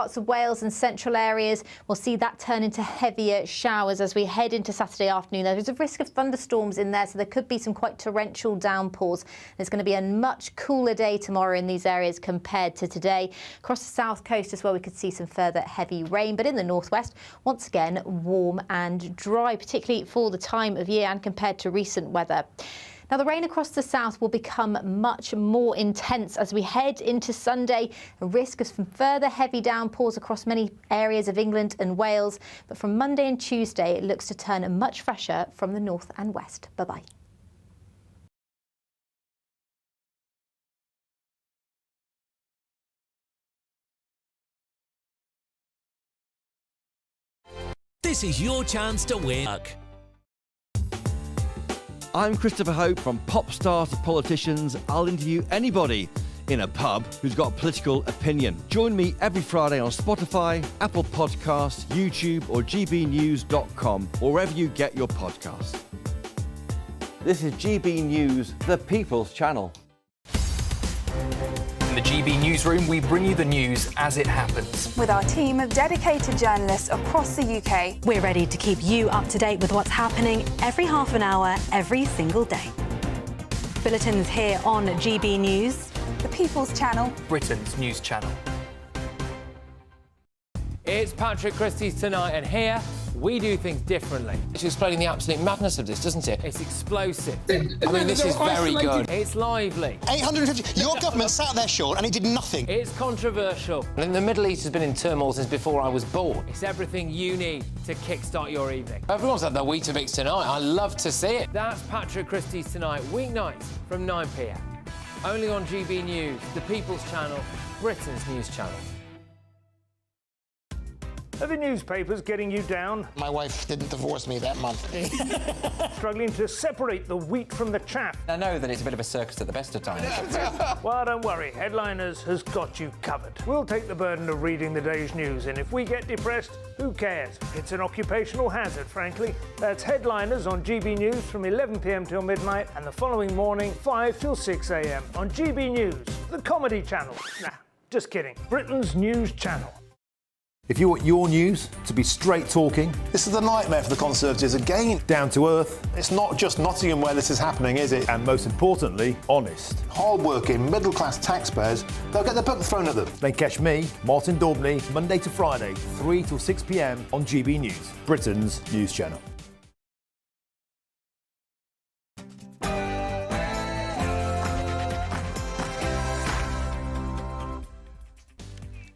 parts of Wales and central areas. We'll see that turn into heavier showers as we head into Saturday afternoon. There's a risk of thunderstorms in there, so there could be some quite torrential downpours. It's going to be a much cooler day tomorrow in these areas compared to today. Across the south coast as well, we could see some further heavy rain, but in the northwest, once again, warm and dry, particularly for the time of year and compared to recent weather. Now, the rain across the south will become much more intense as we head into Sunday. A risk of some further heavy downpours across many areas of England and Wales. But from Monday and Tuesday, it looks to turn much fresher from the north and west. Bye-bye. This is your chance to win. I'm Christopher Hope. From pop stars to politicians, I'll interview anybody in a pub who's got a political opinion. Join me every Friday on Spotify, Apple Podcasts, YouTube or gbnews.com, or wherever you get your podcasts. This is GB News, the People's Channel. In the GB Newsroom, we bring you the news as it happens. With our team of dedicated journalists across the UK. We're ready to keep you up to date with what's happening every half an hour, every single day. Bulletins here on GB News. The People's Channel. Britain's news channel. It's Patrick Christie's Tonight, and here we do things differently. It's explaining the absolute madness of this, doesn't it? It's explosive. I mean, this is very good. It's lively. 850. Your government sat there, Sean, and it did nothing. It's controversial. And the Middle East has been in turmoil since before I was born. It's everything you need to kickstart your evening. Everyone's had their Weetabix tonight. I love to see it. That's Patrick Christie's Tonight, weeknights from 9 p.m. Only on GB News, the People's Channel, Britain's news channel. Are the newspapers getting you down? My wife didn't divorce me that month. Struggling to separate the wheat from the chaff? I know that it's a bit of a circus at the best of times. Well, don't worry, Headliners has got you covered. We'll take the burden of reading the day's news, and if we get depressed, who cares? It's an occupational hazard, frankly. That's Headliners on GB News from 11 p.m. till midnight, and the following morning, 5 till 6 a.m. on GB News, the comedy channel. Nah, just kidding. Britain's news channel. If you want your news to be straight talking... This is a nightmare for the Conservatives again. Down to earth. It's not just Nottingham where this is happening, is it? And most importantly, honest. Hard-working, middle-class taxpayers, they'll get their book thrown at them. Then catch me, Martin Daubney, Monday to Friday, 3 till 6 p.m. on GB News, Britain's news channel.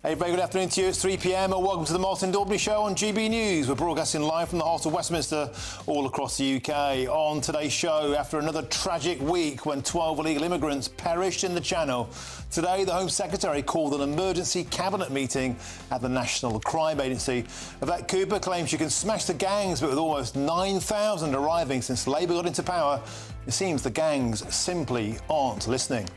Hey, very good afternoon to you. It's 3 p.m. and welcome to the Martin Daubney Show on GB News. We're broadcasting live from the heart of Westminster, all across the UK. On today's show, after another tragic week when 12 illegal immigrants perished in the Channel, today the Home Secretary called an emergency cabinet meeting at the National Crime Agency. Yvette Cooper claims she can smash the gangs, but with almost 9,000 arriving since Labour got into power, it seems the gangs simply aren't listening.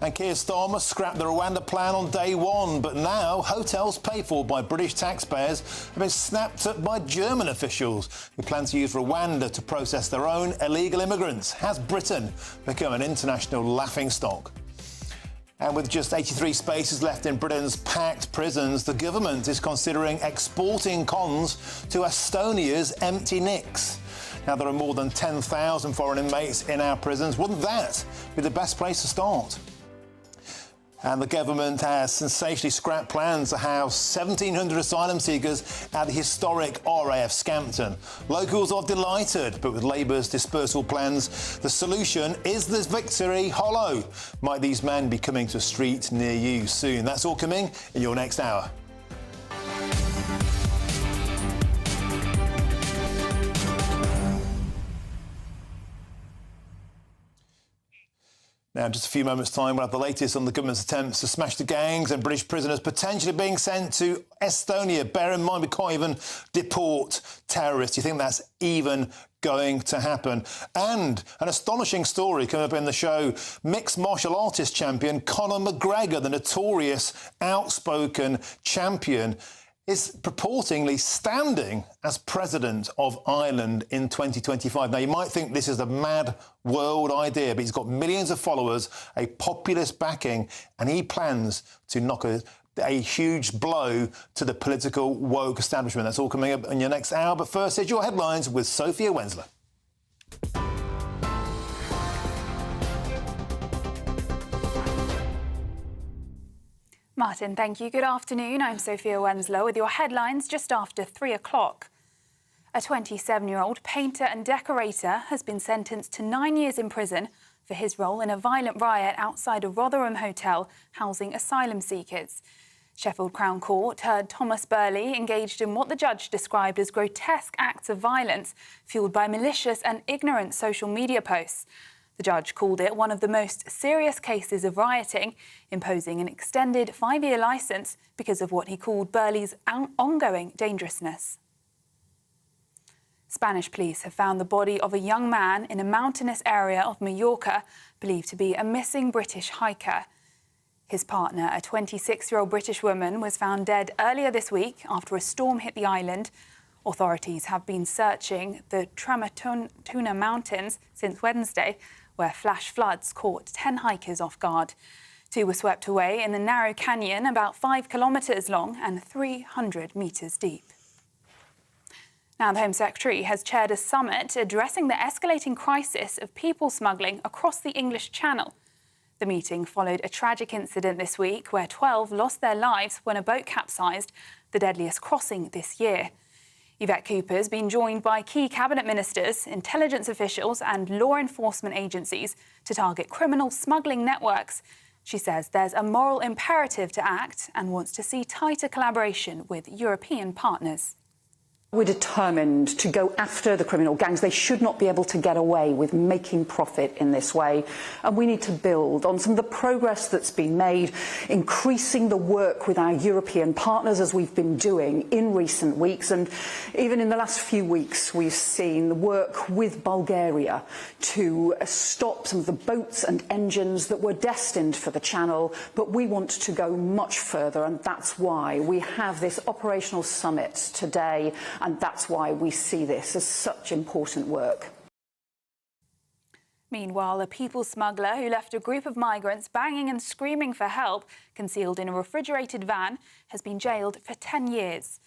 And Keir Starmer scrapped the Rwanda plan on day one, but now hotels paid for by British taxpayers have been snapped up by German officials who plan to use Rwanda to process their own illegal immigrants. Has Britain become an international laughingstock? And with just 83 spaces left in Britain's packed prisons, the government is considering exporting cons to Estonia's empty nicks. Now, there are more than 10,000 foreign inmates in our prisons. Wouldn't that be the best place to start? And the government has sensationally scrapped plans to house 1,700 asylum seekers at the historic RAF Scampton. Locals are delighted, but with Labour's dispersal plans, the solution is this victory hollow. Might these men be coming to a street near you soon? That's all coming in your next hour. Now, in just a few moments' time, we'll have the latest on the government's attempts to smash the gangs and British prisoners potentially being sent to Estonia. Bear in mind, we can't even deport terrorists. Do you think that's even going to happen? And an astonishing story coming up in the show. Mixed martial artist champion Conor McGregor, the notorious outspoken champion, is purportedly standing as president of Ireland in 2025. Now, you might think this is a mad world idea, but he's got millions of followers, a populist backing, and he plans to knock a A huge blow to the political woke establishment. That's all coming up in your next hour. But first, here's your headlines with Sophia Wensler. Martin, thank you. Good afternoon. I'm Sophia Wensler with your headlines just after 3 o'clock. A 27-year-old painter and decorator has been sentenced to 9 years in prison for his role in a violent riot outside a Rotherham hotel housing asylum seekers. Sheffield Crown Court heard Thomas Burley engaged in what the judge described as grotesque acts of violence fuelled by malicious and ignorant social media posts. The judge called it one of the most serious cases of rioting, imposing an extended 5-year licence because of what he called Burley's ongoing dangerousness. Spanish police have found the body of a young man in a mountainous area of Mallorca, believed to be a missing British hiker. His partner, a 26-year-old British woman, was found dead earlier this week after a storm hit the island. Authorities have been searching the Tramontana Mountains since Wednesday, where flash floods caught 10 hikers off guard. 2 were swept away in the narrow canyon about 5 kilometres long and 300 metres deep. Now, the Home Secretary has chaired a summit addressing the escalating crisis of people smuggling across the English Channel. The meeting followed a tragic incident this week where 12 lost their lives when a boat capsized, the deadliest crossing this year. Yvette Cooper's been joined by key cabinet ministers, intelligence officials and law enforcement agencies to target criminal smuggling networks. She says there's a moral imperative to act and wants to see tighter collaboration with European partners. We're determined to go after the criminal gangs. They should not be able to get away with making profit in this way. And we need to build on some of the progress that's been made, increasing the work with our European partners as we've been doing in recent weeks. And even in the last few weeks, we've seen the work with Bulgaria to stop some of the boats and engines that were destined for the Channel. But we want to go much further, and that's why we have this operational summit today. And that's why we see this as such important work. Meanwhile, a people smuggler who left a group of migrants banging and screaming for help concealed in a refrigerated van has been jailed for 10 years.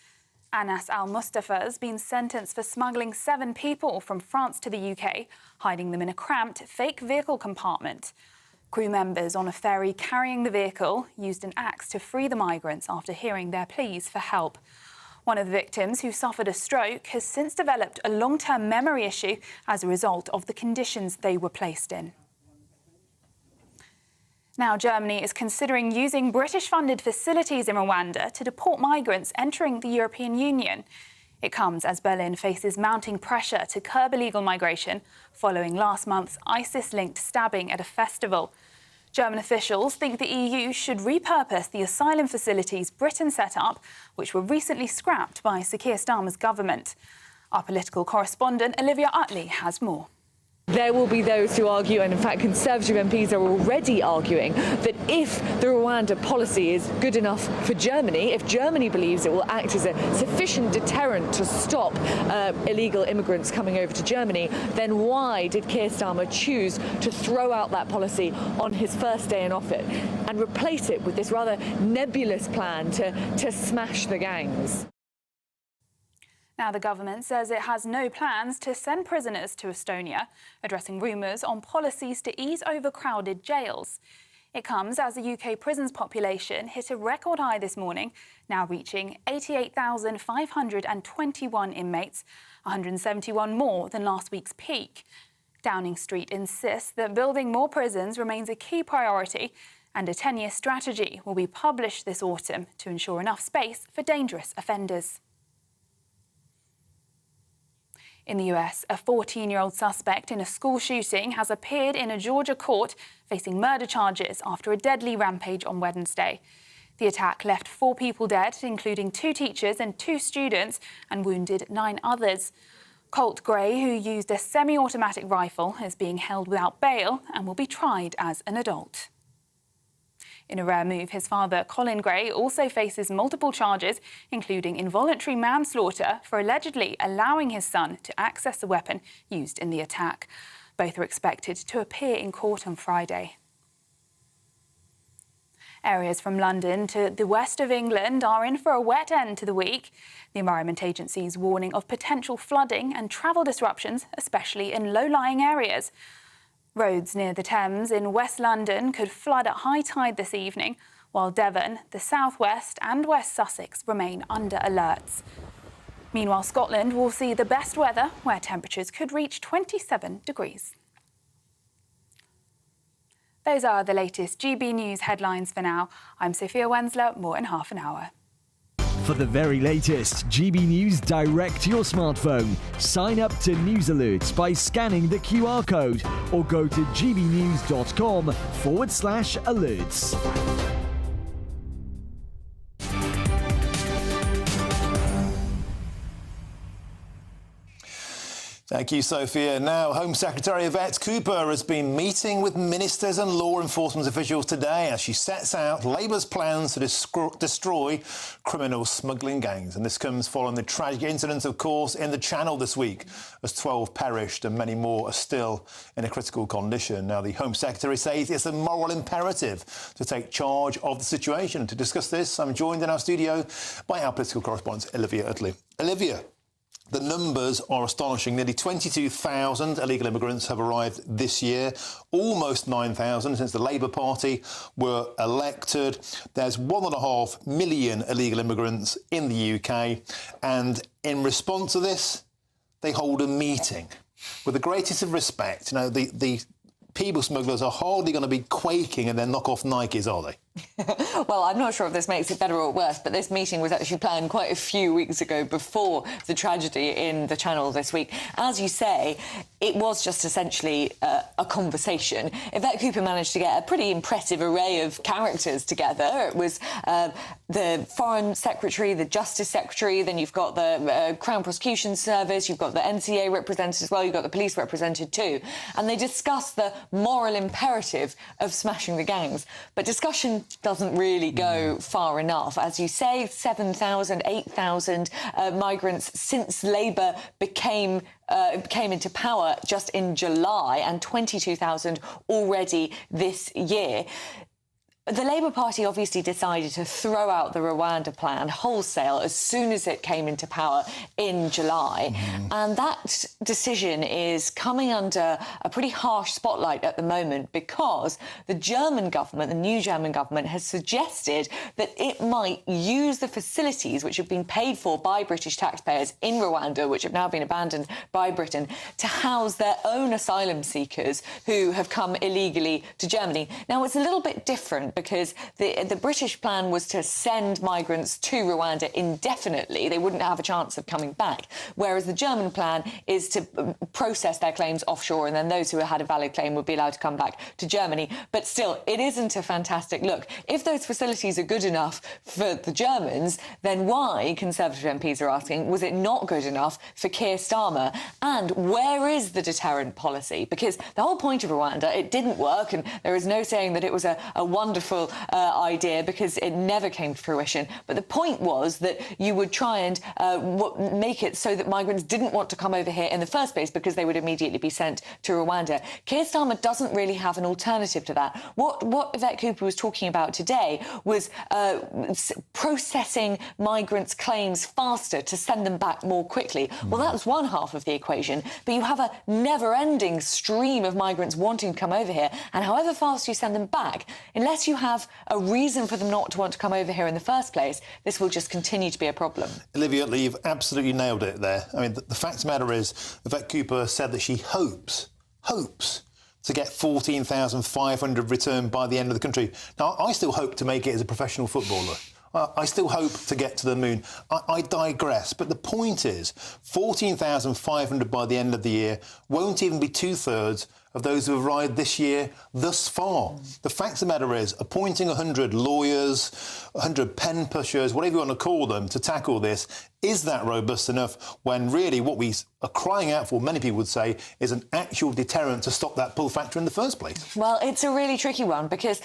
Anas Al-Mustafa has been sentenced for smuggling 7 people from France to the UK, hiding them in a cramped fake vehicle compartment. Crew members on a ferry carrying the vehicle used an axe to free the migrants after hearing their pleas for help. One of the victims, who suffered a stroke, has since developed a long-term memory issue as a result of the conditions they were placed in. Now, Germany is considering using British-funded facilities in Rwanda to deport migrants entering the European Union. It comes as Berlin faces mounting pressure to curb illegal migration following last month's ISIS-linked stabbing at a festival. German officials think the EU should repurpose the asylum facilities Britain set up, which were recently scrapped by Sir Keir Starmer's government. Our political correspondent Olivia Utley has more. There will be those who argue, and in fact Conservative MPs are already arguing, that if the Rwanda policy is good enough for Germany, if Germany believes it will act as a sufficient deterrent to stop illegal immigrants coming over to Germany, then why did Keir Starmer choose to throw out that policy on his first day in office and replace it with this rather nebulous plan to smash the gangs? Now, the government says it has no plans to send prisoners to Estonia, addressing rumours on policies to ease overcrowded jails. It comes as the UK prisons population hit a record high this morning, now reaching 88,521 inmates, 171 more than last week's peak. Downing Street insists that building more prisons remains a key priority, and a 10-year strategy will be published this autumn to ensure enough space for dangerous offenders. In the US, a 14-year-old suspect in a school shooting has appeared in a Georgia court facing murder charges after a deadly rampage on Wednesday. The attack left 4 people dead, including 2 teachers and 2 students, and wounded 9 others. Colt Gray, who used a semi-automatic rifle, is being held without bail and will be tried as an adult. In a rare move, his father, Colin Gray, also faces multiple charges, including involuntary manslaughter for allegedly allowing his son to access the weapon used in the attack. Both are expected to appear in court on Friday. Areas from London to the west of England are in for a wet end to the week. The Environment Agency's warning of potential flooding and travel disruptions, especially in low-lying areas. Roads near the Thames in West London could flood at high tide this evening, while Devon, the southwest and West Sussex remain under alerts. Meanwhile, Scotland will see the best weather, where temperatures could reach 27 degrees. Those are the latest GB News headlines for now. I'm Sophia Wensler, more in half an hour. For the very latest GB News direct to your smartphone, sign up to News Alerts by scanning the QR code or go to gbnews.com/alerts. Thank you, Sophia. Now, Home Secretary Yvette Cooper has been meeting with ministers and law enforcement officials today as she sets out Labour's plans to destroy criminal smuggling gangs. And this comes following the tragic incident, of course, in the Channel this week, as 12 perished and many more are still in a critical condition. Now, the Home Secretary says it's a moral imperative to take charge of the situation. To discuss this, I'm joined in our studio by our political correspondent, Olivia Utley. Olivia, the numbers are astonishing. Nearly 22,000 illegal immigrants have arrived this year, almost 9,000 since the Labour Party were elected. There's 1.5 million illegal immigrants in the UK, and in response to this, they hold a meeting. With the greatest of respect, you know, the people smugglers are hardly going to be quaking and then knock off Nikes, are they? Well, I'm not sure if this makes it better or worse, but this meeting was actually planned quite a few weeks ago before the tragedy in the Channel this week. As you say, it was just essentially a conversation. Yvette Cooper managed to get a pretty impressive array of characters together. It was the Foreign Secretary, the Justice Secretary, then you've got the Crown Prosecution Service, you've got the NCA represented as well, you've got the police represented too. And they discussed the moral imperative of smashing the gangs. But discussion doesn't really go far enough. As you say, 7,000, 8,000 migrants since Labour came into power just in July, and 22,000 already this year. The Labour Party obviously decided to throw out the Rwanda plan wholesale as soon as it came into power in July. And that decision is coming under a pretty harsh spotlight at the moment because the German government, the new German government, has suggested that it might use the facilities which have been paid for by British taxpayers in Rwanda, which have now been abandoned by Britain, to house their own asylum seekers who have come illegally to Germany. Now, it's a little bit different because the British plan was to send migrants to Rwanda indefinitely. They wouldn't have a chance of coming back, whereas the German plan is to process their claims offshore, and then those who had a valid claim would be allowed to come back to Germany. But still, it isn't a fantastic look. If those facilities are good enough for the Germans, then why, Conservative MPs are asking, was it not good enough for Keir Starmer? And where is the deterrent policy? Because the whole point of Rwanda, it didn't work, and there is no saying that it was a wonderful idea because it never came to fruition. But the point was that you would try and make it so that migrants didn't want to come over here in the first place because they would immediately be sent to Rwanda. Keir Starmer doesn't really have an alternative to that. What Yvette Cooper was talking about today was processing migrants' claims faster to send them back more quickly. Well, that's one half of the equation, but you have a never-ending stream of migrants wanting to come over here, and however fast you send them back, unless you have a reason for them not to want to come over here in the first place, this will just continue to be a problem. Olivia, you've absolutely nailed it there. I mean, the fact of the matter is, Yvette Cooper said that she hopes to get 14,500 returned by the end of the country. Now, I still hope to make it as a professional footballer. I still hope to get to the moon. I digress. But the point is, 14,500 by the end of the year won't even be two-thirds of those who have arrived this year thus far. The fact of the matter is, appointing 100 lawyers, 100 pen pushers, whatever you want to call them, to tackle this, is that robust enough when really what we are crying out for, many people would say, is an actual deterrent to stop that pull factor in the first place? Well, it's a really tricky one because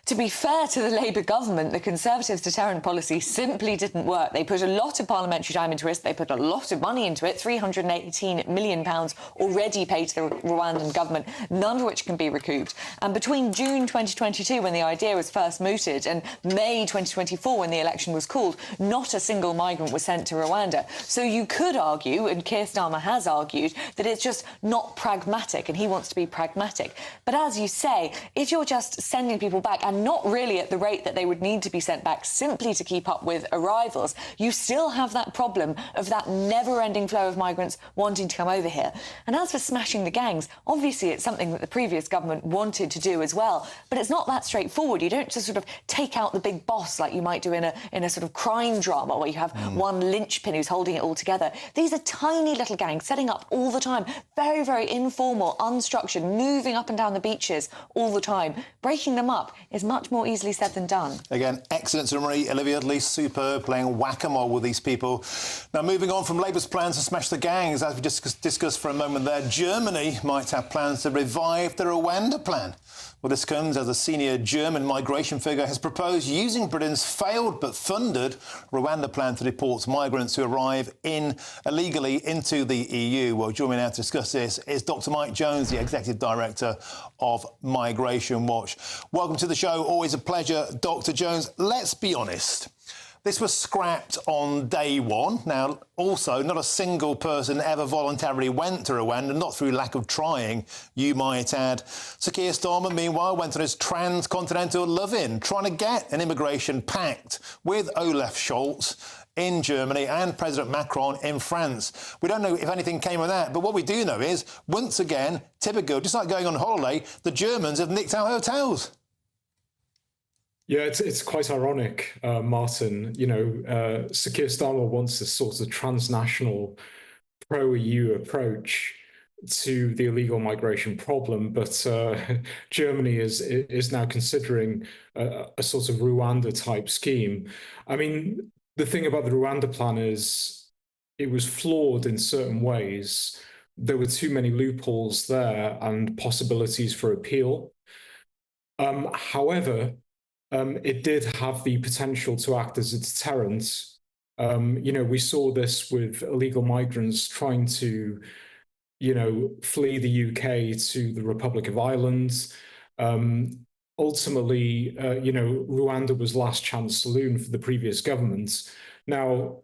To be fair to the Labour government, the Conservatives' deterrent policy simply didn't work. They put a lot of parliamentary time into it. They put a lot of money into it, £318 million already paid to the Rwandan government, none of which can be recouped. And between June 2022, when the idea was first mooted, and May 2024, when the election was called, not a single migrant was sent to Rwanda. So you could argue, and Keir Starmer has argued, that it's just not pragmatic, and he wants to be pragmatic. But as you say, if you're just sending people back, and not really at the rate that they would need to be sent back simply to keep up with arrivals, you still have that problem of that never-ending flow of migrants wanting to come over here. And as for smashing the gangs, obviously it's something that the previous government wanted to do as well, but it's not that straightforward. You don't just sort of take out the big boss like you might do in a sort of crime drama where you have one linchpin who's holding it all together. These are tiny little gangs setting up all the time, very, very informal, unstructured, moving up and down the beaches all the time. Breaking them up is much more easily said than done. Again, excellent summary, Olivia, at least superb, playing whack-a-mole with these people. Now, moving on from Labour's plans to smash the gangs, as we discussed for a moment there, Germany might have plans to revive the Rwanda plan. Well, this comes as a senior German migration figure has proposed using Britain's failed but funded Rwanda plan to deport migrants who arrive illegally into the EU. Well, joining me now to discuss this is Dr Mike Jones, the Executive Director of Migration Watch. Welcome to the show. Always a pleasure, Dr Jones. Let's be honest. This was scrapped on day one. Now, also, not a single person ever voluntarily went to Rwanda, not through lack of trying, you might add. Sir Keir Starmer, meanwhile, went on his transcontinental love-in, trying to get an immigration pact with Olaf Scholz in Germany and President Macron in France. We don't know if anything came of that, but what we do know is, once again, typical, just like going on holiday, the Germans have nicked our hotels. Yeah, it's quite ironic, Martin. You know, Sir Keir Starmer wants this sort of transnational pro-EU approach to the illegal migration problem, but Germany is now considering a sort of Rwanda-type scheme. I mean, the thing about the Rwanda plan is it was flawed in certain ways. There were too many loopholes there and possibilities for appeal. However, it did have the potential to act as a deterrent. You know, we saw this with illegal migrants trying to, you know, flee the UK to the Republic of Ireland. Ultimately, you know, Rwanda was last chance saloon for the previous government. Now,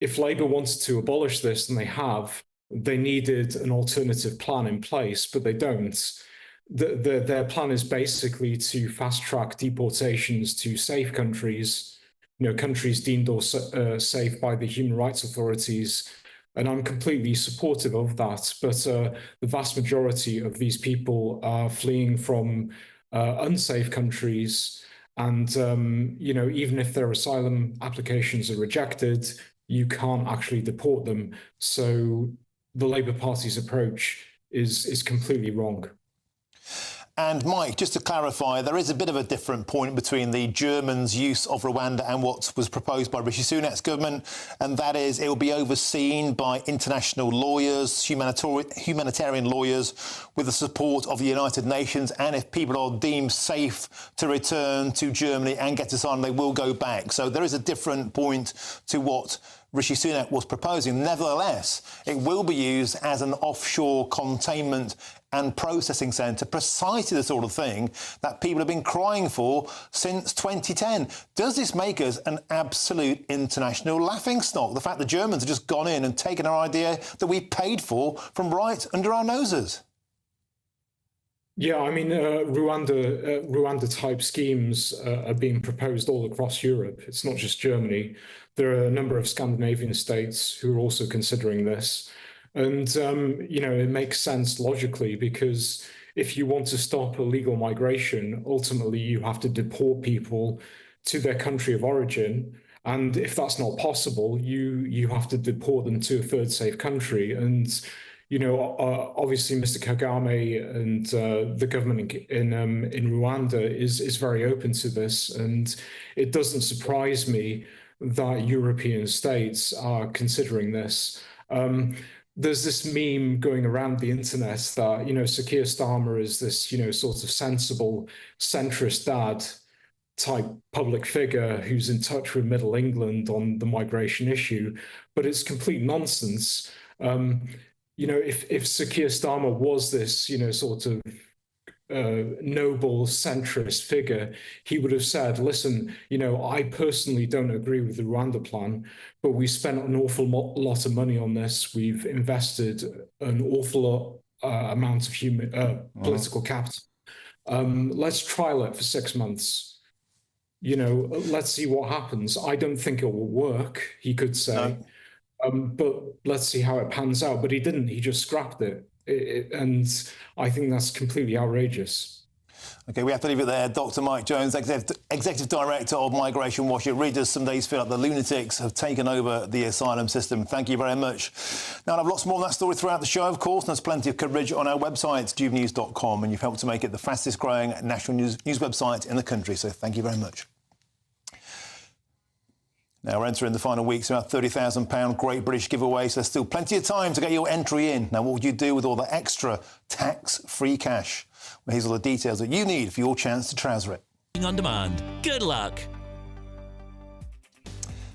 if Labour wanted to abolish this, and they have, they needed an alternative plan in place, but they don't. Their plan is basically to fast-track deportations to safe countries, you know, countries deemed safe by the human rights authorities, and I'm completely supportive of that. But the vast majority of these people are fleeing from unsafe countries, and you know, even if their asylum applications are rejected, you can't actually deport them. So the Labour Party's approach is completely wrong. And Mike, just to clarify, there is a bit of a different point between the Germans' use of Rwanda and what was proposed by Rishi Sunak's government, and that is it will be overseen by international lawyers, humanitarian lawyers, with the support of the United Nations, and if people are deemed safe to return to Germany and get asylum, they will go back. So there is a different point to what Rishi Sunak was proposing. Nevertheless, it will be used as an offshore containment and processing centre, precisely the sort of thing that people have been crying for since 2010. Does this make us an absolute international laughingstock? The fact the Germans have just gone in and taken our idea that we paid for from right under our noses? Yeah, I mean, Rwanda-type schemes are being proposed all across Europe. It's not just Germany. There are a number of Scandinavian states who are also considering this. And, you know, it makes sense logically, because if you want to stop illegal migration, ultimately you have to deport people to their country of origin. And if that's not possible, you have to deport them to a third safe country. And you know, obviously, Mr. Kagame and the government in Rwanda is very open to this, and it doesn't surprise me that European states are considering this. there's this meme going around the internet that, Sir Keir Starmer is this, sort of sensible centrist dad type public figure who's in touch with Middle England on the migration issue, but it's complete nonsense. If Sir Keir Starmer was this, sort of noble centrist figure, he would have said, listen, I personally don't agree with the Rwanda plan, but we spent an awful lot of money on this. We've invested an awful amount of political capital. Let's trial it for 6 months. Let's see what happens. I don't think it will work, he could say. But let's see how it pans out. But he didn't. He just scrapped it. And I think that's completely outrageous. OK, we have to leave it there. Dr Mike Jones, Executive Director of Migration Watch. It really does some days feel like the lunatics have taken over the asylum system. Thank you very much. Now, I'll have lots more on that story throughout the show, of course, and there's plenty of coverage on our website, GBNews.com, and you've helped to make it the fastest-growing national news website in the country, so thank you very much. Now, we're entering the final weeks of our £30,000 Great British giveaway, so there's still plenty of time to get your entry in. Now, what would you do with all the extra tax-free cash? Well, here's all the details that you need for your chance to trouser it. On demand. Good luck.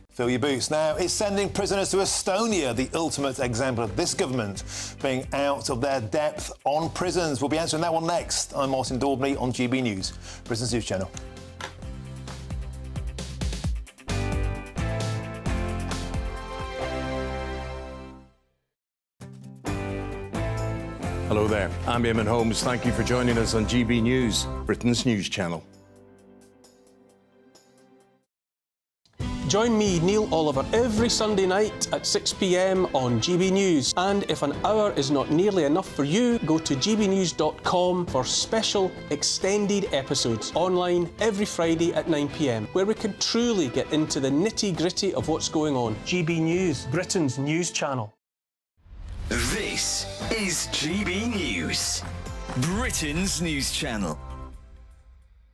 Fill your boots. Now, it's sending prisoners to Estonia, the ultimate example of this government being out of their depth on prisons. We'll be answering that one next. I'm Martin Daubney on GB News, Britain's news channel. Hello there, I'm Eamon Holmes. Thank you for joining us on GB News, Britain's news channel. Join me, Neil Oliver, every Sunday night at 6 p.m. on GB News. And if an hour is not nearly enough for you, go to gbnews.com for special extended episodes online every Friday at 9 p.m, where we can truly get into the nitty-gritty of what's going on. GB News, Britain's news channel. This is GB News, Britain's news channel.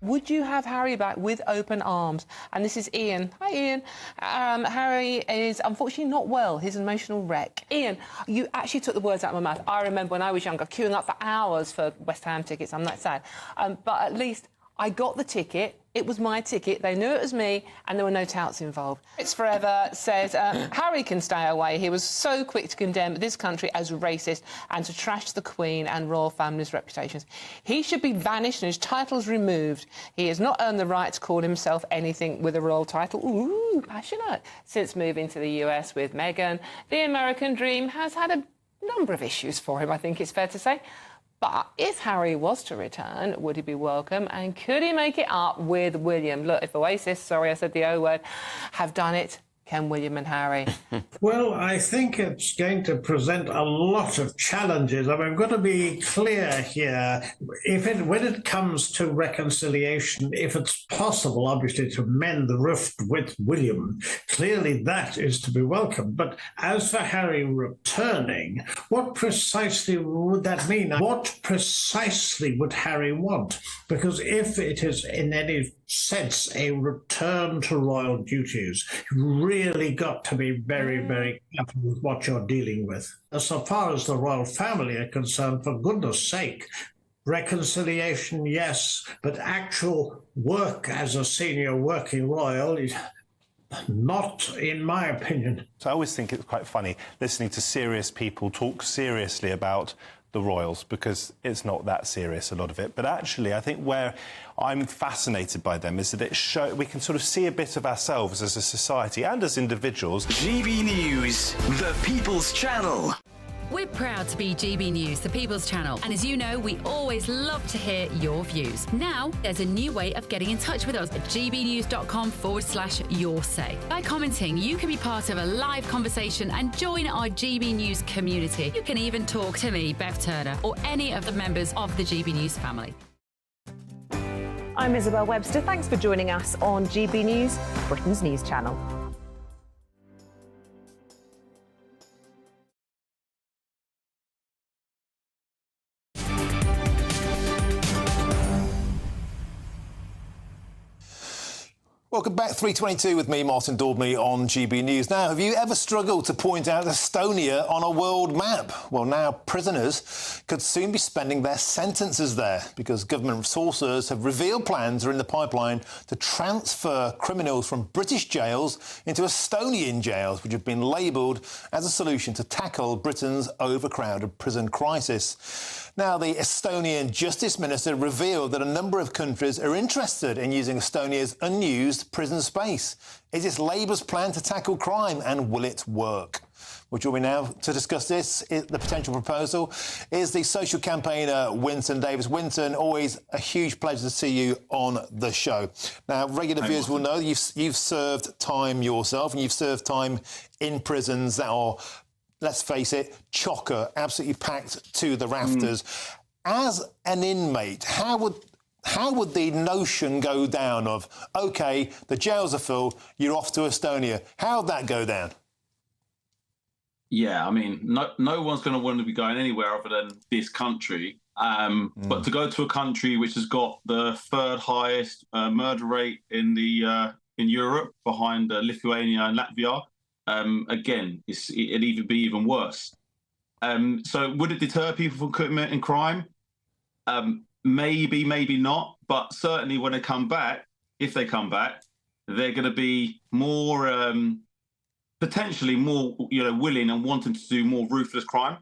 Would you have Harry back with open arms? And this is Ian. Hi, Ian. Harry is unfortunately not well. He's an emotional wreck. Ian, you actually took the words out of my mouth. I remember when I was younger, queuing up for hours for West Ham tickets. I'm that sad. But at least I got the ticket. It was my ticket. They knew it was me, and there were no touts involved. It's Forever says Harry can stay away. He was so quick to condemn this country as racist and to trash the Queen and royal family's reputations. He should be banished and his titles removed. He has not earned the right to call himself anything with a royal title. Ooh, passionate. Since moving to the US with Meghan, the American dream has had a number of issues for him, I think it's fair to say. But if Harry was to return, would he be welcome? And could he make it up with William? Look, if Oasis, sorry I said the O word, have done it, can William and Harry? Well, I think it's going to present a lot of challenges. I mean, I've got to be clear here. When it comes to reconciliation, if it's possible, obviously, to mend the rift with William, clearly that is to be welcomed. But as for Harry returning, what precisely would that mean? What precisely would Harry want? Because if it is in any sense a return to royal duties, you really got to be very, very careful with what you're dealing with. As far as the royal family are concerned, for goodness sake, reconciliation, yes, but actual work as a senior working royal is not, in my opinion. So I always think it's quite funny listening to serious people talk seriously about the royals, because it's not that serious, a lot of it. But actually, I think where I'm fascinated by them is that we can sort of see a bit of ourselves as a society and as individuals. GB News, the People's Channel. We're proud to be GB News, the People's Channel. And as you know, we always love to hear your views. Now, there's a new way of getting in touch with us at gbnews.com/yoursay. By commenting, you can be part of a live conversation and join our GB News community. You can even talk to me, Bev Turner, or any of the members of the GB News family. I'm Isabel Webster. Thanks for joining us on GB News, Britain's news channel. Welcome back, 3:22 with me, Martin Daubney, on GB News. Now, have you ever struggled to point out Estonia on a world map? Well, now prisoners could soon be spending their sentences there because government sources have revealed plans are in the pipeline to transfer criminals from British jails into Estonian jails, which have been labelled as a solution to tackle Britain's overcrowded prison crisis. Now, the Estonian Justice Minister revealed that a number of countries are interested in using Estonia's unused prison space. Is this Labour's plan to tackle crime, and will it work? Well, join me now to discuss this, the potential proposal, is the social campaigner Winton Davis. Winton, always a huge pleasure to see you on the show. Now, regular viewers will know you've served time yourself, and you've served time in prisons that are, let's face it, chocker, absolutely packed to the rafters. As an inmate, how would the notion go down of, OK, the jails are full, you're off to Estonia? How would that go down? Yeah, I mean, no one's going to want to be going anywhere other than this country. But to go to a country which has got the third highest murder rate in Europe, behind Lithuania and Latvia, again, it'd even be even worse. So would it deter people from committing crime? Maybe, maybe not. But certainly when they come back, if they come back, they're going to be more, potentially more, willing and wanting to do more ruthless crime.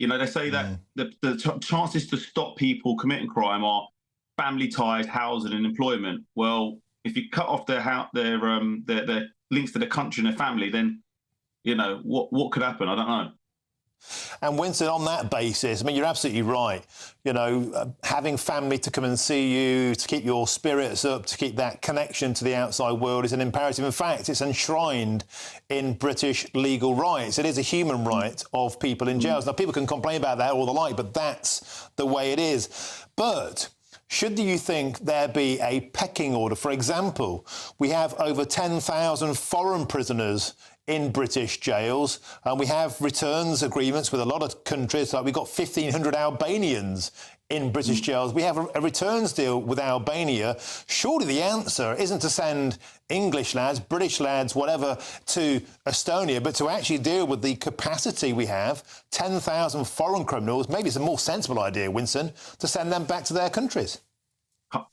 They say that the chances to stop people committing crime are family ties, housing, and employment. Well, if you cut off their links to the country and their family, then what could happen? I don't know. And Winston, on that basis, I mean, you're absolutely right. Having family to come and see you, to keep your spirits up, to keep that connection to the outside world is an imperative. In fact, it's enshrined in British legal rights. It is a human right of people in jails. Now, people can complain about that all the like, but that's the way it is. But should you think there be a pecking order? For example, we have over 10,000 foreign prisoners in British jails, and we have returns agreements with a lot of countries. Like we've got 1,500 Albanians in British jails. We have a returns deal with Albania. Surely the answer isn't to send English lads, British lads, whatever, to Estonia, but to actually deal with the capacity we have, 10,000 foreign criminals. Maybe it's a more sensible idea, Winston, to send them back to their countries.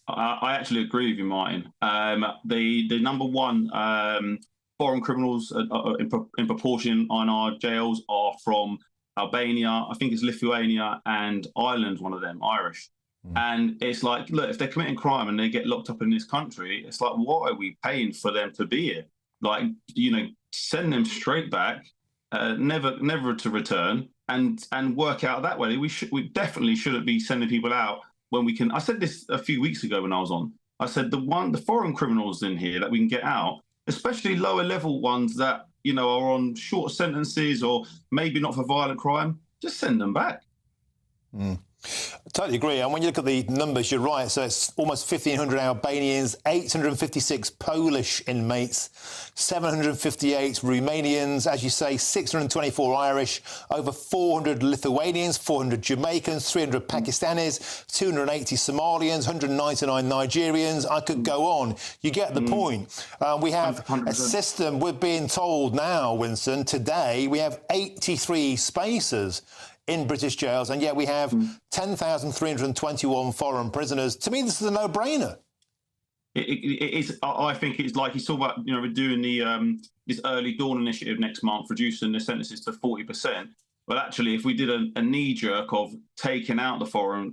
I actually agree with you, Martin. The number one foreign criminals in proportion on our jails are from Albania, I think it's Lithuania, and Ireland, one of them, Irish. And it's like, look, if they're committing crime and they get locked up in this country, it's like, what are we paying for them to be here? Like, send them straight back, never to return, and work out that way. We definitely shouldn't be sending people out when we can. I said this a few weeks ago when I was on. I said the foreign criminals in here that we can get out, especially lower level ones that, are on short sentences or maybe not for violent crime, just send them back. I totally agree. And when you look at the numbers, you're right. So it's almost 1,500 Albanians, 856 Polish inmates, 758 Romanians, as you say, 624 Irish, over 400 Lithuanians, 400 Jamaicans, 300 Pakistanis, 280 Somalians, 199 Nigerians. I could go on. You get the point. We have 100%. A system, we're being told now, Winston, today we have 83 spaces in British jails, and yet we have 10,321 foreign prisoners. To me, this is a no-brainer. It is. I think it's like he's talking about, we're doing the this early dawn initiative next month, reducing the sentences to 40%. But actually, if we did a knee-jerk of taking out the foreign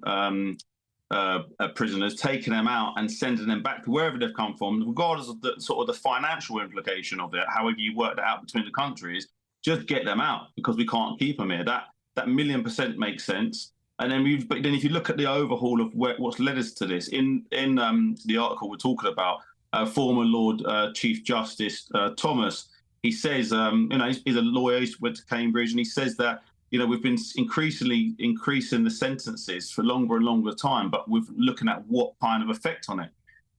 prisoners, taking them out and sending them back to wherever they've come from, regardless of the sort of the financial implication of it, however you work that out between the countries, just get them out because we can't keep them here. That 1,000,000% makes sense. And then if you look at the overhaul of what's led us to this, in the article we're talking about, former Lord Chief Justice Thomas, he says, he's a lawyer, he went to Cambridge, and he says that, we've been increasingly increasing the sentences for longer and longer time, but we're looking at what kind of effect on it.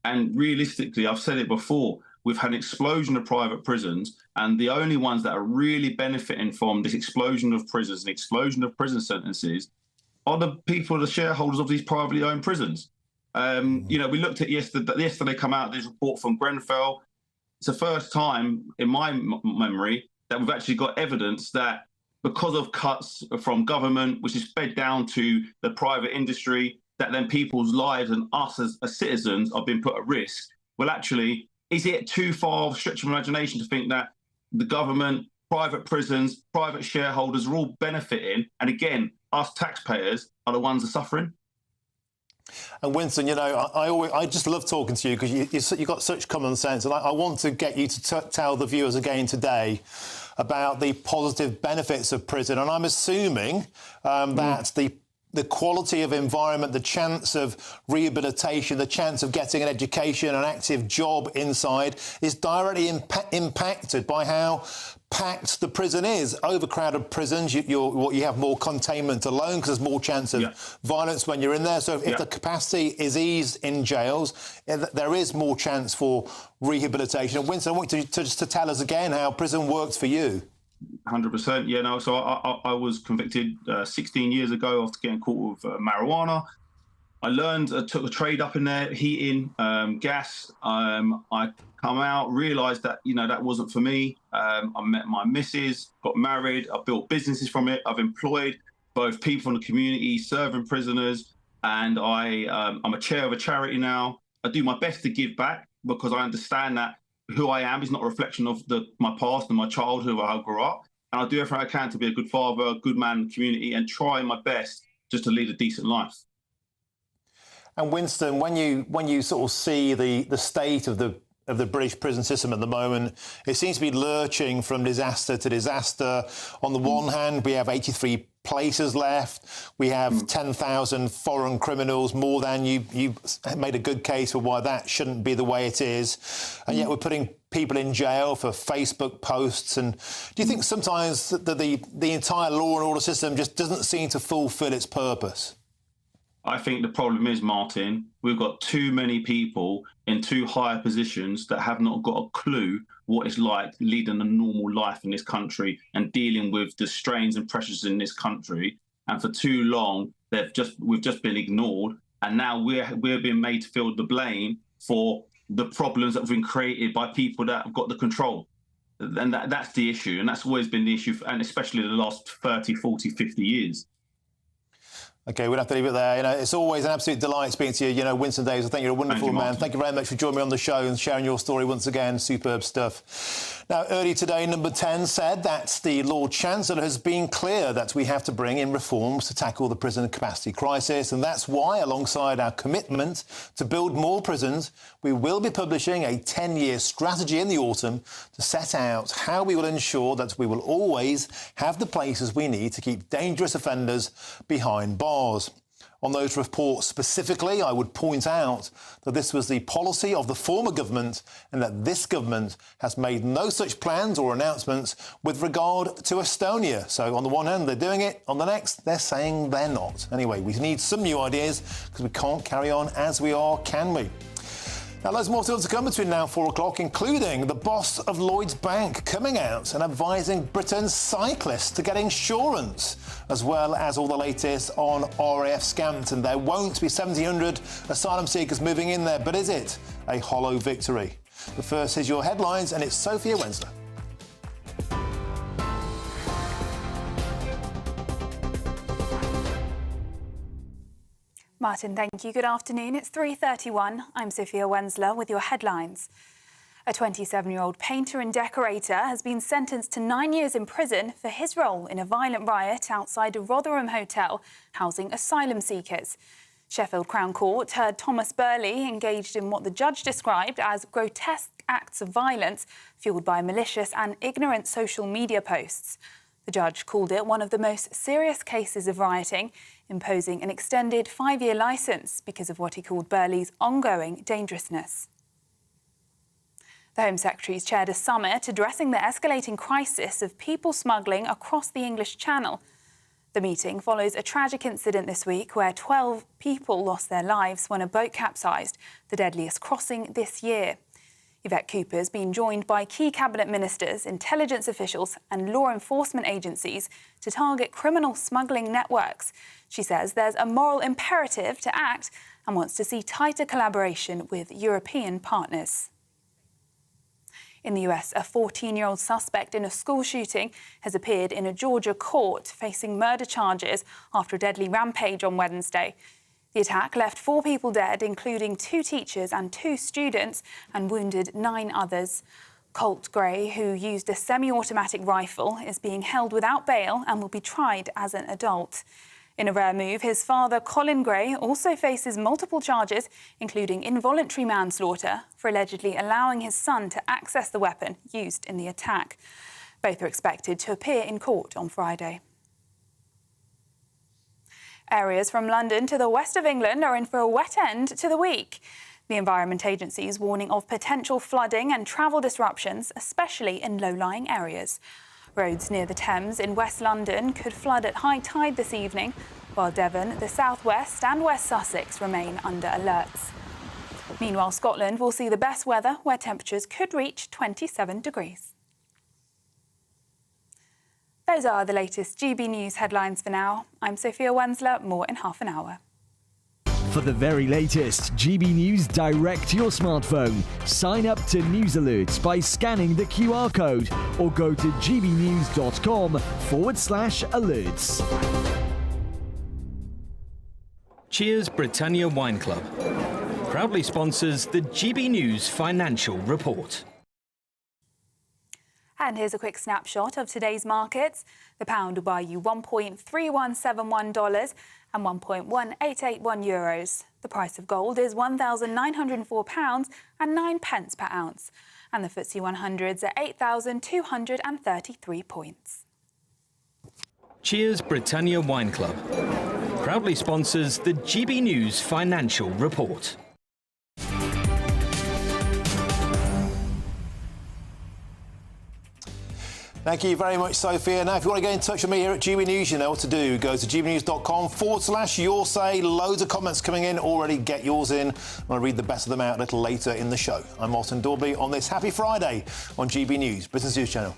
And realistically, I've said it before, we've had an explosion of private prisons, and the only ones that are really benefiting from this explosion of prisons and explosion of prison sentences are the people, the shareholders of these privately owned prisons. We looked at yesterday come out this report from Grenfell. it's the first time in my memory that we've actually got evidence that because of cuts from government, which is fed down to the private industry, that then people's lives and us as citizens are being put at risk. Well, actually, is it too far of a stretch of imagination to think that the government, private prisons, private shareholders are all benefiting, and again, us taxpayers are the ones that are suffering? And Winston, you know, I just love talking to you because you've got such common sense, and I want to get you to tell the viewers again today about the positive benefits of prison. And I'm assuming that the quality of environment, the chance of rehabilitation, the chance of getting an education, an active job inside is directly impacted by how packed the prison is. Overcrowded prisons, you have more containment alone because there's more chance of violence when you're in there. So if the capacity is eased in jails, there is more chance for rehabilitation. And Winston, I want you to just to tell us again how prison works for you. 100%. Yeah, no. So I was convicted 16 years ago after getting caught with marijuana. I learned, took a trade up in there, heating, gas. I come out, realised that, you know, that wasn't for me. I met my missus, got married. I built businesses from it. I've employed both people in the community, serving prisoners, and I'm a chair of a charity now. I do my best to give back because I understand that who I am is not a reflection of my past and my childhood, where I grew up. And I do everything I can to be a good father, a good man in the community, and try my best just to lead a decent life. And Winston, when you sort of see the state of the British prison system at the moment, it seems to be lurching from disaster to disaster. On the one hand, we have 83 places left. We have 10,000 foreign criminals, more than you made a good case for why that shouldn't be the way it is. And yet we're putting people in jail for Facebook posts. And do you think sometimes that the entire law and order system just doesn't seem to fulfil its purpose? I think the problem is, Martin, we've got too many people in too high positions that have not got a clue what it's like leading a normal life in this country and dealing with the strains and pressures in this country. And for too long, we've just been ignored. And now we're being made to feel the blame for the problems that have been created by people that have got the control. And that's the issue. And that's always been the issue, and especially the last 30, 40, 50 years. OK, we'll have to leave it there. You know, it's always an absolute delight speaking to you. You know, Winston Davies, I think you're a wonderful man. Thank you very much for joining me on the show and sharing your story once again. Superb stuff. Now, earlier today, Number 10 said that the Lord Chancellor has been clear that we have to bring in reforms to tackle the prison capacity crisis. And that's why, alongside our commitment to build more prisons, we will be publishing a 10-year strategy in the autumn to set out how we will ensure that we will always have the places we need to keep dangerous offenders behind bars. On those reports specifically, I would point out that this was the policy of the former government and that this government has made no such plans or announcements with regard to Estonia. So on the one hand, they're doing it. On the next, they're saying they're not. Anyway, we need some new ideas because we can't carry on as we are, can we? Now, loads more still to come between now and 4 o'clock, including the boss of Lloyds Bank coming out and advising Britain's cyclists to get insurance, as well as all the latest on RAF Scampton. There won't be 1,700 asylum seekers moving in there, but is it a hollow victory? But first, here's your headlines, and it's Sophia Wensler. Martin, thank you. Good afternoon. It's 3:31. I'm Sophia Wensler with your headlines. A 27-year-old painter and decorator has been sentenced to 9 years in prison for his role in a violent riot outside a Rotherham hotel housing asylum seekers. Sheffield Crown Court heard Thomas Burley engaged in what the judge described as grotesque acts of violence fuelled by malicious and ignorant social media posts. The judge called it one of the most serious cases of rioting, imposing an extended 5-year licence because of what he called Burley's ongoing dangerousness. The Home Secretary's chaired a summit addressing the escalating crisis of people smuggling across the English Channel. The meeting follows a tragic incident this week where 12 people lost their lives when a boat capsized, the deadliest crossing this year. Yvette Cooper's been joined by key cabinet ministers, intelligence officials and law enforcement agencies to target criminal smuggling networks. She says there's a moral imperative to act and wants to see tighter collaboration with European partners. In the US, a 14-year-old suspect in a school shooting has appeared in a Georgia court facing murder charges after a deadly rampage on Wednesday. The attack left 4 people dead, including 2 teachers and 2 students, and wounded 9 others. Colt Gray, who used a semi-automatic rifle, is being held without bail and will be tried as an adult. In a rare move, his father, Colin Gray, also faces multiple charges, including involuntary manslaughter, for allegedly allowing his son to access the weapon used in the attack. Both are expected to appear in court on Friday. Areas from London to the west of England are in for a wet end to the week. The Environment Agency is warning of potential flooding and travel disruptions, especially in low-lying areas. Roads near the Thames in West London could flood at high tide this evening, while Devon, the southwest and West Sussex remain under alerts. Meanwhile, Scotland will see the best weather, where temperatures could reach 27 degrees. Those are the latest GB News headlines for now. I'm Sophia Wensler, more in half an hour. For the very latest GB News direct to your smartphone, sign up to News Alerts by scanning the QR code or go to gbnews.com/alerts. Cheers Britannia Wine Club proudly sponsors the GB News Financial Report. And here's a quick snapshot of today's markets. The pound will buy you $1.3171 and €1.1881. The price of gold is £1,904 and 9 pence per ounce. And the FTSE 100's at 8,233 points. Cheers Britannia Wine Club proudly sponsors the GB News Financial Report. Thank you very much, Sophia. Now, if you want to get in touch with me here at GB News, you know what to do. Go to gbnews.com/your say. Loads of comments coming in already. Get yours in. I'll read the best of them out a little later in the show. I'm Martin Daubney on this happy Friday on GB News, Britain's News Channel.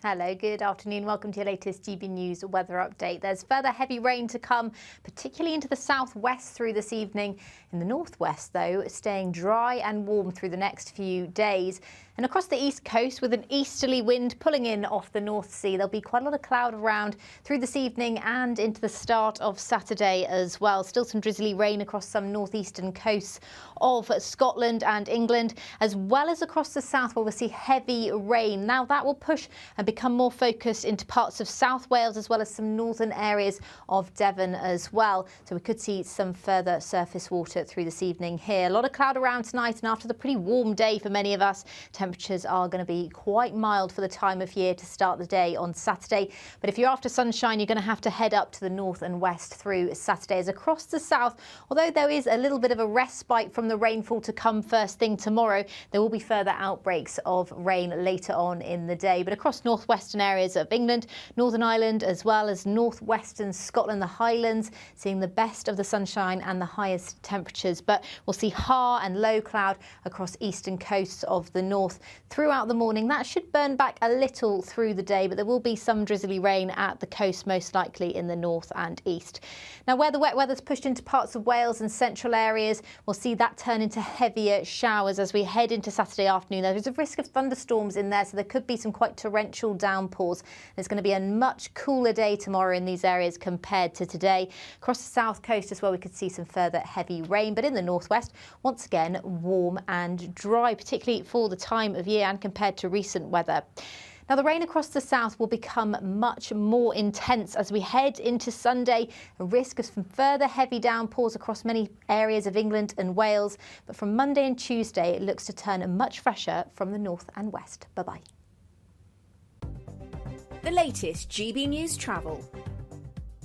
Hello, good afternoon. Welcome to your latest GB News weather update. There's further heavy rain to come, particularly into the southwest through this evening. In the northwest, though, staying dry and warm through the next few days. And across the east coast, with an easterly wind pulling in off the North Sea, there'll be quite a lot of cloud around through this evening and into the start of Saturday as well. Still some drizzly rain across some northeastern coasts of Scotland and England, as well as across the south where we'll see heavy rain. Now that will push and become more focused into parts of South Wales as well as some northern areas of Devon as well. So we could see some further surface water through this evening here. A lot of cloud around tonight, and after the pretty warm day for many of us, temperatures are going to be quite mild for the time of year to start the day on Saturday. But if you're after sunshine, you're going to have to head up to the north and west through Saturday. As across the south, although there is a little bit of a respite from the rainfall to come first thing tomorrow, there will be further outbreaks of rain later on in the day. But across northwestern areas of England, Northern Ireland, as well as northwestern Scotland, the Highlands, seeing the best of the sunshine and the highest temperatures. But we'll see high and low cloud across eastern coasts of the north throughout the morning. That should burn back a little through the day, but there will be some drizzly rain at the coast, most likely in the north and east. Now, where the wet weather's pushed into parts of Wales and central areas, we'll see that turn into heavier showers as we head into Saturday afternoon. There's a risk of thunderstorms in there, so there could be some quite torrential downpours. There's going to be a much cooler day tomorrow in these areas compared to today. Across the south coast as well, we could see some further heavy rain, but in the northwest, once again, warm and dry, particularly for the time of year and compared to recent weather. Now, the rain across the south will become much more intense as we head into Sunday. A risk of some further heavy downpours across many areas of England and Wales. But from Monday and Tuesday, it looks to turn much fresher from the north and west. Bye-bye. The latest GB News travel.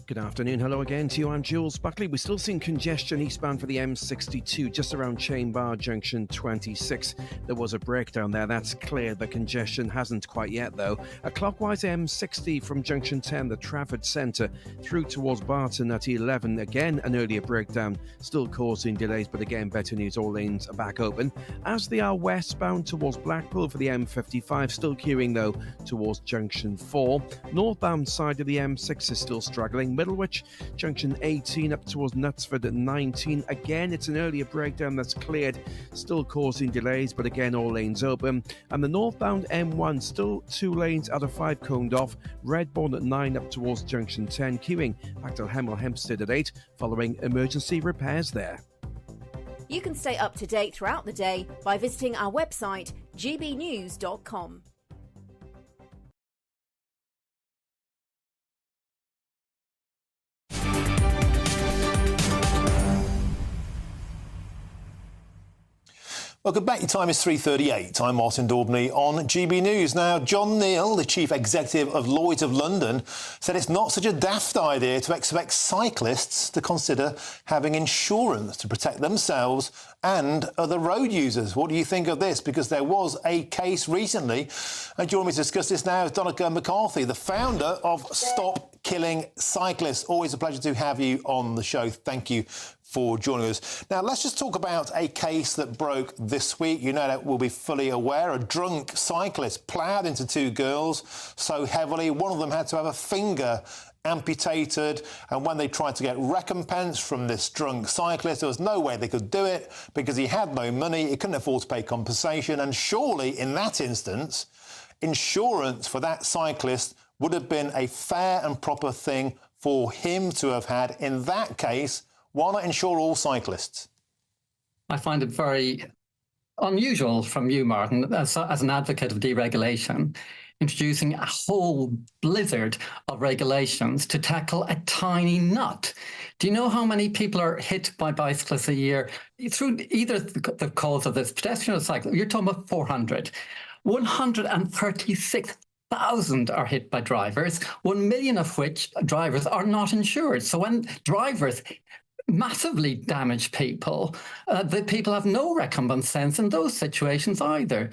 Good afternoon. Hello again to you. I'm Jules Buckley. We're still seeing congestion eastbound for the M62 just around Chain Bar Junction 26. There was a breakdown there. That's clear. The congestion hasn't quite yet, though. A clockwise M60 from Junction 10, the Trafford Centre, through towards Barton at 11. Again, an earlier breakdown, still causing delays, but again, better news. All lanes are back open. As they are westbound towards Blackpool for the M55, still queuing, though, towards Junction 4. Northbound side of the M6 is still struggling. Middlewich, junction 18 up towards Knutsford at 19. Again, it's an earlier breakdown that's cleared, still causing delays, but again, all lanes open. And the northbound M1, still 2 lanes out of 5 coned off. Redbourne at 9 up towards junction 10. Queuing back to Hemel Hempstead at 8 following emergency repairs there. You can stay up to date throughout the day by visiting our website, gbnews.com. Welcome back. Your time is 3:38. I'm Martin Daubney on GB News. Now, John Neal, the chief executive of Lloyd's of London, said it's not such a daft idea to expect cyclists to consider having insurance to protect themselves and other road users. What do you think of this? Because there was a case recently, and joining me to discuss this now is Donica McCarthy, the founder of Stop Killing Cyclists. Always a pleasure to have you on the show. Thank you for joining us. Now, let's just talk about a case that broke this week. You know that we'll be fully aware. A drunk cyclist ploughed into 2 girls so heavily, one of them had to have a finger amputated, and when they tried to get recompense from this drunk cyclist, there was no way they could do it because he had no money, he couldn't afford to pay compensation, and surely in that instance, insurance for that cyclist would have been a fair and proper thing for him to have had. In that case, why not insure all cyclists? I find it very unusual from you, Martin, as an advocate of deregulation, introducing a whole blizzard of regulations to tackle a tiny nut. Do you know how many people are hit by bicyclists a year through either the cause of this, pedestrian or cycle? You're talking about 400. 136,000 are hit by drivers, 1 million of which drivers are not insured. So when drivers massively damage people, the people have no recompense in those situations either.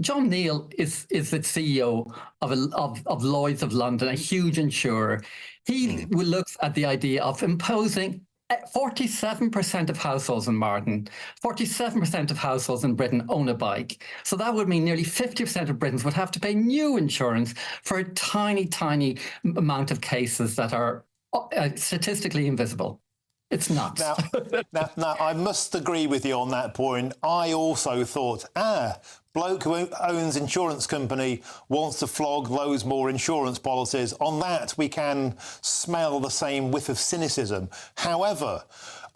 John Neal is the CEO of Lloyd's of London, a huge insurer. He looks at the idea of imposing 47% of households in Martin, 47% of households in Britain own a bike. So that would mean nearly 50% of Britons would have to pay new insurance for a tiny, tiny amount of cases that are statistically invisible. It's nuts. Now, I must agree with you on that point. I also thought, bloke who owns insurance company wants to flog loads more insurance policies. On that, we can smell the same whiff of cynicism. However,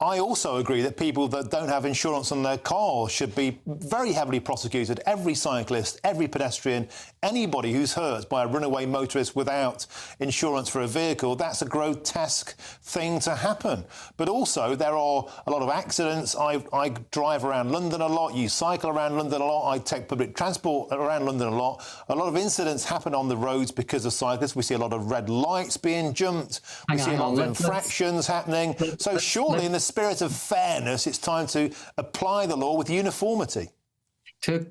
I also agree that people that don't have insurance on their car should be very heavily prosecuted. Every cyclist, every pedestrian, anybody who's hurt by a runaway motorist without insurance for a vehicle, that's a grotesque thing to happen. But also, there are a lot of accidents. I drive around London a lot. You cycle around London a lot. I take public transport around London a lot. A lot of incidents happen on the roads because of cyclists. We see a lot of red lights being jumped. We see a lot of infractions happening. So surely, in the spirit of fairness, it's time to apply the law with uniformity. To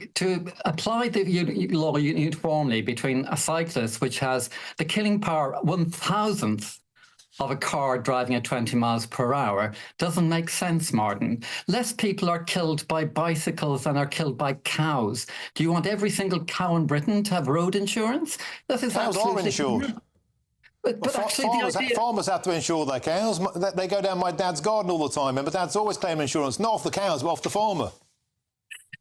apply the law uniformly between a cyclist, which has the killing power 1,000th of a car driving at 20 miles per hour, doesn't make sense, Martin. Less people are killed by bicycles than are killed by cows. Do you want every single cow in Britain to have road insurance? That is cows are insured. But actually, farmers have to insure their cows. They go down my dad's garden all the time, and my dad's always claiming insurance, not off the cows, but off the farmer.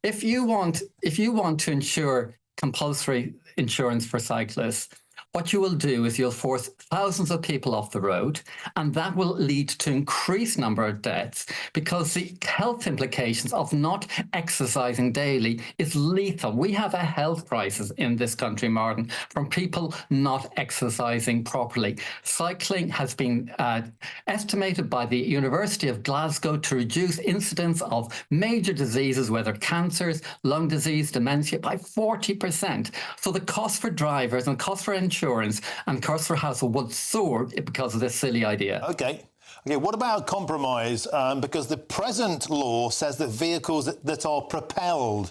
If you want to ensure compulsory insurance for cyclists, what you will do is you'll force thousands of people off the road, and that will lead to increased number of deaths because the health implications of not exercising daily is lethal. We have a health crisis in this country, Martin, from people not exercising properly. Cycling has been estimated by the University of Glasgow to reduce incidence of major diseases, whether cancers, lung disease, dementia, by 40%. So the cost for drivers and cost for insurance and cost for household would soar because of this silly idea. Okay, what about compromise? Because the present law says that vehicles that are propelled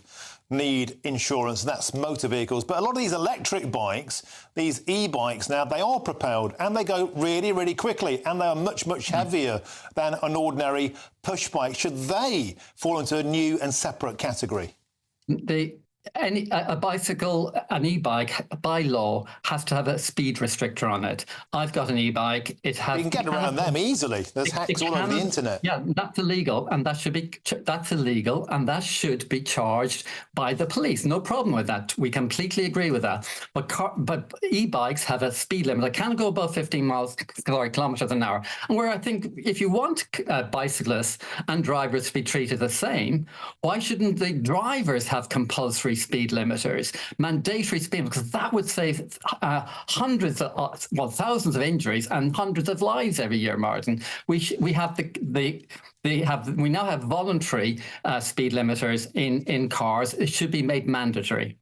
need insurance, and that's motor vehicles. But a lot of these electric bikes, these e-bikes now, they are propelled and they go really, really quickly, and they are much, much heavier than an ordinary push bike. Should they fall into a new and separate category? a bicycle, an e-bike, by law, has to have a speed restrictor on it. I've got an e-bike. It has. You can get around them easily. There's hacks all over the internet. Yeah, that's illegal, and that should be that should be charged by the police. No problem with that. We completely agree with that. But e-bikes have a speed limit. They can't go above 15 kilometers an hour. And where I think if you want bicyclists and drivers to be treated the same, why shouldn't the drivers have compulsory speed limiters, mandatory speed, because that would save thousands of injuries and hundreds of lives every year, Martin. We now have voluntary speed limiters in cars. It should be made mandatory.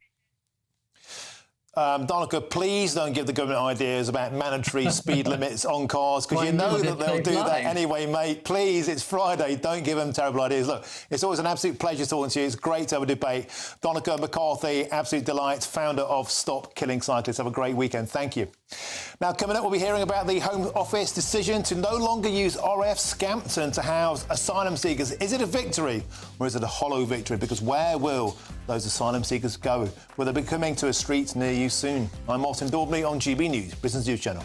Donica, please don't give the government ideas about mandatory speed limits on cars, because you know that they'll do that anyway, mate. Please, it's Friday. Don't give them terrible ideas. Look, it's always an absolute pleasure talking to you. It's great to have a debate. Donica McCarthy, absolute delight, founder of Stop Killing Cyclists. Have a great weekend. Thank you. Now, coming up, we'll be hearing about the Home Office decision to no longer use RAF Scampton to house asylum seekers. Is it a victory or is it a hollow victory? Because where will those asylum seekers go? Will they be coming to a street near you soon? I'm Martin Daubney on GB News, Britain's news channel.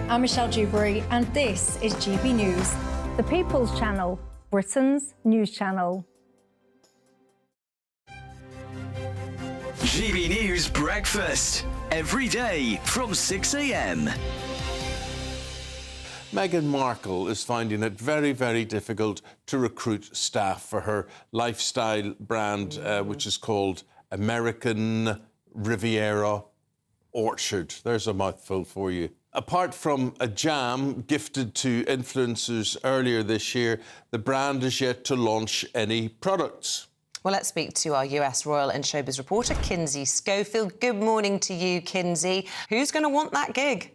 I'm Michelle Dewberry and this is GB News, the People's Channel, Britain's news channel. GB News Breakfast, every day from 6 a.m. Meghan Markle is finding it very, very difficult to recruit staff for her lifestyle brand, which is called American Riviera Orchard. There's a mouthful for you. Apart from a jam gifted to influencers earlier this year, the brand is yet to launch any products. Well, let's speak to our US royal and showbiz reporter, Kinsey Schofield. Good morning to you, Kinsey. Who's going to want that gig?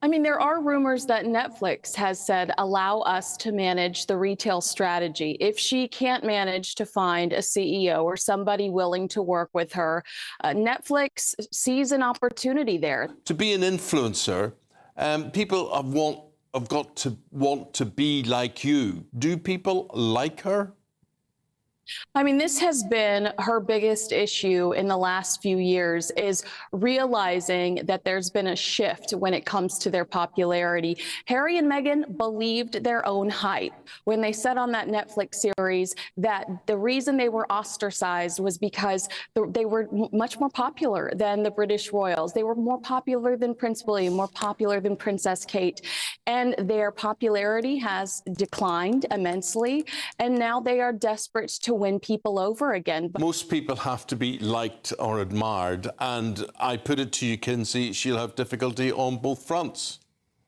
I mean, there are rumors that Netflix has said, allow us to manage the retail strategy. If she can't manage to find a CEO or somebody willing to work with her, Netflix sees an opportunity there. To be an influencer, people have got to want to be like you. Do people like her? I mean, this has been her biggest issue in the last few years, is realizing that there's been a shift when it comes to their popularity. Harry and Meghan believed their own hype when they said on that Netflix series that the reason they were ostracized was because they were much more popular than the British royals. They were more popular than Prince William, more popular than Princess Kate. And their popularity has declined immensely. And now they are desperate to win people over again. Most people have to be liked or admired, and I put it to you, Kinsey, she'll have difficulty on both fronts.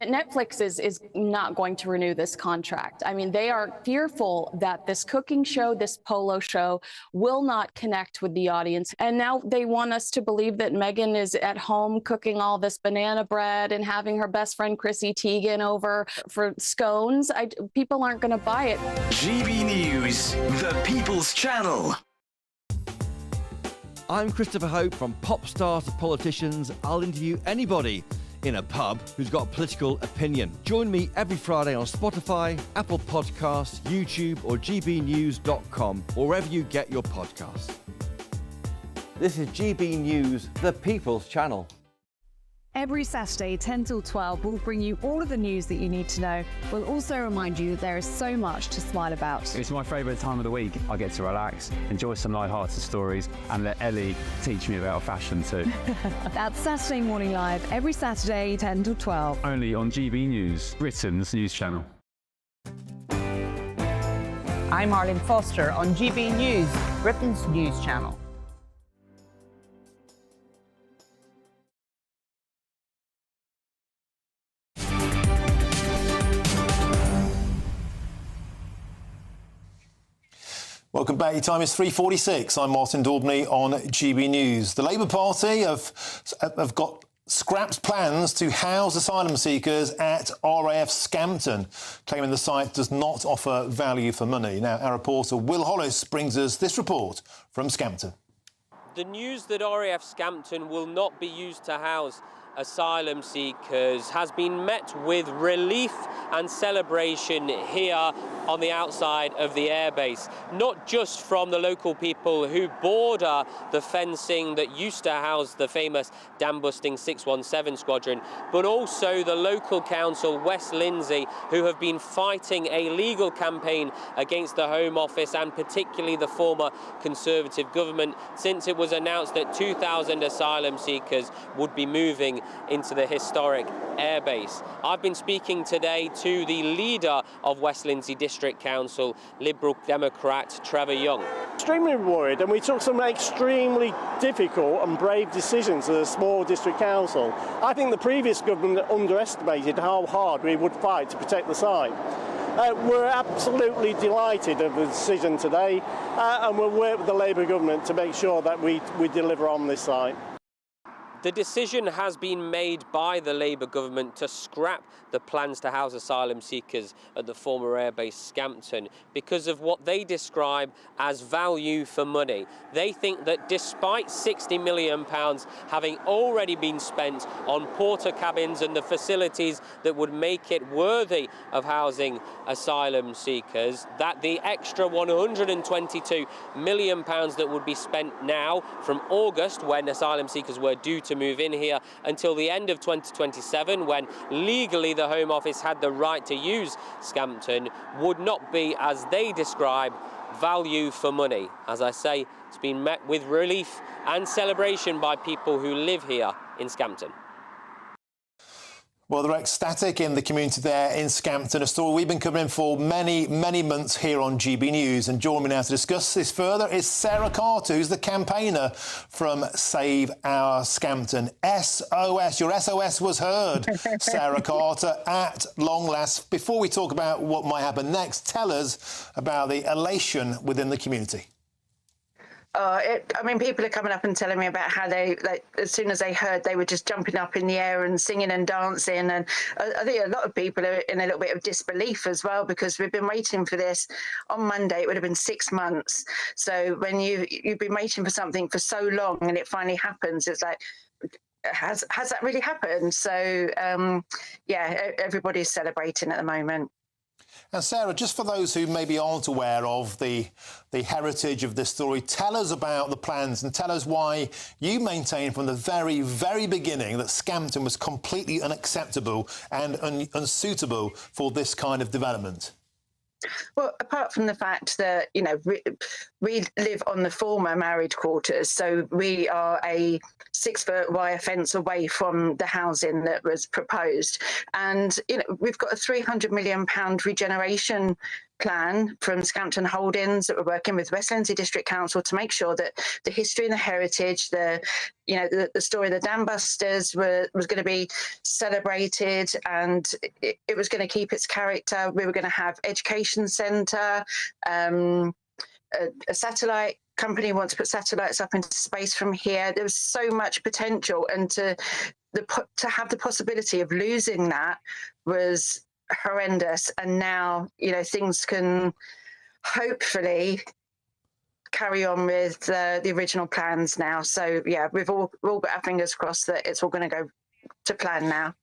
Netflix is not going to renew this contract. I mean, they are fearful that this cooking show, this polo show, will not connect with the audience. And now they want us to believe that Meghan is at home cooking all this banana bread and having her best friend Chrissy Teigen over for scones. People aren't going to buy it. GB News, the People's Channel. I'm Christopher Hope. From pop stars to politicians, I'll interview anybody in a pub who's got a political opinion. Join me every Friday on Spotify, Apple Podcasts, YouTube or gbnews.com, or wherever you get your podcasts. This is GB News, the People's Channel. Every Saturday, 10 till 12, we'll bring you all of the news that you need to know. We'll also remind you that there is so much to smile about. It's my favourite time of the week. I get to relax, enjoy some light-hearted stories, and let Ellie teach me about fashion too. That's Saturday Morning Live, every Saturday, 10 till 12. Only on GB News, Britain's news channel. I'm Arlene Foster on GB News, Britain's news channel. Welcome back. Your time is 3:46. I'm Martin Daubney on GB News. The Labour Party have got scrapped plans to house asylum seekers at RAF Scampton, claiming the site does not offer value for money. Now, our reporter Will Hollis brings us this report from Scampton. The news that RAF Scampton will not be used to house asylum seekers has been met with relief and celebration here on the outside of the airbase, not just from the local people who border the fencing that used to house the famous dam-busting 617 squadron, but also the local council, West Lindsey, who have been fighting a legal campaign against the Home Office and particularly the former Conservative government since it was announced that 2,000 asylum seekers would be moving into the historic airbase. I've been speaking today to the leader of West Lindsey District Council, Liberal Democrat Trevor Young. Extremely worried, and we took some extremely difficult and brave decisions as a small district council. I think the previous government underestimated how hard we would fight to protect the site. We're absolutely delighted of the decision today, and we'll work with the Labour government to make sure that we deliver on this site. The decision has been made by the Labour government to scrap the plans to house asylum seekers at the former airbase Scampton because of what they describe as value for money. They think that despite £60 million having already been spent on porter cabins and the facilities that would make it worthy of housing asylum seekers, that the extra £122 million that would be spent now from August, when asylum seekers were due to move in here, until the end of 2027, when legally the Home Office had the right to use Scampton, would not be, as they describe, value for money. As I say, it's been met with relief and celebration by people who live here in Scampton. Well, they're ecstatic in the community there in Scampton, a story we've been covering for many, many months here on GB News. And joining me now to discuss this further is Sarah Carter, who's the campaigner from Save Our Scampton. SOS, your SOS was heard, Sarah Carter, at long last. Before we talk about what might happen next, tell us about the elation within the community. I mean, people are coming up and telling me about how they, like, as soon as they heard, they were just jumping up in the air and singing and dancing. And I think a lot of people are in a little bit of disbelief as well, because we've been waiting for this. On Monday, it would have been 6 months. So when you've been waiting for something for so long and it finally happens, it's like, has that really happened? So, yeah, everybody's celebrating at the moment. And Sarah, just for those who maybe aren't aware of the heritage of this story, tell us about the plans and tell us why you maintained from the very, very beginning that Scampton was completely unacceptable and unsuitable for this kind of development. Well, apart from the fact that, you know, we live on the former married quarters, so we are a 6-foot wire fence away from the housing that was proposed. And, you know, we've got a £300 million regeneration plan from Scampton Holdings that we're working with West Lindsey District Council to make sure that the history and the heritage, the story of the dam busters was going to be celebrated, and it was going to keep its character. We were going to have education centre, a satellite company wants to put satellites up into space from here. There was so much potential, and to have the possibility of losing that was horrendous. And now, you know, things can hopefully carry on with the original plans now. So yeah, we've all got our fingers crossed that it's all going to go to plan now.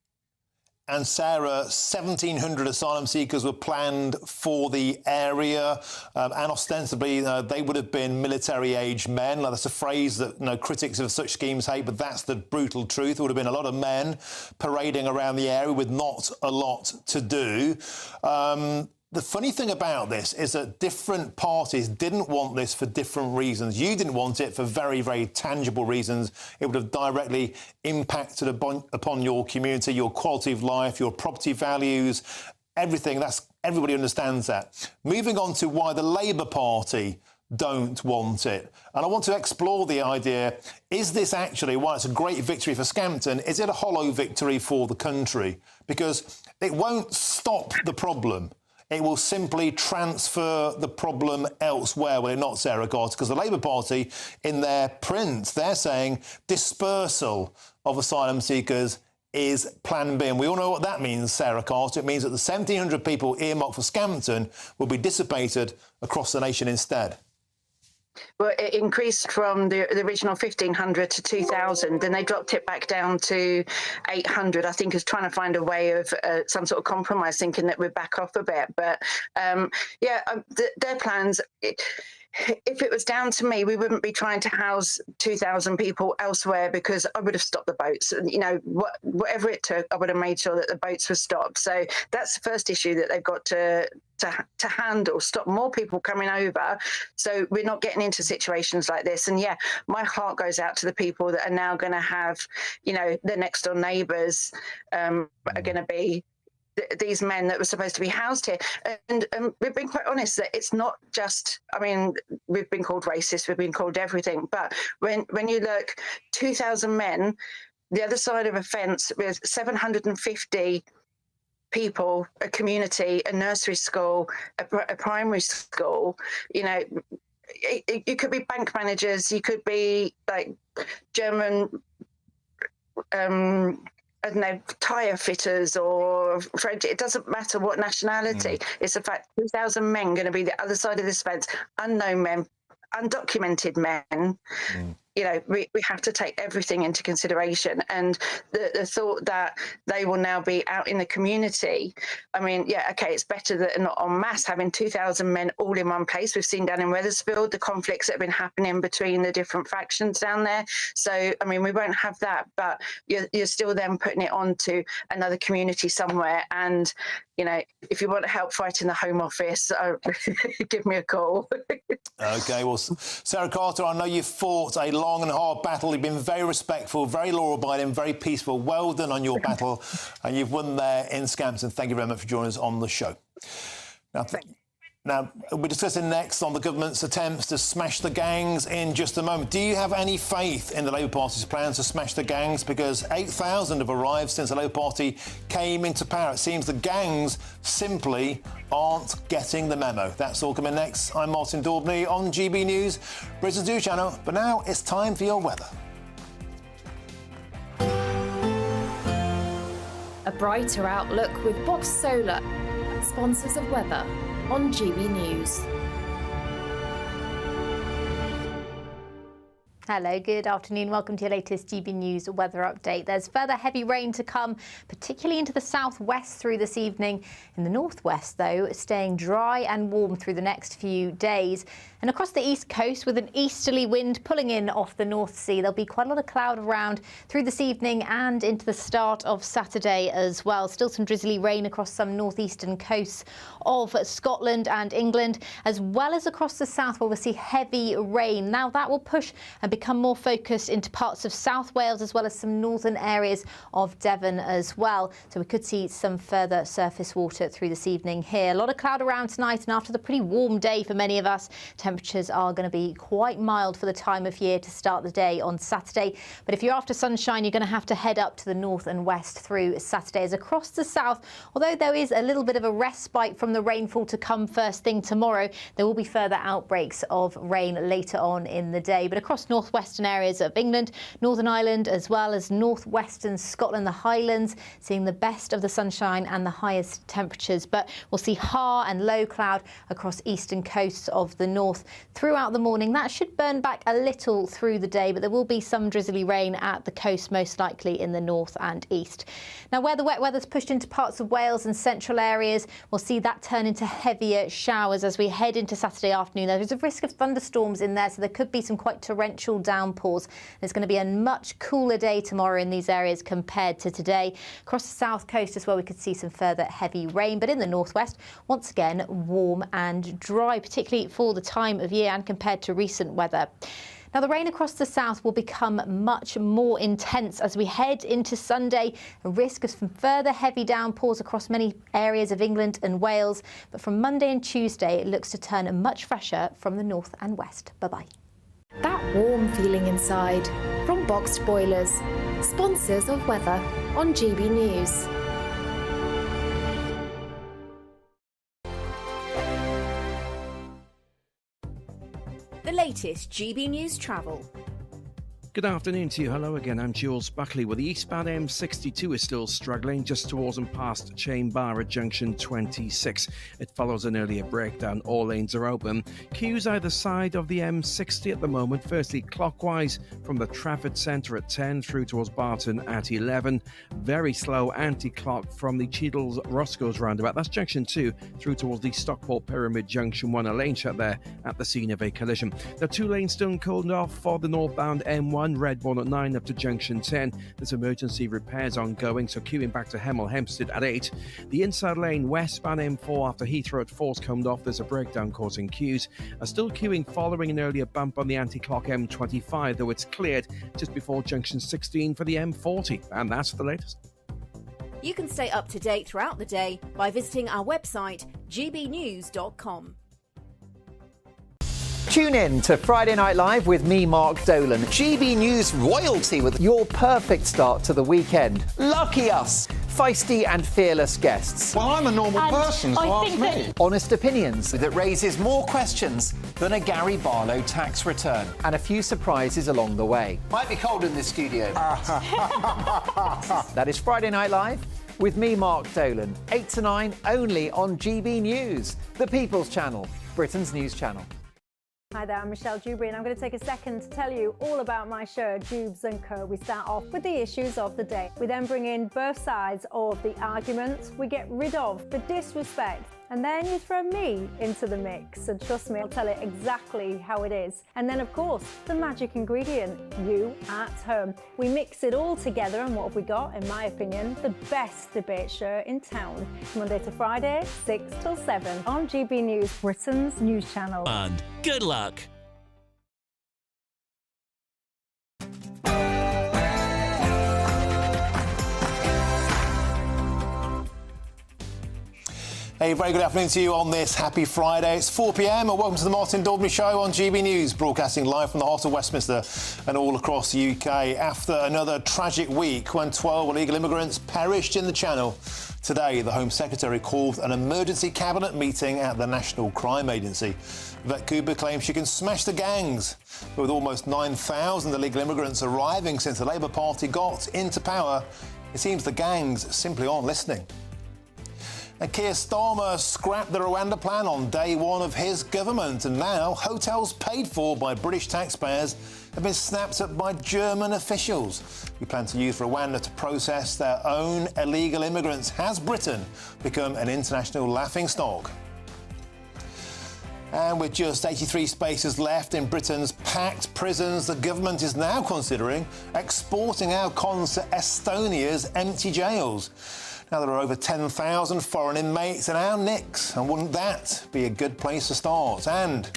And Sarah, 1,700 asylum seekers were planned for the area, and ostensibly they would have been military-aged men. Now, that's a phrase that critics of such schemes hate, but that's the brutal truth. There would have been a lot of men parading around the area with not a lot to do. The funny thing about this is that different parties didn't want this for different reasons. You didn't want it for very, very tangible reasons. It would have directly impacted upon your community, your quality of life, your property values, everything. Everybody understands that. Moving on to why the Labour Party don't want it. And I want to explore the idea, is this actually, while it's a great victory for Scampton, is it a hollow victory for the country? Because it won't stop the problem. It will simply transfer the problem elsewhere, will it not, Sarah Carter? Because the Labour Party, in their print, they're saying dispersal of asylum seekers is Plan B. And we all know what that means, Sarah Carter. It means that the 1,700 people earmarked for Scampton will be dissipated across the nation instead. Well, it increased from the original 1,500 to 2,000, and they dropped it back down to 800. I think is trying to find a way of some sort of compromise, thinking that we're back off a bit. But their plans. If it was down to me, we wouldn't be trying to house 2,000 people elsewhere, because I would have stopped the boats. And, you know, whatever it took, I would have made sure that the boats were stopped. So that's the first issue that they've got to handle, stop more people coming over, so we're not getting into situations like this. And my heart goes out to the people that are now going to have, you know, their next door neighbours are going to be these men that were supposed to be housed here. And we've been quite honest that it's not just, I mean, we've been called racist, we've been called everything, but when you look, 2,000 men, the other side of a fence with 750 people, a community, a nursery school, a primary school, you know, you could be bank managers, you could be like German, I don't know, tyre fitters or French. It doesn't matter what nationality. It's the fact 2,000 men going to be the other side of this fence, unknown men, undocumented men. You know, we have to take everything into consideration. And the thought that they will now be out in the community, I mean, okay, it's better that not en masse having 2,000 men all in one place. We've seen down in Wethersfield the conflicts that have been happening between the different factions down there. So, I mean, we won't have that, but you're still then putting it on to another community somewhere. And, you know, if you want to help fight in the Home Office, give me a call. OK, well, Sarah Carter, I know you've fought a long and hard battle. You've been very respectful, very law-abiding, very peaceful. Well done on your battle, and you've won there in Scampton. Thank you very much for joining us on the show. Now, we're discussing next on the government's attempts to smash the gangs in just a moment. Do you have any faith in the Labour Party's plans to smash the gangs? Because 8,000 have arrived since the Labour Party came into power. It seems the gangs simply aren't getting the memo. That's all coming next. I'm Martin Daubney on GB News, Britain's News Channel. But now it's time for your weather. A brighter outlook with Box Solar, sponsors of weather on GB News. Hello, good afternoon. Welcome to your latest GB News weather update. There's further heavy rain to come, particularly into the southwest through this evening. In the northwest, though, staying dry and warm through the next few days. And across the east coast, with an easterly wind pulling in off the North Sea, there'll be quite a lot of cloud around through this evening and into the start of Saturday as well. Still some drizzly rain across some northeastern coasts of Scotland and England, as well as across the south where we'll see heavy rain. Now that will push and become more focused into parts of South Wales, as well as some northern areas of Devon as well. So we could see some further surface water through this evening here. A lot of cloud around tonight, and after the pretty warm day for many of us, temperatures are going to be quite mild for the time of year to start the day on Saturday. But if you're after sunshine, you're going to have to head up to the north and west through Saturday. As across the south, although there is a little bit of a respite from the rainfall to come first thing tomorrow, there will be further outbreaks of rain later on in the day. But across northwestern areas of England, Northern Ireland, as well as northwestern Scotland, the Highlands, seeing the best of the sunshine and the highest temperatures. But we'll see high and low cloud across eastern coasts of the north throughout the morning. That should burn back a little through the day, but there will be some drizzly rain at the coast, most likely in the north and east. Now, where the wet weather's pushed into parts of Wales and central areas, we'll see that turn into heavier showers as we head into Saturday afternoon. There's a risk of thunderstorms in there, so there could be some quite torrential downpours. There's going to be a much cooler day tomorrow in these areas compared to today. Across the south coast as well, we could see some further heavy rain, but in the northwest, once again, warm and dry, particularly for the time of year and compared to recent weather. Now, the rain across the south will become much more intense as we head into Sunday. A risk of some further heavy downpours across many areas of England and Wales. But from Monday and Tuesday, it looks to turn much fresher from the north and west. Bye-bye. That warm feeling inside from Boxed Boilers, sponsors of weather on GB News. The latest GB News travel. Good afternoon to you. Hello again. I'm Jules Buckley. Well, the eastbound M62 is still struggling just towards and past Chain Bar at junction 26. It follows an earlier breakdown. All lanes are open. Queues either side of the M60 at the moment. Firstly, clockwise from the Trafford Centre at 10 through towards Barton at 11. Very slow anti-clock from the Cheadle's Roscoe's roundabout. That's junction 2 through towards the Stockport Pyramid junction 1. A lane shut there at the scene of a collision. There are 2 lanes still called off for the northbound M1. Redbourne at 9 up to junction 10. There's emergency repairs ongoing, so queuing back to Hemel Hempstead at 8. The inside lane westbound M4 after Heathrow at 4's come off. There's a breakdown causing queues. Still queuing following an earlier bump on the anti-clock M25, though it's cleared just before junction 16 for the M40. And that's the latest. You can stay up to date throughout the day by visiting our website, gbnews.com. Tune in to Friday Night Live with me, Mark Dolan. GB News royalty with your perfect start to the weekend. Lucky us! Feisty and fearless guests. Well, I'm a normal person, so ask me. Honest opinions that raises more questions than a Gary Barlow tax return. And a few surprises along the way. Might be cold in this studio. That is Friday Night Live with me, Mark Dolan. 8 to 9, only on GB News, the People's Channel, Britain's news channel. Hi there, I'm Michelle Dewberry and I'm going to take a second to tell you all about my show, Dubes & Co. We start off with the issues of the day. We then bring in both sides of the arguments. We get rid of the disrespect. And then you throw me into the mix. And trust me, I'll tell it exactly how it is. And then, of course, the magic ingredient, you at home. We mix it all together and what have we got, in my opinion, the best debate show in town. Monday to Friday, 6 till 7 on GB News, Britain's news channel. And good luck. Hey, very good afternoon to you on this happy Friday. It's 4 p.m. and welcome to the Martin Daubney Show on GB News, broadcasting live from the heart of Westminster and all across the UK after another tragic week when 12 illegal immigrants perished in the Channel. Today, the Home Secretary called an emergency cabinet meeting at the National Crime Agency. Yvette Cooper claims she can smash the gangs. But with almost 9,000 illegal immigrants arriving since the Labour Party got into power, it seems the gangs simply aren't listening. And Keir Starmer scrapped the Rwanda plan on day one of his government, and now hotels paid for by British taxpayers have been snapped up by German officials who plan to use Rwanda to process their own illegal immigrants. Has Britain become an international laughingstock? And with just 83 spaces left in Britain's packed prisons, the government is now considering exporting our cons to Estonia's empty jails. Now, there are over 10,000 foreign inmates in our NICs, and wouldn't that be a good place to start? And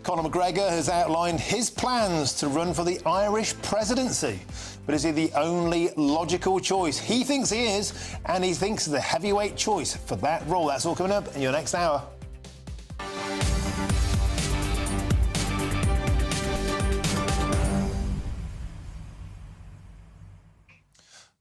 Conor McGregor has outlined his plans to run for the Irish presidency. But is he the only logical choice? He thinks he is, and he thinks the heavyweight choice for that role. That's all coming up in your next hour.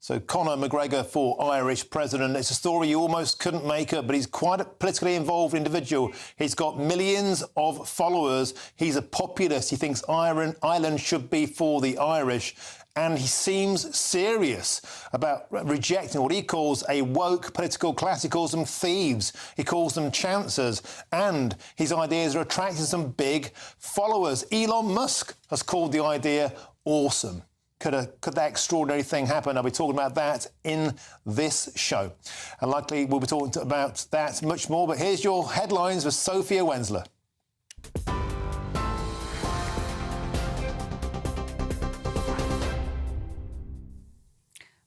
So Conor McGregor for Irish president. It's a story you almost couldn't make up, but he's quite a politically involved individual. He's got millions of followers. He's a populist. He thinks Ireland should be for the Irish. And he seems serious about rejecting what he calls a woke political class. He calls them thieves. He calls them chancers. And his ideas are attracting some big followers. Elon Musk has called the idea awesome. Could that extraordinary thing happen? I'll be talking about that in this show. And likely we'll be talking about that much more. But here's your headlines with Sophia Wensler.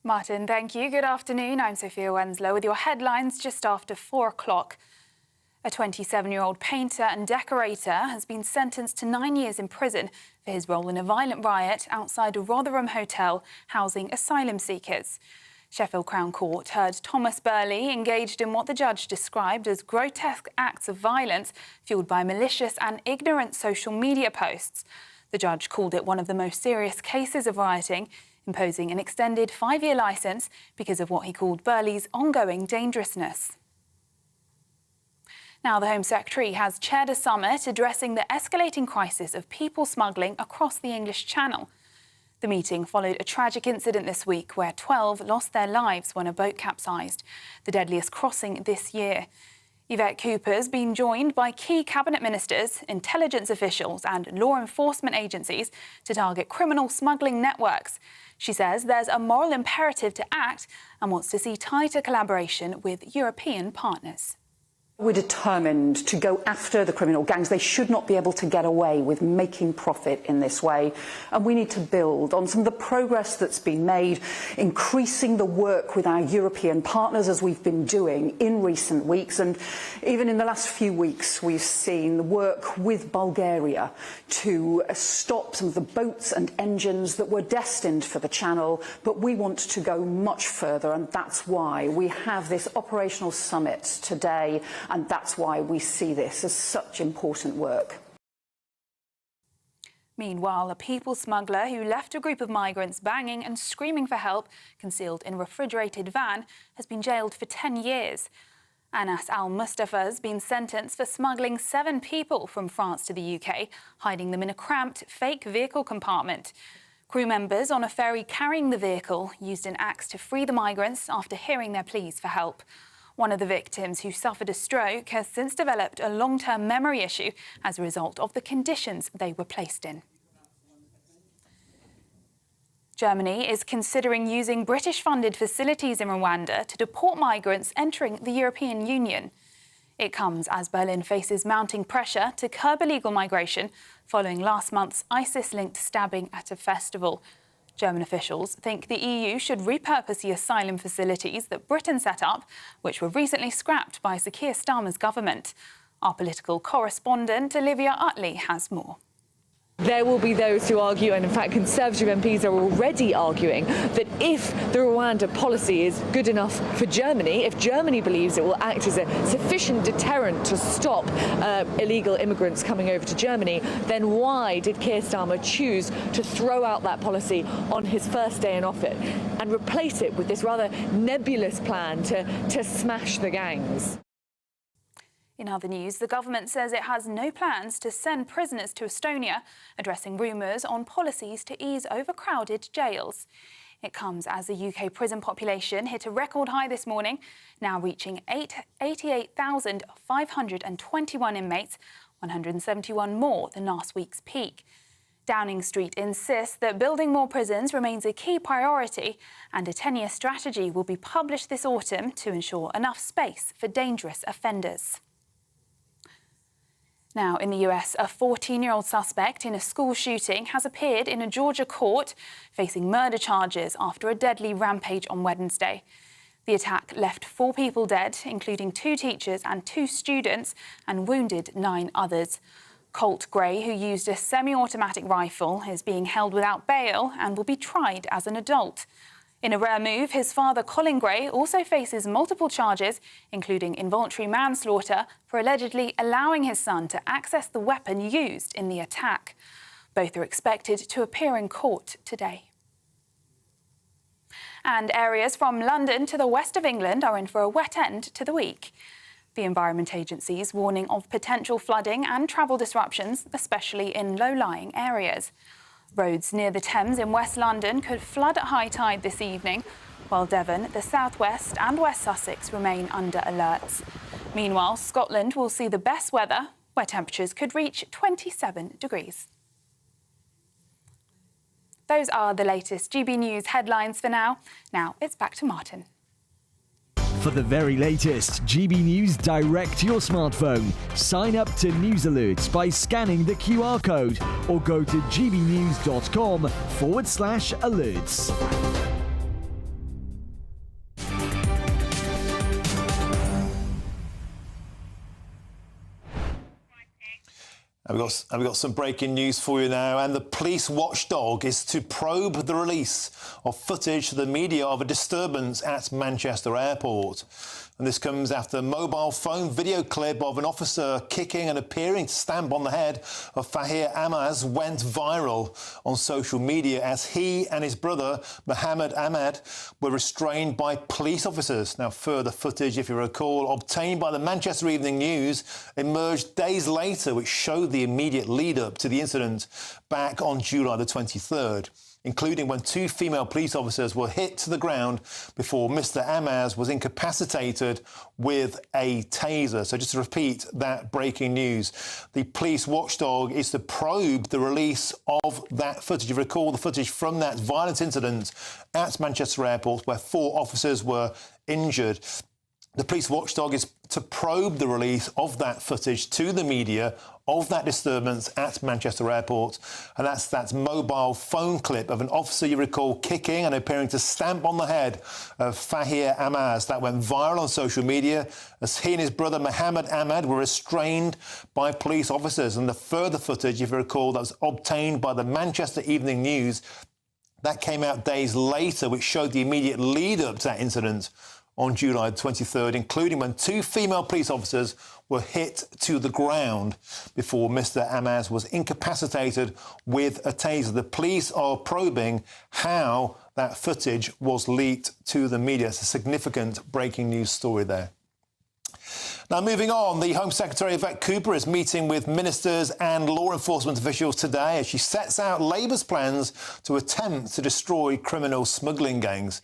Martin, thank you. Good afternoon. I'm Sophia Wensler with your headlines just after 4 o'clock. A 27-year-old painter and decorator has been sentenced to 9 years in prison for his role in a violent riot outside a Rotherham hotel housing asylum seekers. Sheffield Crown Court heard Thomas Burley engaged in what the judge described as grotesque acts of violence fuelled by malicious and ignorant social media posts. The judge called it one of the most serious cases of rioting, imposing an extended 5-year licence because of what he called Burley's ongoing dangerousness. Now, the Home Secretary has chaired a summit addressing the escalating crisis of people smuggling across the English Channel. The meeting followed a tragic incident this week where 12 lost their lives when a boat capsized, the deadliest crossing this year. Yvette Cooper's been joined by key cabinet ministers, intelligence officials and law enforcement agencies to target criminal smuggling networks. She says there's a moral imperative to act and wants to see tighter collaboration with European partners. We're determined to go after the criminal gangs. They should not be able to get away with making profit in this way. And we need to build on some of the progress that's been made, increasing the work with our European partners as we've been doing in recent weeks. And even in the last few weeks, we've seen the work with Bulgaria to stop some of the boats and engines that were destined for the Channel. But we want to go much further, and that's why we have this operational summit today. And that's why we see this as such important work. Meanwhile, a people smuggler who left a group of migrants banging and screaming for help, concealed in a refrigerated van, has been jailed for 10 years. Anas al-Mustafa has been sentenced for smuggling 7 people from France to the UK, hiding them in a cramped, fake vehicle compartment. Crew members on a ferry carrying the vehicle used an axe to free the migrants after hearing their pleas for help. One of the victims, who suffered a stroke, has since developed a long-term memory issue as a result of the conditions they were placed in. Germany is considering using British-funded facilities in Rwanda to deport migrants entering the European Union. It comes as Berlin faces mounting pressure to curb illegal migration following last month's ISIS-linked stabbing at a festival. German officials think the EU should repurpose the asylum facilities that Britain set up, which were recently scrapped by Sir Keir Starmer's government. Our political correspondent, Olivia Utley, has more. There will be those who argue, and in fact Conservative MPs are already arguing, that if the Rwanda policy is good enough for Germany, if Germany believes it will act as a sufficient deterrent to stop illegal immigrants coming over to Germany, then why did Keir Starmer choose to throw out that policy on his first day in office and replace it with this rather nebulous plan to smash the gangs? In other news, the government says it has no plans to send prisoners to Estonia, addressing rumours on policies to ease overcrowded jails. It comes as the UK prison population hit a record high this morning, now reaching 88,521 inmates, 171 more than last week's peak. Downing Street insists that building more prisons remains a key priority, and a 10-year strategy will be published this autumn to ensure enough space for dangerous offenders. Now, in the US, a 14-year-old suspect in a school shooting has appeared in a Georgia court, facing murder charges after a deadly rampage on Wednesday. The attack left 4 people dead, including 2 teachers and 2 students, and wounded 9 others. Colt Gray, who used a semi-automatic rifle, is being held without bail and will be tried as an adult. In a rare move, his father, Colin Gray, also faces multiple charges, including involuntary manslaughter, for allegedly allowing his son to access the weapon used in the attack. Both are expected to appear in court today. And areas from London to the west of England are in for a wet end to the week. The Environment Agency is warning of potential flooding and travel disruptions, especially in low-lying areas. Roads near the Thames in West London could flood at high tide this evening, while Devon, the southwest and West Sussex remain under alerts. Meanwhile, Scotland will see the best weather, where temperatures could reach 27 degrees. Those are the latest GB News headlines for now. Now it's back to Martin. For the very latest GB News direct to your smartphone, sign up to News Alerts by scanning the QR code or go to gbnews.com/alerts. We've got some breaking news for you now, and the police watchdog is to probe the release of footage to the media of a disturbance at Manchester Airport. And this comes after a mobile phone video clip of an officer kicking and appearing to stamp on the head of Fahir Ahmad went viral on social media as he and his brother, Mohammed Ahmad, were restrained by police officers. Now, further footage, if you recall, obtained by the Manchester Evening News emerged days later, which showed the immediate lead-up to the incident back on July the 23rd. Including when two female police officers were hit to the ground before Mr. Ahmad was incapacitated with a taser. So just to repeat that breaking news, the police watchdog is to probe the release of that footage. You recall the footage from that violent incident at Manchester Airport where 4 officers were injured. The police watchdog is to probe the release of that footage to the media of that disturbance at Manchester Airport. And that's that mobile phone clip of an officer, you recall, kicking and appearing to stamp on the head of Fahir Ahmad. That went viral on social media as he and his brother Mohammed Ahmad were restrained by police officers. And the further footage, if you recall, that was obtained by the Manchester Evening News, that came out days later, which showed the immediate lead-up to that incident on July 23rd, including when 2 female police officers were hit to the ground before Mr. Ahmad was incapacitated with a taser. The police are probing how that footage was leaked to the media. It's a significant breaking news story there. Now, moving on, the Home Secretary Yvette Cooper is meeting with ministers and law enforcement officials today as she sets out Labour's plans to attempt to destroy criminal smuggling gangs.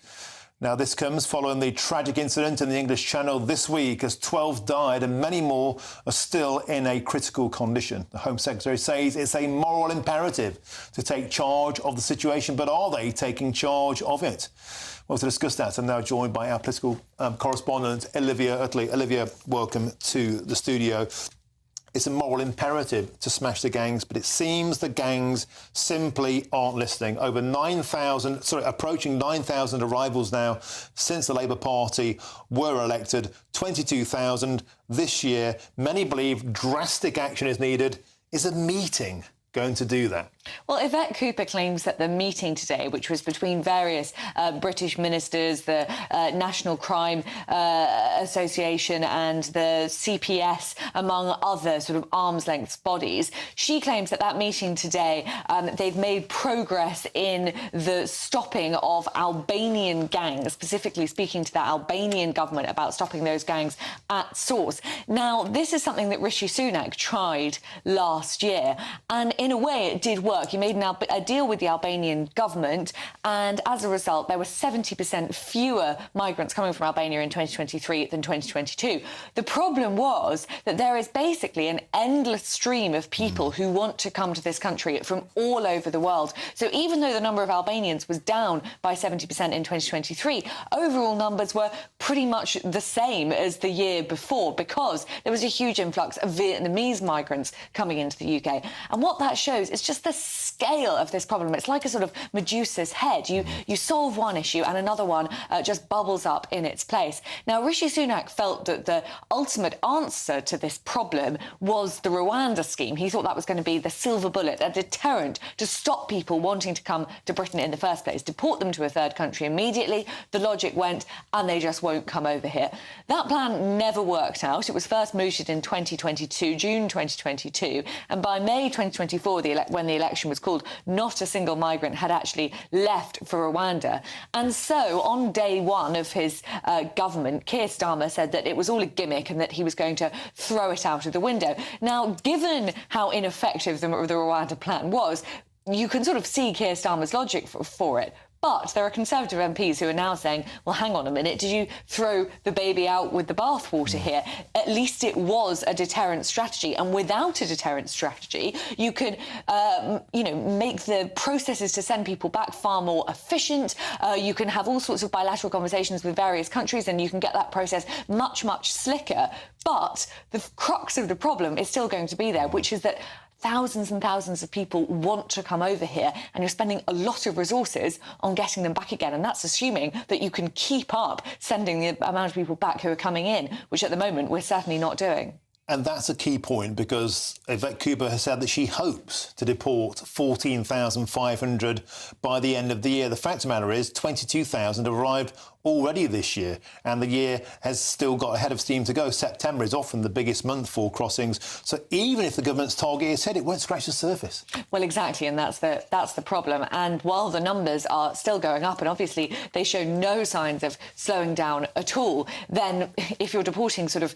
Now, this comes following the tragic incident in the English Channel this week as 12 died and many more are still in a critical condition. The Home Secretary says it's a moral imperative to take charge of the situation, but are they taking charge of it? Well, to discuss that, I'm now joined by our political correspondent, Olivia Utley. Olivia, welcome to the studio. It's a moral imperative to smash the gangs, but it seems the gangs simply aren't listening. Approaching 9,000 arrivals now since the Labour Party were elected, 22,000 this year. Many believe drastic action is needed. Is a meeting going to do that? Well, Yvette Cooper claims that the meeting today, which was between various British ministers, the National Crime Association and the CPS, among other sort of arm's-length bodies, she claims that that meeting today, they've made progress in the stopping of Albanian gangs, specifically speaking to the Albanian government about stopping those gangs at source. Now, this is something that Rishi Sunak tried last year, and in a way it did work. He made a deal with the Albanian government, and as a result there were 70% fewer migrants coming from Albania in 2023 than 2022. The problem was that there is basically an endless stream of people who want to come to this country from all over the world. So even though the number of Albanians was down by 70% in 2023, overall numbers were pretty much the same as the year before because there was a huge influx of Vietnamese migrants coming into the UK. And what that shows is just the scale of this problem. It's like a sort of Medusa's head. You solve one issue and another one just bubbles up in its place. Now, Rishi Sunak felt that the ultimate answer to this problem was the Rwanda scheme. He thought that was going to be the silver bullet, a deterrent to stop people wanting to come to Britain in the first place, deport them to a third country immediately. The logic went, and they just won't come over here. That plan never worked out. It was first mooted in 2022, June 2022, and by May 2024, when the election was called, not a single migrant had actually left for Rwanda. And so on day one of his government, Keir Starmer said that it was all a gimmick and that he was going to throw it out of the window. Now, given how ineffective the Rwanda plan was, you can sort of see Keir Starmer's logic for it. But there are Conservative MPs who are now saying, well, hang on a minute, did you throw the baby out with the bathwater here? At least it was a deterrent strategy. And without a deterrent strategy, you could, make the processes to send people back far more efficient. You can have all sorts of bilateral conversations with various countries and you can get that process much, much slicker. But the crux of the problem is still going to be there, which is that thousands and thousands of people want to come over here and you're spending a lot of resources on getting them back again. And that's assuming that you can keep up sending the amount of people back who are coming in, which at the moment we're certainly not doing. And that's a key point because Yvette Cooper has said that she hopes to deport 14,500 by the end of the year. The fact of the matter is 22,000 arrived already this year, and the year has still got a head of steam to go. September is often the biggest month for crossings, so even if the government's target is hit, it won't scratch the surface. Well, exactly, and that's the problem. And while the numbers are still going up, and obviously they show no signs of slowing down at all, then if you're deporting sort of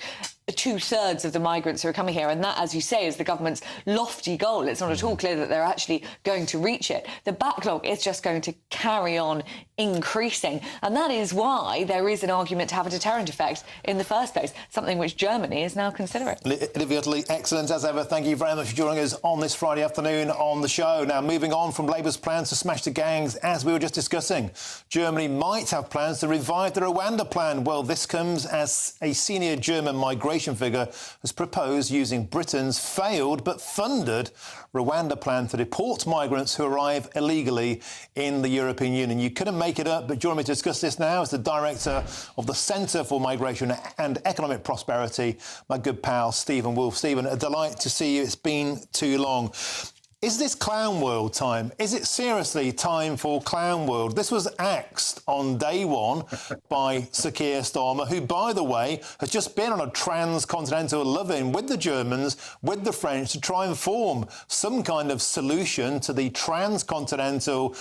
2/3 of the migrants who are coming here, and that, as you say, is the government's lofty goal, it's not at all clear that they're actually going to reach it. The backlog is just going to carry on increasing, and that is why there is an argument to have a deterrent effect in the first place, something which Germany is now considering. Olivia Utley, excellent as ever. Thank you very much for joining us on this Friday afternoon on the show. Now, moving on from Labour's plans to smash the gangs, as we were just discussing, Germany might have plans to revive the Rwanda plan. Well, this comes as a senior German migration figure has proposed using Britain's failed but funded Rwanda plan to deport migrants who arrive illegally in the European Union. You couldn't make it up, but joining me to discuss this now is the director of the Centre for Migration and Economic Prosperity, my good pal Stephen Wolfe. Stephen, a delight to see you. It's been too long. Is this clown world time? Is it seriously time for clown world? This was axed on day one by Sir Keir Starmer, who, by the way, has just been on a transcontinental love-in with the Germans, with the French, to try and form some kind of solution to the transcontinental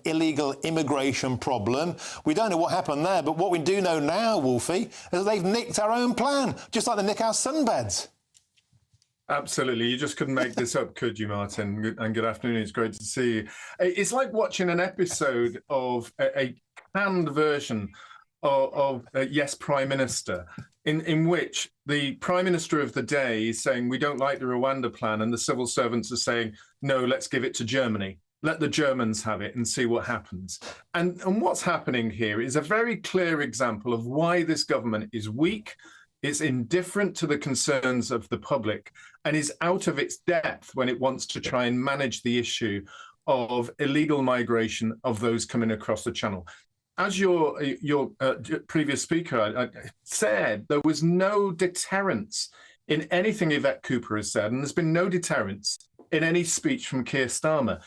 illegal immigration problem. We don't know what happened there, but what we do know now, Wolfie, is that they've nicked our own plan, just like they nick our sunbeds. Absolutely. You just couldn't make this up, could you, Martin? And good afternoon. It's great to see you. It's like watching an episode of a canned version of Yes, Prime Minister, in which the Prime Minister of the day is saying, we don't like the Rwanda plan, and the civil servants are saying, no, let's give it to Germany. Let the Germans have it and see what happens. And what's happening here is a very clear example of why this government is weak, is indifferent to the concerns of the public, and is out of its depth when it wants to try and manage the issue of illegal migration of those coming across the channel. As your previous speaker said, there was no deterrence in anything Yvette Cooper has said, and there's been no deterrence in any speech from Keir Starmer.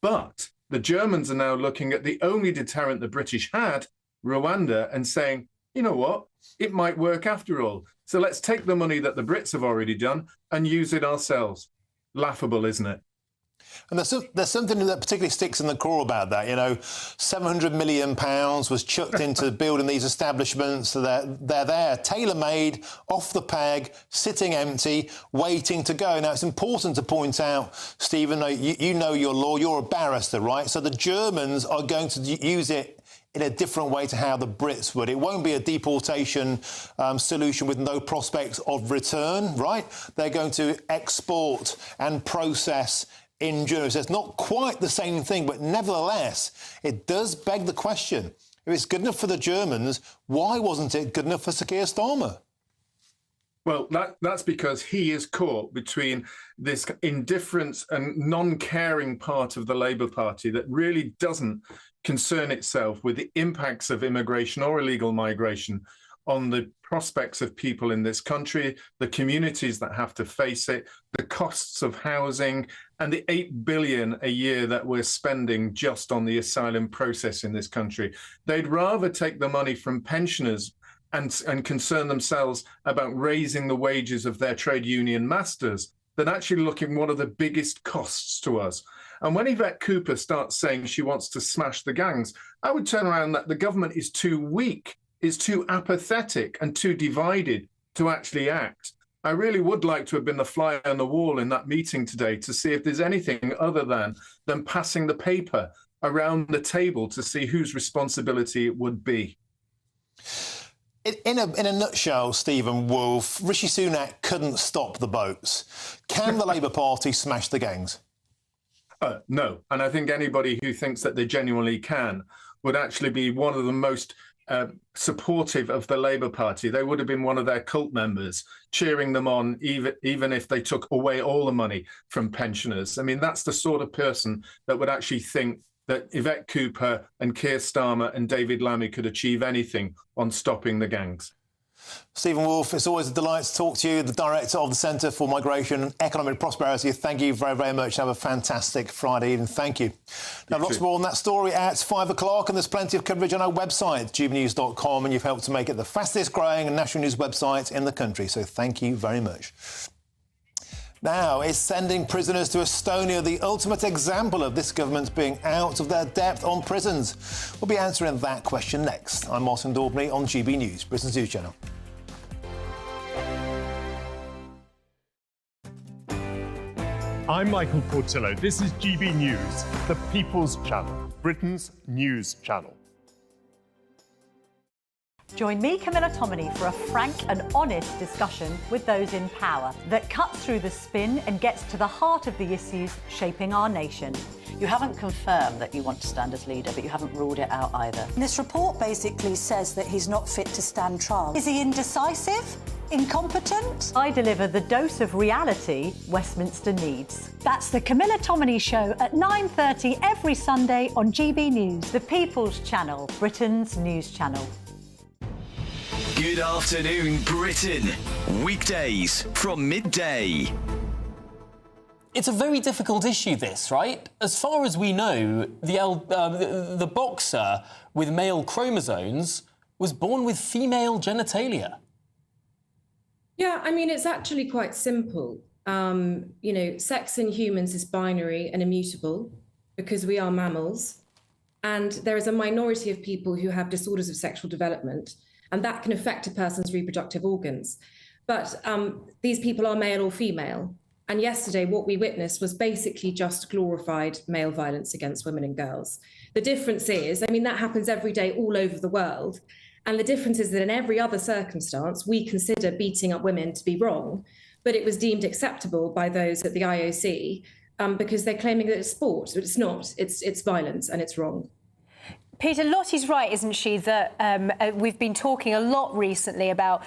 But the Germans are now looking at the only deterrent the British had, Rwanda, and saying, you know what, it might work after all. So let's take the money that the Brits have already done and use it ourselves. Laughable, isn't it? And there's something that particularly sticks in the craw about that. You know, £700 million was chucked into building these establishments. So they're there, tailor-made, off the peg, sitting empty, waiting to go. Now, it's important to point out, Stephen, you know your law, you're a barrister, right? So the Germans are going to use it in a different way to how the Brits would. It won't be a deportation solution with no prospects of return, right? They're going to export and process in Germany. So it's not quite the same thing, but nevertheless, it does beg the question. If it's good enough for the Germans, why wasn't it good enough for Sir Keir Starmer? Well, that's because he is caught between this indifference and non-caring part of the Labour Party that really doesn't concern itself with the impacts of immigration or illegal migration on the prospects of people in this country, the communities that have to face it, the costs of housing, and the $8 billion a year that we're spending just on the asylum process in this country. They'd rather take the money from pensioners and concern themselves about raising the wages of their trade union masters than actually looking what are the biggest costs to us. And when Yvette Cooper starts saying she wants to smash the gangs, I would turn around that the government is too weak, is too apathetic and too divided to actually act. I really would like to have been the fly on the wall in that meeting today to see if there's anything other than passing the paper around the table to see whose responsibility it would be. In a nutshell, Stephen Wolfe, Rishi Sunak couldn't stop the boats. Can the Labour Party smash the gangs? No. And I think anybody who thinks that they genuinely can would actually be one of the most supportive of the Labour Party. They would have been one of their cult members, cheering them on, even if they took away all the money from pensioners. I mean, that's the sort of person that would actually think that Yvette Cooper and Keir Starmer and David Lammy could achieve anything on stopping the gangs. Stephen Wolfe, it's always a delight to talk to you, the Director of the Centre for Migration and Economic Prosperity. Thank you very, very much. Have a fantastic Friday evening. Thank you. Now, lots more on that story at 5 o'clock, and there's plenty of coverage on our website, gbnews.com, and you've helped to make it the fastest growing national news website in the country. So thank you very much. Now, is sending prisoners to Estonia the ultimate example of this government being out of their depth on prisons? We'll be answering that question next. I'm Martin Daubney on GB News, Britain's news channel. I'm Michael Portillo. This is GB News, the People's Channel, Britain's news channel. Join me, Camilla Tominey, for a frank and honest discussion with those in power that cuts through the spin and gets to the heart of the issues shaping our nation. You haven't confirmed that you want to stand as leader, but you haven't ruled it out either. This report basically says that he's not fit to stand trial. Is he indecisive? Incompetent? I deliver the dose of reality Westminster needs. That's the Camilla Tominey Show at 9:30 every Sunday on GB News, the People's Channel, Britain's news channel. Good afternoon, Britain. Weekdays from midday. It's a very difficult issue, this, right? As far as we know, the boxer with male chromosomes was born with female genitalia. Yeah, I mean, it's actually quite simple. You know, sex in humans is binary and immutable because we are mammals. And there is a minority of people who have disorders of sexual development, and that can affect a person's reproductive organs. But these people are male or female. And yesterday, what we witnessed was basically just glorified male violence against women and girls. The difference is, I mean, that happens every day all over the world. And the difference is that in every other circumstance, we consider beating up women to be wrong, but it was deemed acceptable by those at the IOC because they're claiming that it's sport. But it's not. It's violence and it's wrong. Peter, Lottie's right, isn't she, that we've been talking a lot recently about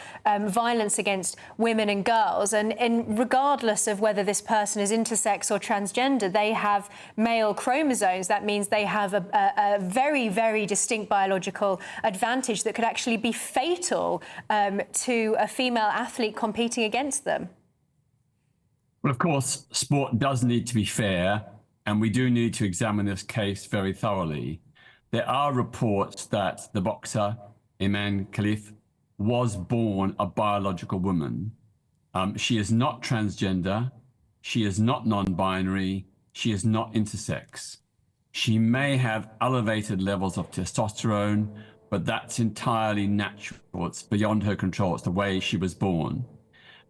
violence against women and girls, and regardless of whether this person is intersex or transgender, they have male chromosomes. That means they have a very, very distinct biological advantage that could actually be fatal to a female athlete competing against them. Well, of course, sport does need to be fair, and we do need to examine this case very thoroughly. There are reports that the boxer, Iman Khalif, was born a biological woman. She is not transgender. She is not non-binary. She is not intersex. She may have elevated levels of testosterone, but that's entirely natural. It's beyond her control. It's the way she was born.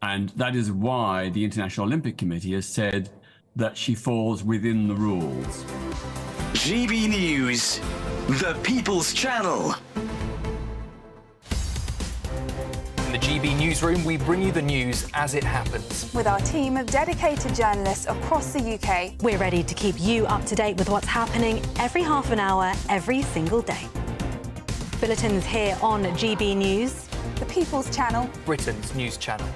And that is why the International Olympic Committee has said that she falls within the rules. GB News, the People's Channel. In the GB Newsroom, we bring you the news as it happens. With our team of dedicated journalists across the UK. We're ready to keep you up to date with what's happening every half an hour, every single day. Bulletins here on GB News, the People's Channel, Britain's news channel.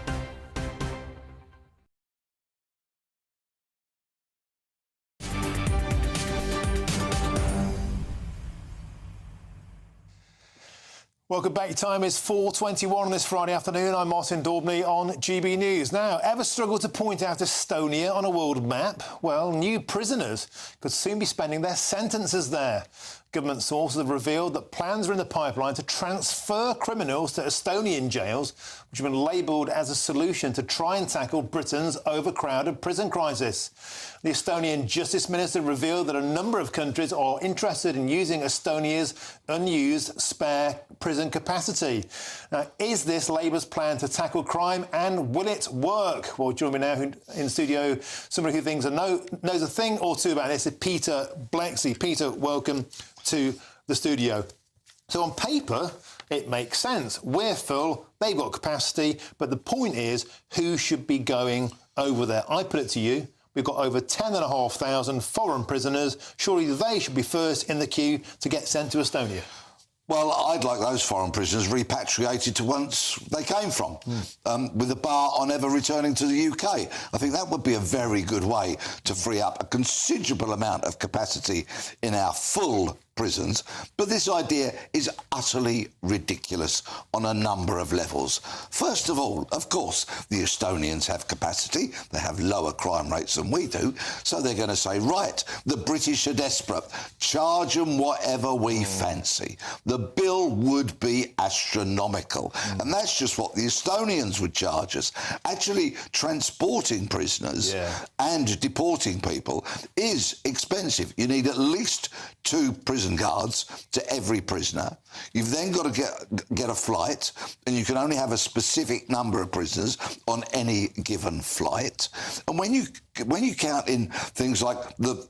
Welcome back. Your time is 4:21 on this Friday afternoon. I'm Martin Daubney on GB News. Now, ever struggled to point out Estonia on a world map? Well, new prisoners could soon be spending their sentences there. Government sources have revealed that plans are in the pipeline to transfer criminals to Estonian jails, which have been labelled as a solution to try and tackle Britain's overcrowded prison crisis. The Estonian Justice Minister revealed that a number of countries are interested in using Estonia's unused spare prison capacity. Now, is this Labour's plan to tackle crime, and will it work? Well, join me now in studio, somebody who knows a thing or two about this, is Peter Blexley. Peter, welcome to the studio. So on paper, it makes sense. We're full, they've got capacity, but the point is, who should be going over there? I put it to you, we've got over 10,500 foreign prisoners. Surely they should be first in the queue to get sent to Estonia. Well, I'd like those foreign prisoners repatriated to whence they came from, with a bar on ever returning to the UK. I think that would be a very good way to free up a considerable amount of capacity in our full prisons, but this idea is utterly ridiculous on a number of levels. First of all, of course, the Estonians have capacity. They have lower crime rates than we do, so they're going to say, right, the British are desperate. Charge them whatever we fancy. The bill would be astronomical, and that's just what the Estonians would charge us. Actually, transporting prisoners and deporting people is expensive. You need at least 2 prison guards to every prisoner. You've then got to get a flight, and you can only have a specific number of prisoners on any given flight. And when you count in things like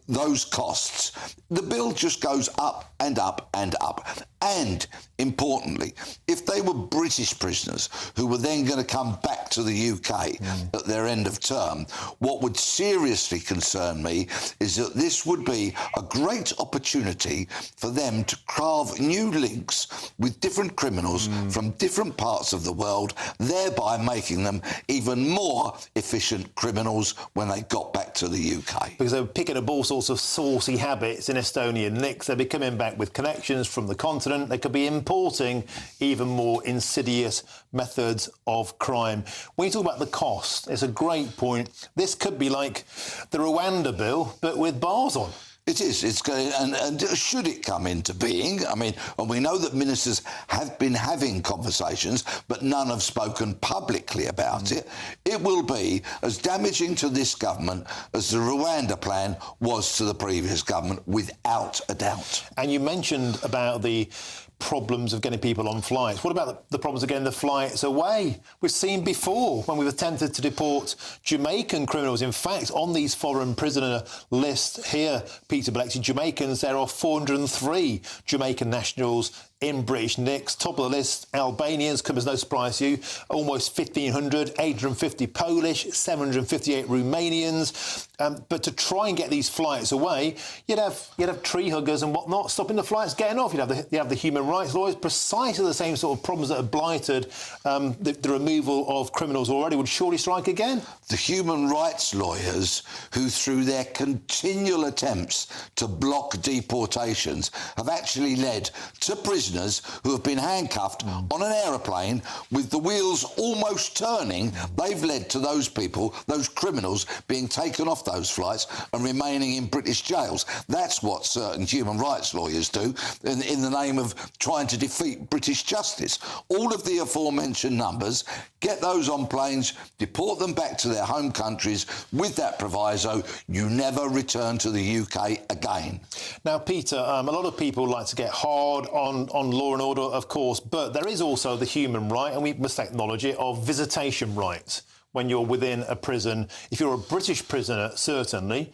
those costs, the bill just goes up and up and up. And importantly, if they were British prisoners who were then going to come back to the UK at their end of term, what would seriously concern me is that this would be a great opportunity for them to carve new links with different criminals from different parts of the world, thereby making them even more efficient criminals when they got back to the UK. Because they were picking up all sorts of saucy habits in Estonian nicks. They'd be coming back with connections from the continent. They could be importing even more insidious methods of crime. When you talk about the cost, it's a great point. This could be like the Rwanda bill, but with bars on. It is. It's going, and should it come into being, I mean, and we know that ministers have been having conversations, but none have spoken publicly about it. It will be as damaging to this government as the Rwanda plan was to the previous government, without a doubt. And you mentioned about the problems of getting people on flights. What about the problems of getting the flights away? We've seen before when we've attempted to deport Jamaican criminals. In fact, on these foreign prisoner lists here, Peter Blexy, Jamaicans, there are 403 Jamaican nationals in British nicks. Top of the list, Albanians, come as no surprise to you, almost 1,500, 850 Polish, 758 Romanians. But to try and get these flights away, you'd have tree huggers and whatnot stopping the flights getting off. You'd have the human rights lawyers, precisely the same sort of problems that have blighted the removal of criminals already would surely strike again. The human rights lawyers who, through their continual attempts to block deportations, have actually led to prisoners who have been handcuffed on an aeroplane with the wheels almost turning. They've led to those people, those criminals, being taken off those flights and remaining in British jails. That's what certain human rights lawyers do in the name of trying to defeat British justice. All of the aforementioned numbers, get those on planes, deport them back to their home countries with that proviso: you never return to the UK again. Now, Peter, a lot of people like to get hard on law and order, of course, but there is also the human right, and we must acknowledge it, of visitation rights. When you're within a prison, if you're a British prisoner, certainly,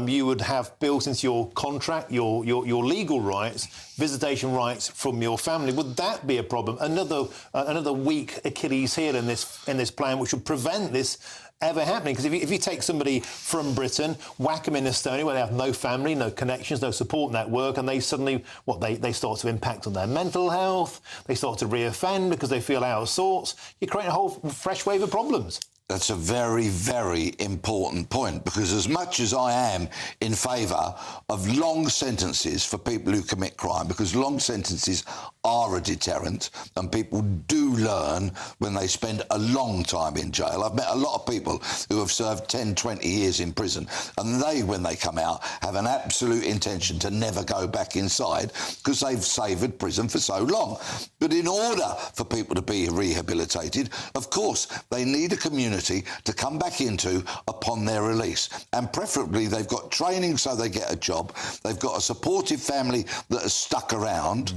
you would have built into your contract, your legal rights, visitation rights from your family. Would that be a problem? Another weak Achilles heel in this plan, which would prevent this ever happening? Because if you take somebody from Britain, whack them in Estonia where they have no family, no connections, no support network, and they suddenly, they start to impact on their mental health, they start to reoffend because they feel out of sorts, you create a whole fresh wave of problems. That's a very, very important point, because as much as I am in favour of long sentences for people who commit crime, because long sentences are a deterrent and people do learn when they spend a long time in jail. I've met a lot of people who have served 10, 20 years in prison, and they, when they come out, have an absolute intention to never go back inside because they've savoured prison for so long. But in order for people to be rehabilitated, of course, they need a community to come back into upon their release. And preferably they've got training so they get a job, they've got a supportive family that has stuck around,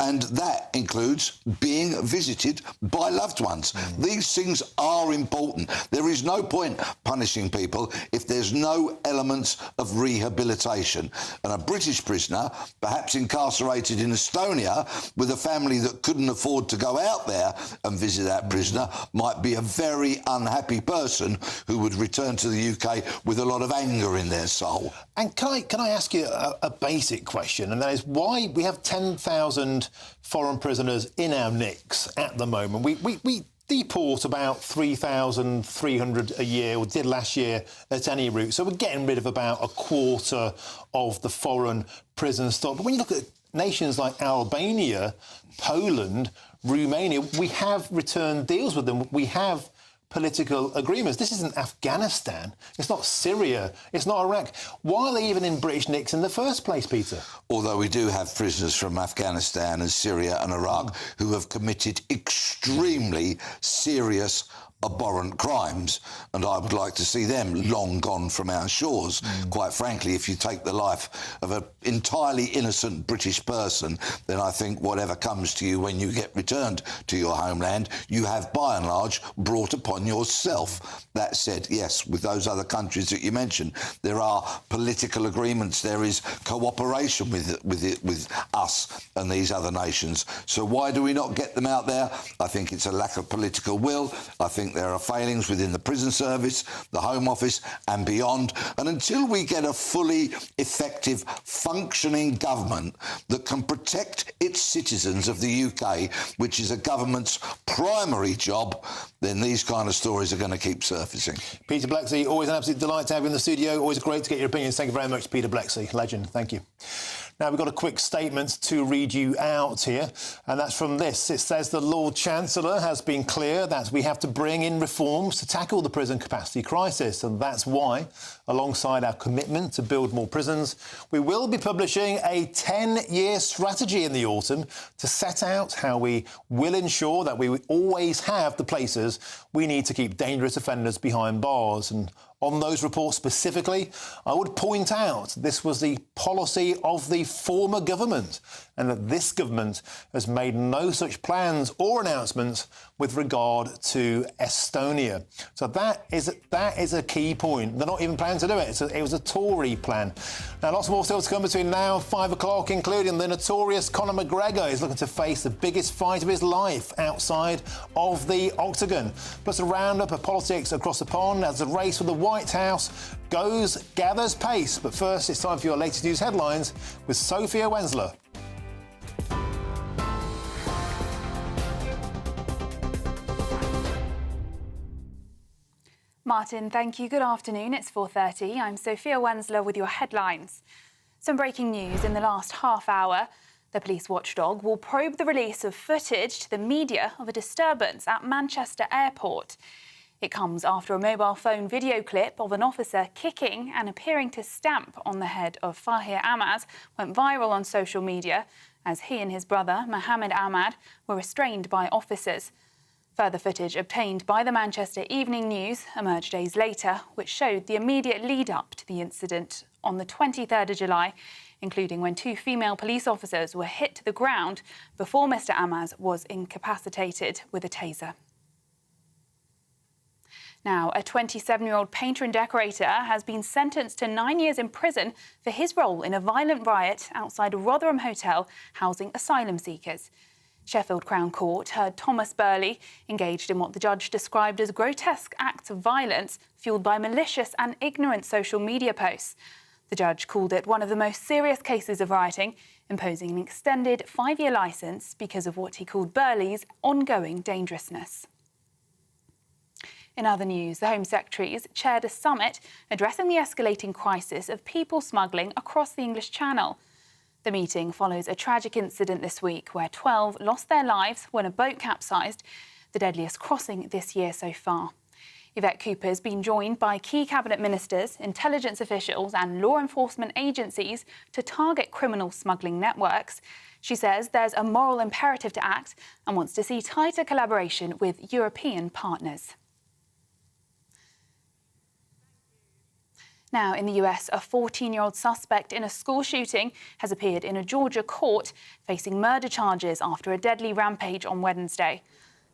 and that includes being visited by loved ones. These things are important. There is no point punishing people if there's no elements of rehabilitation. And a British prisoner, perhaps incarcerated in Estonia, with a family that couldn't afford to go out there and visit that prisoner, might be a very unhappy person who would return to the UK with a lot of anger in their soul. And can I ask you a basic question, and that is why we have 10,000 foreign prisoners in our nicks at the moment. We deport about 3,300 a year, or did last year at any rate. So we're getting rid of about a quarter of the foreign prison stock. But when you look at nations like Albania, Poland, Romania, we have returned deals with them. We have political agreements. This isn't Afghanistan. It's not Syria. It's not Iraq. Why are they even in British nicks in the first place, Peter? Although we do have prisoners from Afghanistan and Syria and Iraq who have committed extremely serious abhorrent crimes, and I would like to see them long gone from our shores. Quite frankly, if you take the life of an entirely innocent British person, then I think whatever comes to you when you get returned to your homeland, you have by and large brought upon yourself. That said, yes, with those other countries that you mentioned, there are political agreements, there is cooperation with us and these other nations. So why do we not get them out there? I think it's a lack of political will. I think there are failings within the prison service, the Home Office and beyond. And until we get a fully effective, functioning government that can protect its citizens of the UK, which is a government's primary job, then these kind of stories are going to keep surfacing. Peter Blexley, always an absolute delight to have you in the studio. Always great to get your opinions. Thank you very much, Peter Blexley. Legend. Thank you. Now, we've got a quick statement to read you out here, and that's from this. It says the Lord Chancellor has been clear that we have to bring in reforms to tackle the prison capacity crisis, and that's why, alongside our commitment to build more prisons, we will be publishing a 10-year strategy in the autumn to set out how we will ensure that we always have the places we need to keep dangerous offenders behind bars. And on those reports specifically, I would point out this was the policy of the former government, and that this government has made no such plans or announcements with regard to Estonia. So that is a key point. They're not even planning to do it. It was a Tory plan. Now, lots more still to come between now and 5 o'clock, including the notorious Conor McGregor is looking to face the biggest fight of his life outside of the octagon. Plus a roundup of politics across the pond as the race for the White House gathers pace. But first, it's time for your latest news headlines with Sophia Wensler. Martin, thank you. Good afternoon. It's 4:30. I'm Sophia Wensler with your headlines. Some breaking news in the last half hour. The police watchdog will probe the release of footage to the media of a disturbance at Manchester Airport. It comes after a mobile phone video clip of an officer kicking and appearing to stamp on the head of Fahir Ahmad went viral on social media as he and his brother, Mohammed Ahmad, were restrained by officers. Further footage obtained by the Manchester Evening News emerged days later, which showed the immediate lead-up to the incident on the 23rd of July, including when 2 female police officers were hit to the ground before Mr Ahmad was incapacitated with a taser. Now, a 27-year-old painter and decorator has been sentenced to 9 years in prison for his role in a violent riot outside a Rotherham hotel housing asylum seekers. Sheffield Crown Court heard Thomas Burley engaged in what the judge described as grotesque acts of violence fuelled by malicious and ignorant social media posts. The judge called it one of the most serious cases of rioting, imposing an extended 5-year licence because of what he called Burley's ongoing dangerousness. In other news, the Home Secretaries chaired a summit addressing the escalating crisis of people smuggling across the English Channel. The meeting follows a tragic incident this week where 12 lost their lives when a boat capsized, the deadliest crossing this year so far. Yvette Cooper has been joined by key cabinet ministers, intelligence officials and law enforcement agencies to target criminal smuggling networks. She says there's a moral imperative to act and wants to see tighter collaboration with European partners. Now, in the US, a 14-year-old suspect in a school shooting has appeared in a Georgia court facing murder charges after a deadly rampage on Wednesday.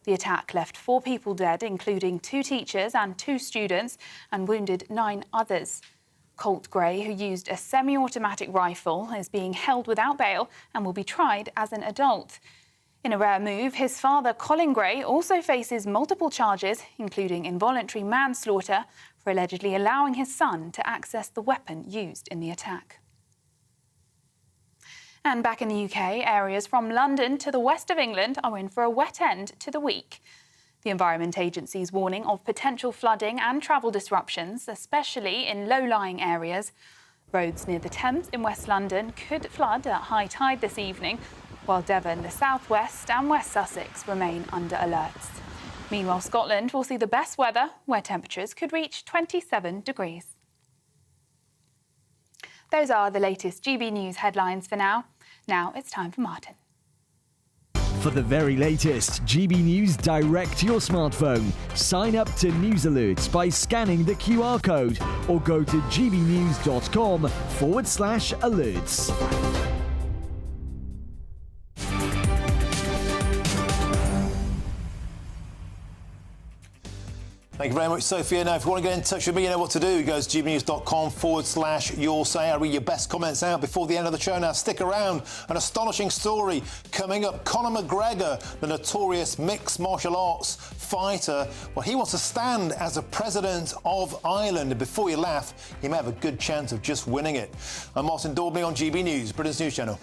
The attack left 4 people dead, including 2 teachers and 2 students, and wounded 9 others. Colt Gray, who used a semi-automatic rifle, is being held without bail and will be tried as an adult. In a rare move, his father, Colin Gray, also faces multiple charges, including involuntary manslaughter, for allegedly allowing his son to access the weapon used in the attack. And back in the UK, areas from London to the west of England are in for a wet end to the week. The Environment Agency's warning of potential flooding and travel disruptions, especially in low-lying areas. Roads near the Thames in West London could flood at high tide this evening, while Devon, the southwest and West Sussex remain under alerts. Meanwhile, Scotland will see the best weather, where temperatures could reach 27 degrees. Those are the latest GB News headlines for now. Now it's time for Martin. For the very latest GB News direct to your smartphone, sign up to News Alerts by scanning the QR code or go to gbnews.com/alerts. Thank you very much, Sophia. Now, if you want to get in touch with me, you know what to do. Go to gbnews.com/your say. I'll read your best comments out before the end of the show. Now, stick around. An astonishing story coming up. Conor McGregor, the notorious mixed martial arts fighter, well, he wants to stand as a president of Ireland. And before you laugh, he may have a good chance of just winning it. I'm Martin Daubney on GB News, Britain's news channel.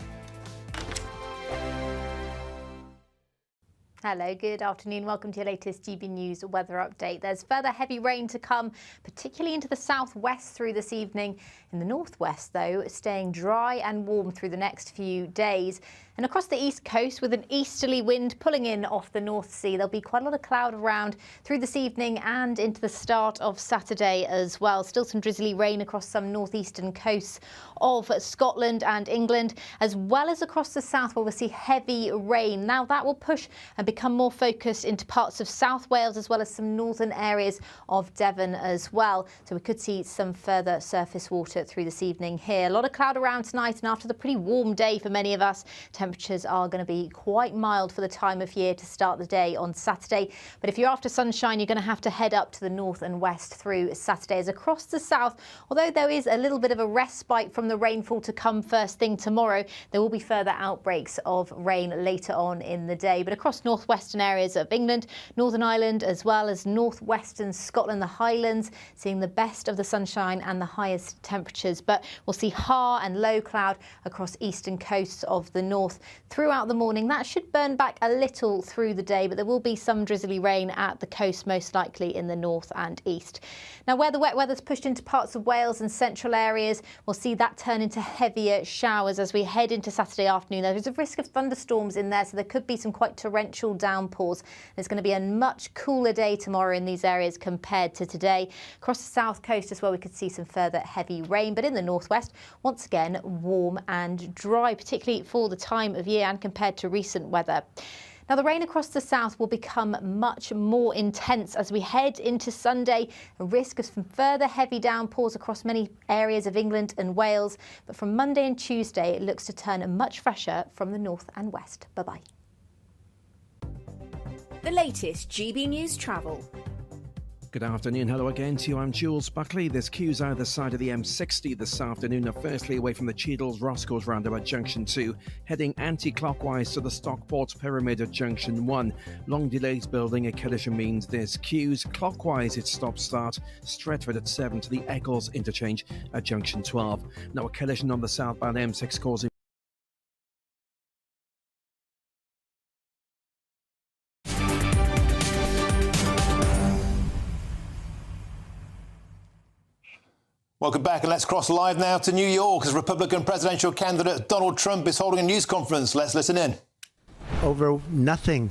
Hello, good afternoon. Welcome to your latest GB News weather update. There's further heavy rain to come, particularly into the southwest through this evening. In the northwest, though, staying dry and warm through the next few days. And across the east coast, with an easterly wind pulling in off the North Sea, there'll be quite a lot of cloud around through this evening and into the start of Saturday as well. Still some drizzly rain across some northeastern coasts of Scotland and England, as well as across the south, where we'll see heavy rain. Now that will push and become more focused into parts of South Wales, as well as some northern areas of Devon as well. So we could see some further surface water through this evening here. A lot of cloud around tonight, and after the pretty warm day for many of us, temperatures are going to be quite mild for the time of year to start the day on Saturday. But if you're after sunshine, you're going to have to head up to the north and west through Saturday. As across the south, although there is a little bit of a respite from the rainfall to come first thing tomorrow, there will be further outbreaks of rain later on in the day. But across northwestern areas of England, Northern Ireland, as well as northwestern Scotland, the Highlands, seeing the best of the sunshine and the highest temperatures. But we'll see high and low cloud across eastern coasts of the north throughout the morning. That should burn back a little through the day, but there will be some drizzly rain at the coast, most likely in the north and east. Now, where the wet weather's pushed into parts of Wales and central areas, we'll see that turn into heavier showers as we head into Saturday afternoon. There's a risk of thunderstorms in there, so there could be some quite torrential downpours. It's going to be a much cooler day tomorrow in these areas compared to today. Across the south coast as well, we could see some further heavy rain, but in the northwest, once again, warm and dry, particularly for the time of year and compared to recent weather. Now, the rain across the south will become much more intense as we head into Sunday. A risk of some further heavy downpours across many areas of England and Wales. But from Monday and Tuesday, it looks to turn much fresher from the north and west. Bye-bye. The latest GB News travel. Good afternoon. Hello again to you. I'm Jules Buckley. There's queues either side of the M60 this afternoon. Now, firstly, away from the Cheadles-Roscoe's roundabout at Junction 2, heading anti-clockwise to the Stockport Pyramid at Junction 1. Long delays building. A collision means there's queues. Clockwise, it's stop-start. Stretford at 7 to the Eccles interchange at Junction 12. Now, a collision on the southbound M6 causing Welcome back, and let's cross live now to New York as Republican presidential candidate Donald Trump is holding a news conference. Let's listen in. Over nothing.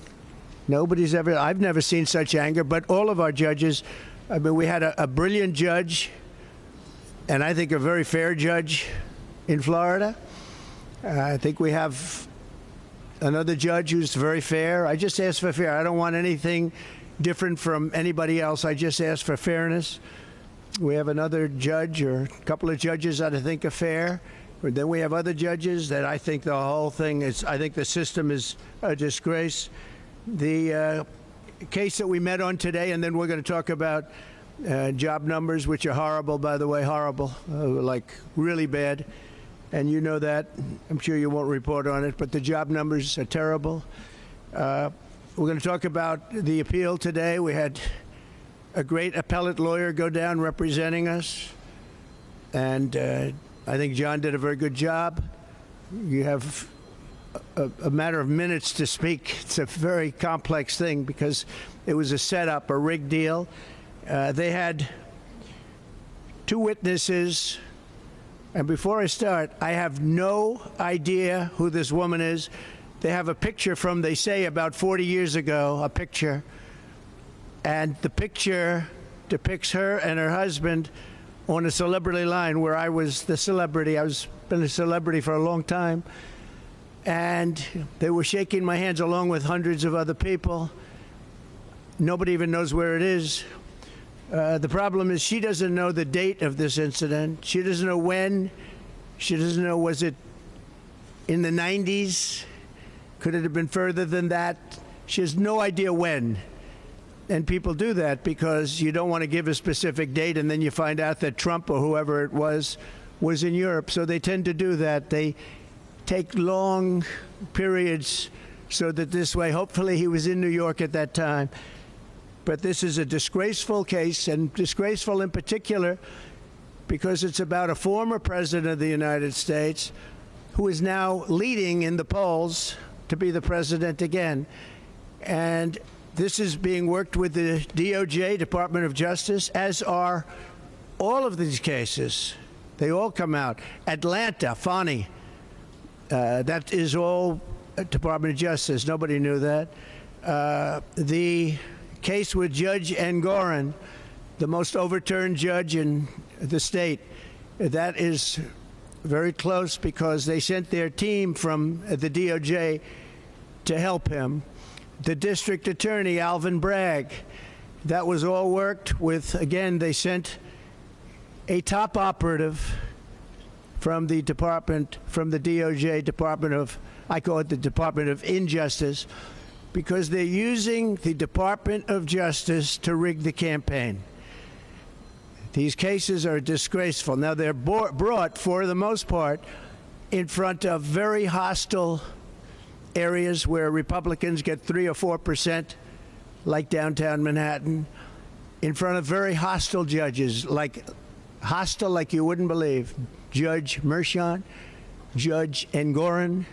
I've never seen such anger, but all of our judges, I mean, we had a brilliant judge, and I think a very fair judge in Florida. I think we have another judge who's very fair. I just ask for fair. I don't want anything different from anybody else. I just ask for fairness. We have another judge or a couple of judges that I think are fair. But then we have other judges that I think the whole thing is, I think the system is a disgrace. The case that we met on today, and then we're going to talk about job numbers, which are horrible, by the way, horrible, like really bad. And you know that. I'm sure you won't report on it, but the job numbers are terrible. We're going to talk about the appeal today. We had a great appellate lawyer go down representing us, and I think John did a very good job. You have a matter of minutes to speak. It's a very complex thing because it was a setup, a rigged deal. They had two witnesses And before I start, I have no idea who this woman is. They have a picture from, they say, about 40 years ago, a picture. And the picture depicts her and her husband on a celebrity line where I was the celebrity. I was been a celebrity for a long time. And they were shaking my hands along with hundreds of other people. Nobody even knows where it is. The problem is she doesn't know the date of this incident. She doesn't know when. She doesn't know, was it in the 90s? Could it have been further than that? She has no idea when. And people do that because you don't want to give a specific date and then you find out that Trump or whoever it was in Europe. So they tend to do that. They take long periods so that this way, hopefully he was in New York at that time. But this is a disgraceful case, and disgraceful in particular because it's about a former president of the United States who is now leading in the polls to be the president again. And this is being worked with the DOJ, Department of Justice, as are all of these cases. They all come out. Atlanta, Fani, that is all Department of Justice. Nobody knew that. The case with Judge Engoron, the most overturned judge in the state, that is very close because they sent their team from the DOJ to help him. The district attorney, Alvin Bragg, that was all worked with. Again, they sent a top operative from the department, from the DOJ Department of, I call it the Department of Injustice, because they're using the Department of Justice to rig the campaign. These cases are disgraceful. Now, they're brought, for the most part, in front of very hostile areas where Republicans get 3 or 4%, like downtown Manhattan, in front of very hostile judges, like hostile like you wouldn't believe. Judge Merchan, Judge Engoron,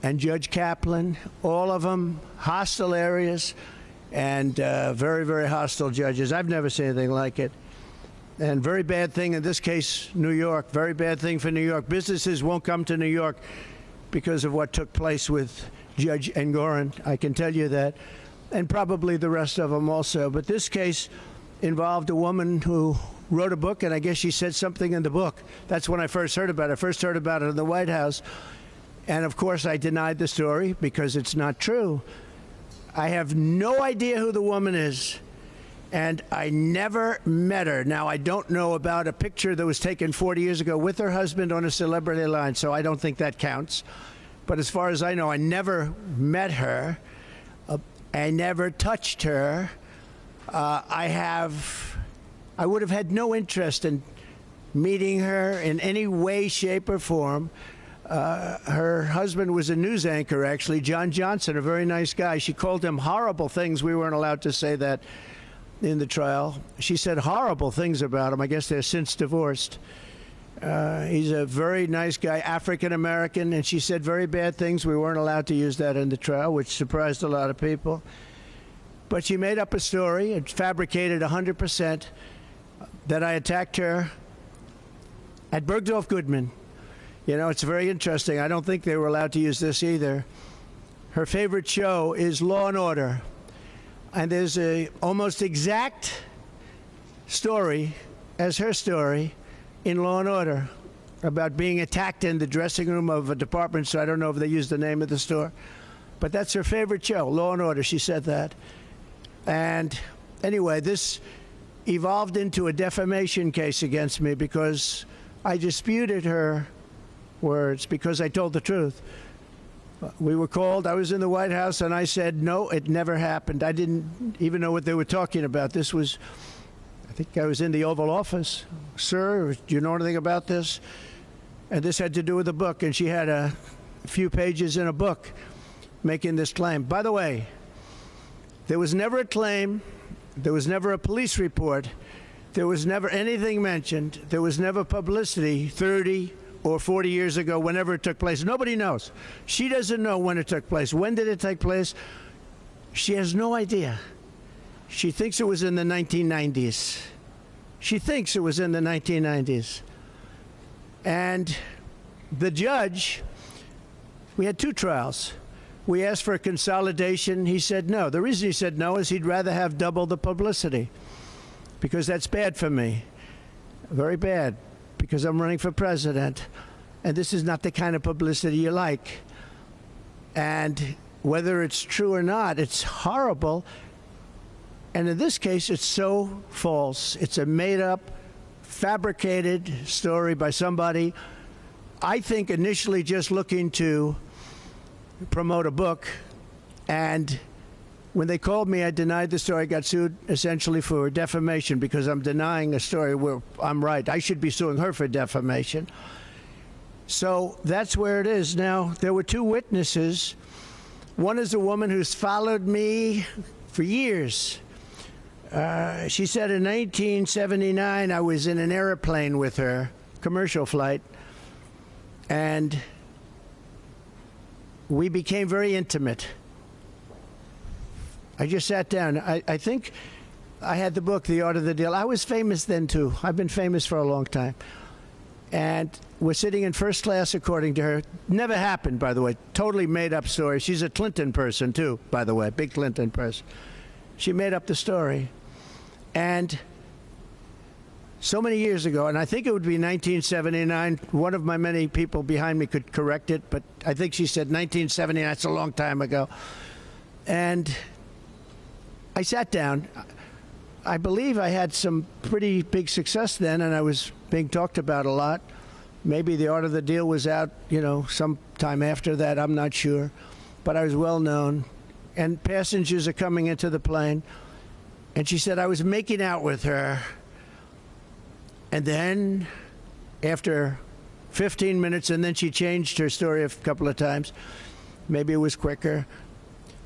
and Judge Kaplan, all of them hostile areas and very, very hostile judges. I've never seen anything like it. And very bad thing in this case, New York, very bad thing for New York. Businesses won't come to New York because of what took place with Judge Engoron, I can tell you that, and probably the rest of them also. But this case involved a woman who wrote a book, and I guess she said something in the book. That's when I first heard about it. I first heard about it in the White House. And of course, I denied the story because it's not true. I have no idea who the woman is, and I never met her. Now, I don't know about a picture that was taken 40 years ago with her husband on a celebrity line, so I don't think that counts. But as far as I know, I never met her. I never touched her. I would have had no interest in meeting her in any way, shape, or form. Her husband was a news anchor, actually, John Johnson, a very nice guy. She called him horrible things. We weren't allowed to say that in the trial. She said horrible things about him. I guess they're since divorced. He's a very nice guy, African-American, and she said very bad things. We weren't allowed to use that in the trial, which surprised a lot of people. But she made up a story and fabricated 100% that I attacked her at Bergdorf Goodman. You know, it's very interesting. I don't think they were allowed to use this either. Her favorite show is Law and Order. And there's a almost exact story as her story in Law and Order about being attacked in the dressing room of a department store. I don't know if they used the name of the store. But that's her favorite show, Law and Order. She said that. And anyway, this evolved into a defamation case against me because I disputed her words because I told the truth. We were called. I was in the White House, and I said, no, it never happened. I didn't even know what they were talking about. This was, I think I was in the Oval Office. Sir, do you know anything about this? And this had to do with a book, and she had a few pages in a book making this claim. By the way, there was never a claim. There was never a police report. There was never anything mentioned. There was never publicity 30 or 40 years ago, whenever it took place. Nobody knows. She doesn't know when it took place. When did it take place? She has no idea. She thinks it was in the 1990s. She thinks it was in the 1990s. And the judge, we had 2 trials. We asked for a consolidation. He said no. The reason he said no is he'd rather have double the publicity, because that's bad for me. Very bad, because I'm running for president. And this is not the kind of publicity you like. And whether it's true or not, it's horrible. And in this case, it's so false. It's a made-up, fabricated story by somebody, I think, initially just looking to promote a book. And when they called me, I denied the story. I got sued essentially for defamation because I'm denying a story where I'm right. I should be suing her for defamation. So that's where it is now. There were 2 witnesses. One is a woman who's followed me for years. She said in 1979 I was in an airplane with her, commercial flight, and we became very intimate. I just sat down. I think I had the book, The Art of the Deal. I was famous then, too. I've been famous for a long time. And we're sitting in first class, according to her. Never happened, by the way. Totally made-up story. She's a Clinton person, too, by the way, big Clinton person. She made up the story. And so many years ago, and I think it would be 1979, one of my many people behind me could correct it, but I think she said 1979, that's a long time ago. And I sat down. I believe I had some pretty big success then, and I was being talked about a lot. Maybe The Art of the Deal was out, sometime after that, I'm not sure. But I was well known. And passengers are coming into the plane. And she said I was making out with her. And then, after 15 minutes, and then she changed her story a couple of times, maybe it was quicker,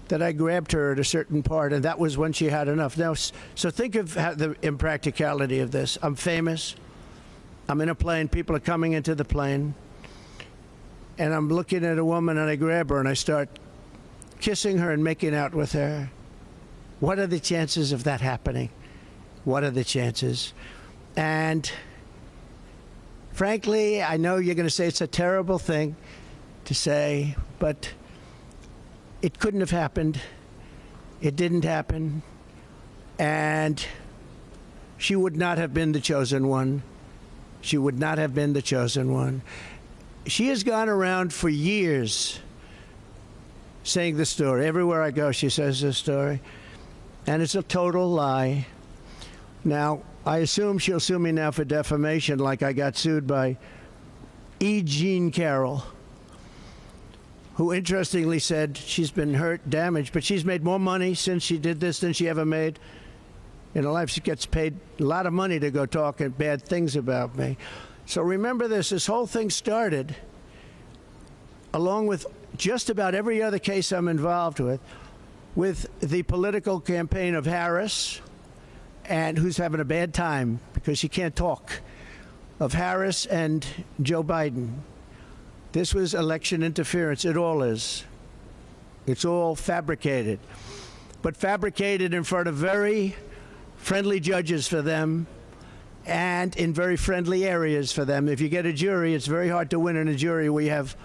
that I grabbed her at a certain part, and that was when she had enough. Now, so think of the impracticality of this. I'm famous. I'm in a plane. People are coming into the plane. And I'm looking at a woman, and I grab her, and I start kissing her and making out with her. What are the chances of that happening? What are the chances? And frankly, I know you're going to say it's a terrible thing to say, but it couldn't have happened. It didn't happen. And she would not have been the chosen one. She would not have been the chosen one. She has gone around for years saying the story. Everywhere I go, she says this story. And it's a total lie. Now, I assume she'll sue me now for defamation, like I got sued by E. Jean Carroll, who interestingly said she's been hurt, damaged, but she's made more money since she did this than she ever made in her life. She gets paid a lot of money to go talk bad things about me. So remember this whole thing started, along with just about every other case I'm involved with the political campaign of Harris, and who's having a bad time because she can't talk, of Harris and Joe Biden. This was election interference. It all is. It's all fabricated. But fabricated in front of very friendly judges for them and in very friendly areas for them. If you get a jury, it's very hard to win in a jury where you have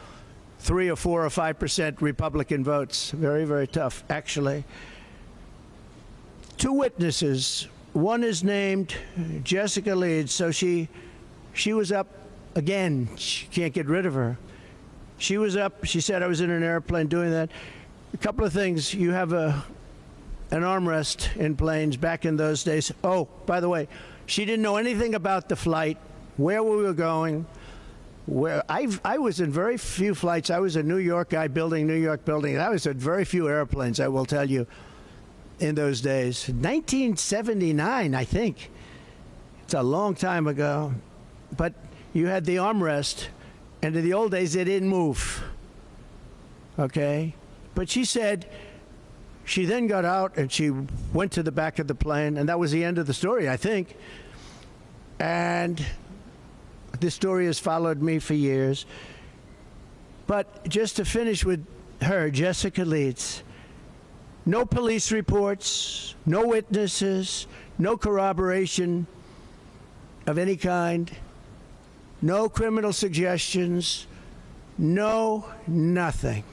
3 or 4 or 5% Republican votes. Very, very tough, actually. 2 witnesses. One is named Jessica Leeds. So she was up again. She can't get rid of her. She was up. She said I was in an airplane doing that. A couple of things. You have an armrest in planes back in those days. Oh, by the way, she didn't know anything about the flight, where we were going. Where I was in very few flights. I was a New York guy building New York buildings. I was in very few airplanes, I will tell you, in those days. 1979, I think. It's a long time ago. But you had the armrest, and in the old days, they didn't move. Okay? But she said she then got out, and she went to the back of the plane, and that was the end of the story, I think. And this story has followed me for years. But just to finish with her, Jessica Leeds, no police reports, no witnesses, no corroboration of any kind. No criminal suggestions. No nothing.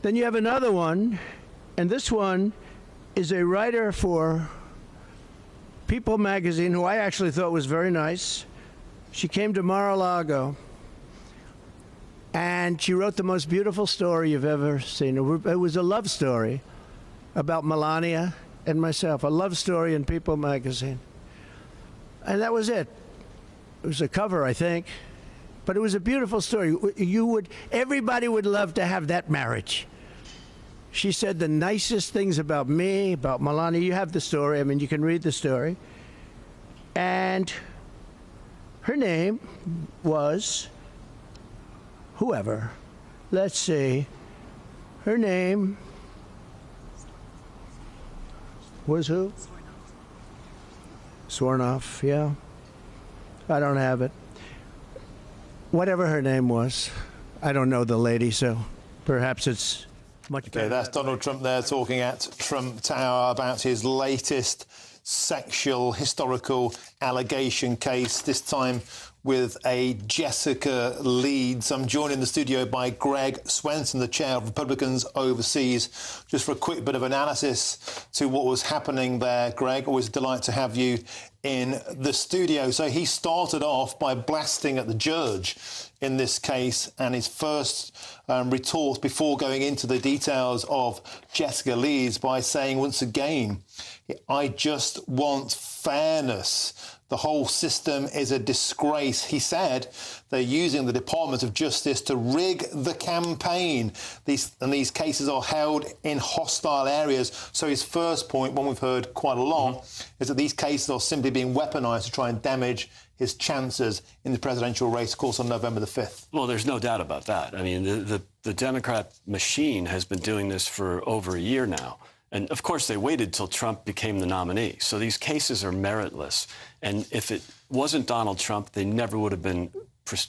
Then you have another one, and this one is a writer for People magazine, who I actually thought was very nice. She came to Mar-a-Lago, and she wrote the most beautiful story you've ever seen. It was a love story about Melania and myself, a love story in People magazine. And that was it. It was a cover, I think, but it was a beautiful story. Everybody would love to have that marriage. She said the nicest things about me, about Melania. You have the story. I mean, you can read the story. And her name was whoever. Let's see. Her name was who? Swornoff, yeah. I don't have it. Whatever her name was. I don't know the lady, so perhaps it's much better. Okay, that's Donald Trump there talking at Trump Tower about his latest sexual historical allegation case, this time with a Jessica Leeds. I'm joined in the studio by Greg Swenson, the chair of Republicans Overseas, just for a quick bit of analysis to what was happening there. Greg, always a delight to have you in the studio. So he started off by blasting at the judge in this case, and his first retort before going into the details of Jessica Leeds by saying once again, I just want fairness. The whole system is a disgrace. He said they're using the Department of Justice to rig the campaign. These cases are held in hostile areas. So his first point, one we've heard quite a lot, is that these cases are simply being weaponised to try and damage his chances in the presidential race, of course, on November the 5th. Well, there's no doubt about that. I mean, the Democrat machine has been doing this for over a year now. And, of course, they waited till Trump became the nominee. So these cases are meritless. And if it wasn't Donald Trump, they never would have been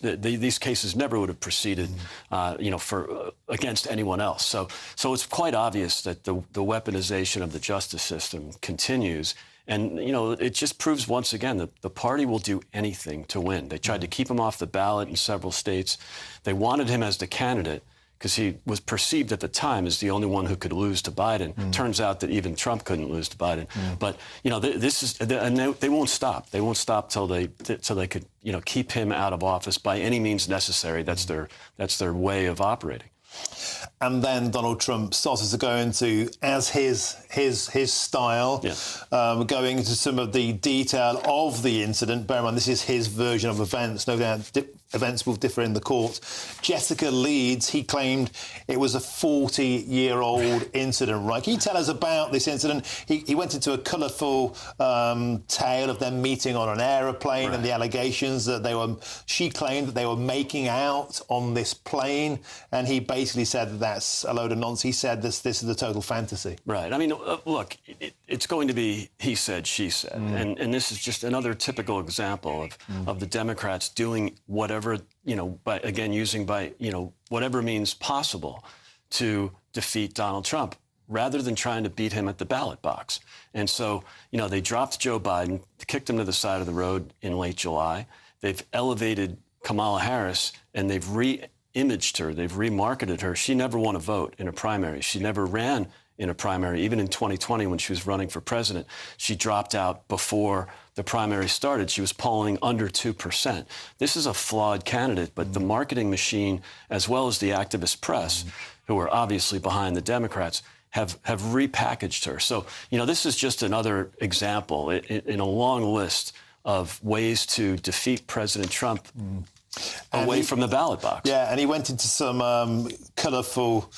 these cases never would have proceeded, against anyone else. So it's quite obvious that the weaponization of the justice system continues. And, it just proves once again that the party will do anything to win. They tried to keep him off the ballot in several states. They wanted him as the candidate because he was perceived at the time as the only one who could lose to Biden. Turns out that even Trump couldn't lose to Biden. But, this is, and they won't stop. They won't stop till they could, keep him out of office by any means necessary. That's their way of operating. And then Donald Trump started to go into, as his style, going into some of the detail of the incident. Bear in mind, this is his version of events. No doubt events will differ in the court. Jessica Leeds, he claimed it was a 40-year-old incident, right? Can you tell us about this incident? He went into a colourful tale of them meeting on an aeroplane and the allegations that she claimed that they were making out on this plane, and he basically said that that's a load of nonsense. He said this is a total fantasy. Right. I mean, look, it's going to be he said, she said. And this is just another typical example of the Democrats doing whatever, using whatever means possible to defeat Donald Trump rather than trying to beat him at the ballot box. And so, they dropped Joe Biden, kicked him to the side of the road in late July. They've elevated Kamala Harris, and they've re-imaged her. They've remarketed her. She never won a vote in a primary. She never ran in a primary. Even in 2020, when she was running for president, she dropped out before the primary started. She was polling under 2%. This is a flawed candidate, but the marketing machine, as well as the activist press, who are obviously behind the Democrats, have repackaged her. So, this is just another example in a long list of ways to defeat President Trump away from the ballot box. Yeah, and he went into some colourful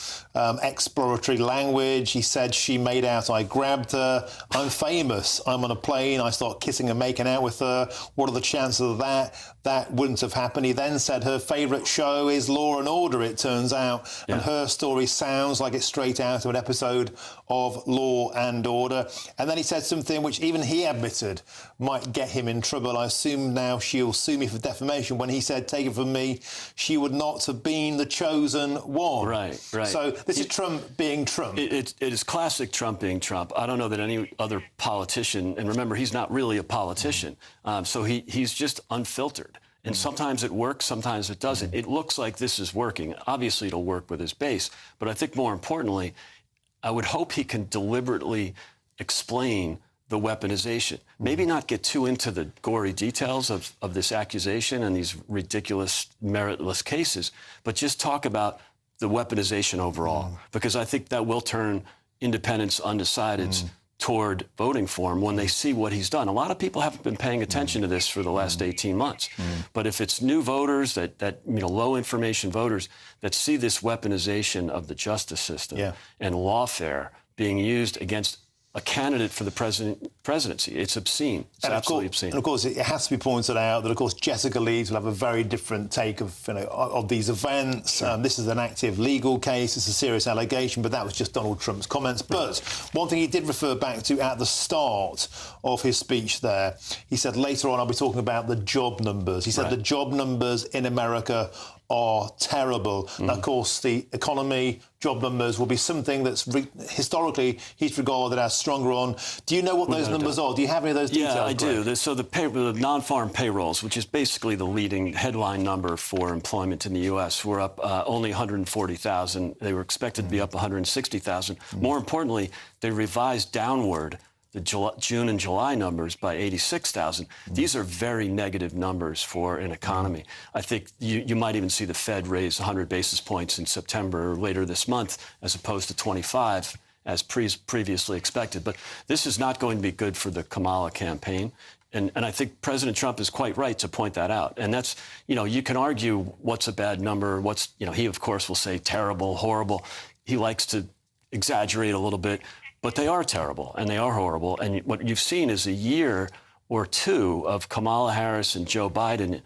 exploratory language. He said she made out I grabbed her. I'm famous. I'm on a plane. I start kissing and making out with her. What are the chances of that? That wouldn't have happened. He then said her favourite show is Law and Order, it turns out. And her story sounds like it's straight out of an episode of Law and Order. And then he said something which even he admitted might get him in trouble. I assume now she'll sue me for defamation when he said said, take it from me, she would not have been the chosen one. Right. So this is Trump being Trump. It is classic Trump being Trump. I don't know that any other politician, and remember, he's not really a politician, so he's just unfiltered. And sometimes it works, sometimes it doesn't. It looks like this is working. Obviously, it'll work with his base. But I think more importantly, I would hope he can deliberately explain the weaponization. Maybe not get too into the gory details of this accusation and these ridiculous, meritless cases, but just talk about the weaponization overall. Because I think that will turn independents, undecideds toward voting for him when they see what he's done. A lot of people haven't been paying attention to this for the last 18 months. But if it's new voters, that low information voters that see this weaponization of the justice system and lawfare being used against a candidate for the presidency. It's obscene. It's absolutely obscene. And of course, it has to be pointed out that, of course, Jessica Leeds will have a very different take of these events. This is an active legal case. It's a serious allegation, but that was just Donald Trump's comments. But one thing he did refer back to at the start of his speech there, he said, later on, I'll be talking about the job numbers. He said the job numbers in America are terrible. And of course, the economy, job numbers will be something that's historically he's regarded as stronger on. Do you know what those numbers are? Do you have any of those details? Yeah, I do. So the non-farm payrolls, which is basically the leading headline number for employment in the U.S., were up only 140,000. They were expected to be up 160,000. More importantly, they revised downward the June and July numbers by 86,000. These are very negative numbers for an economy. I think you might even see the Fed raise 100 basis points in September or later this month, as opposed to 25 as previously expected. But this is not going to be good for the Kamala campaign. And I think President Trump is quite right to point that out. And that's, you can argue what's a bad number, he, of course, will say terrible, horrible. He likes to exaggerate a little bit. But they are terrible and they are horrible. And what you've seen is a year or two of Kamala Harris and Joe Biden,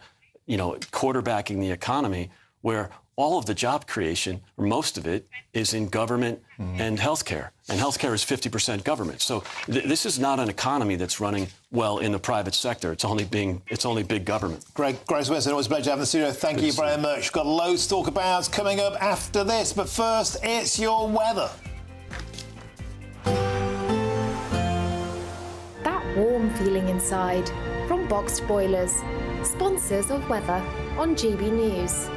quarterbacking the economy, where all of the job creation, or most of it, is in government and healthcare. And healthcare is 50% government. So this is not an economy that's running well in the private sector. It's only big government. Greg Wilson, always a pleasure to have in the studio. Thank you very much. We've got loads to talk about coming up after this. But first, it's your weather. Warm feeling inside from Boxed Boilers, sponsors of weather on GB News.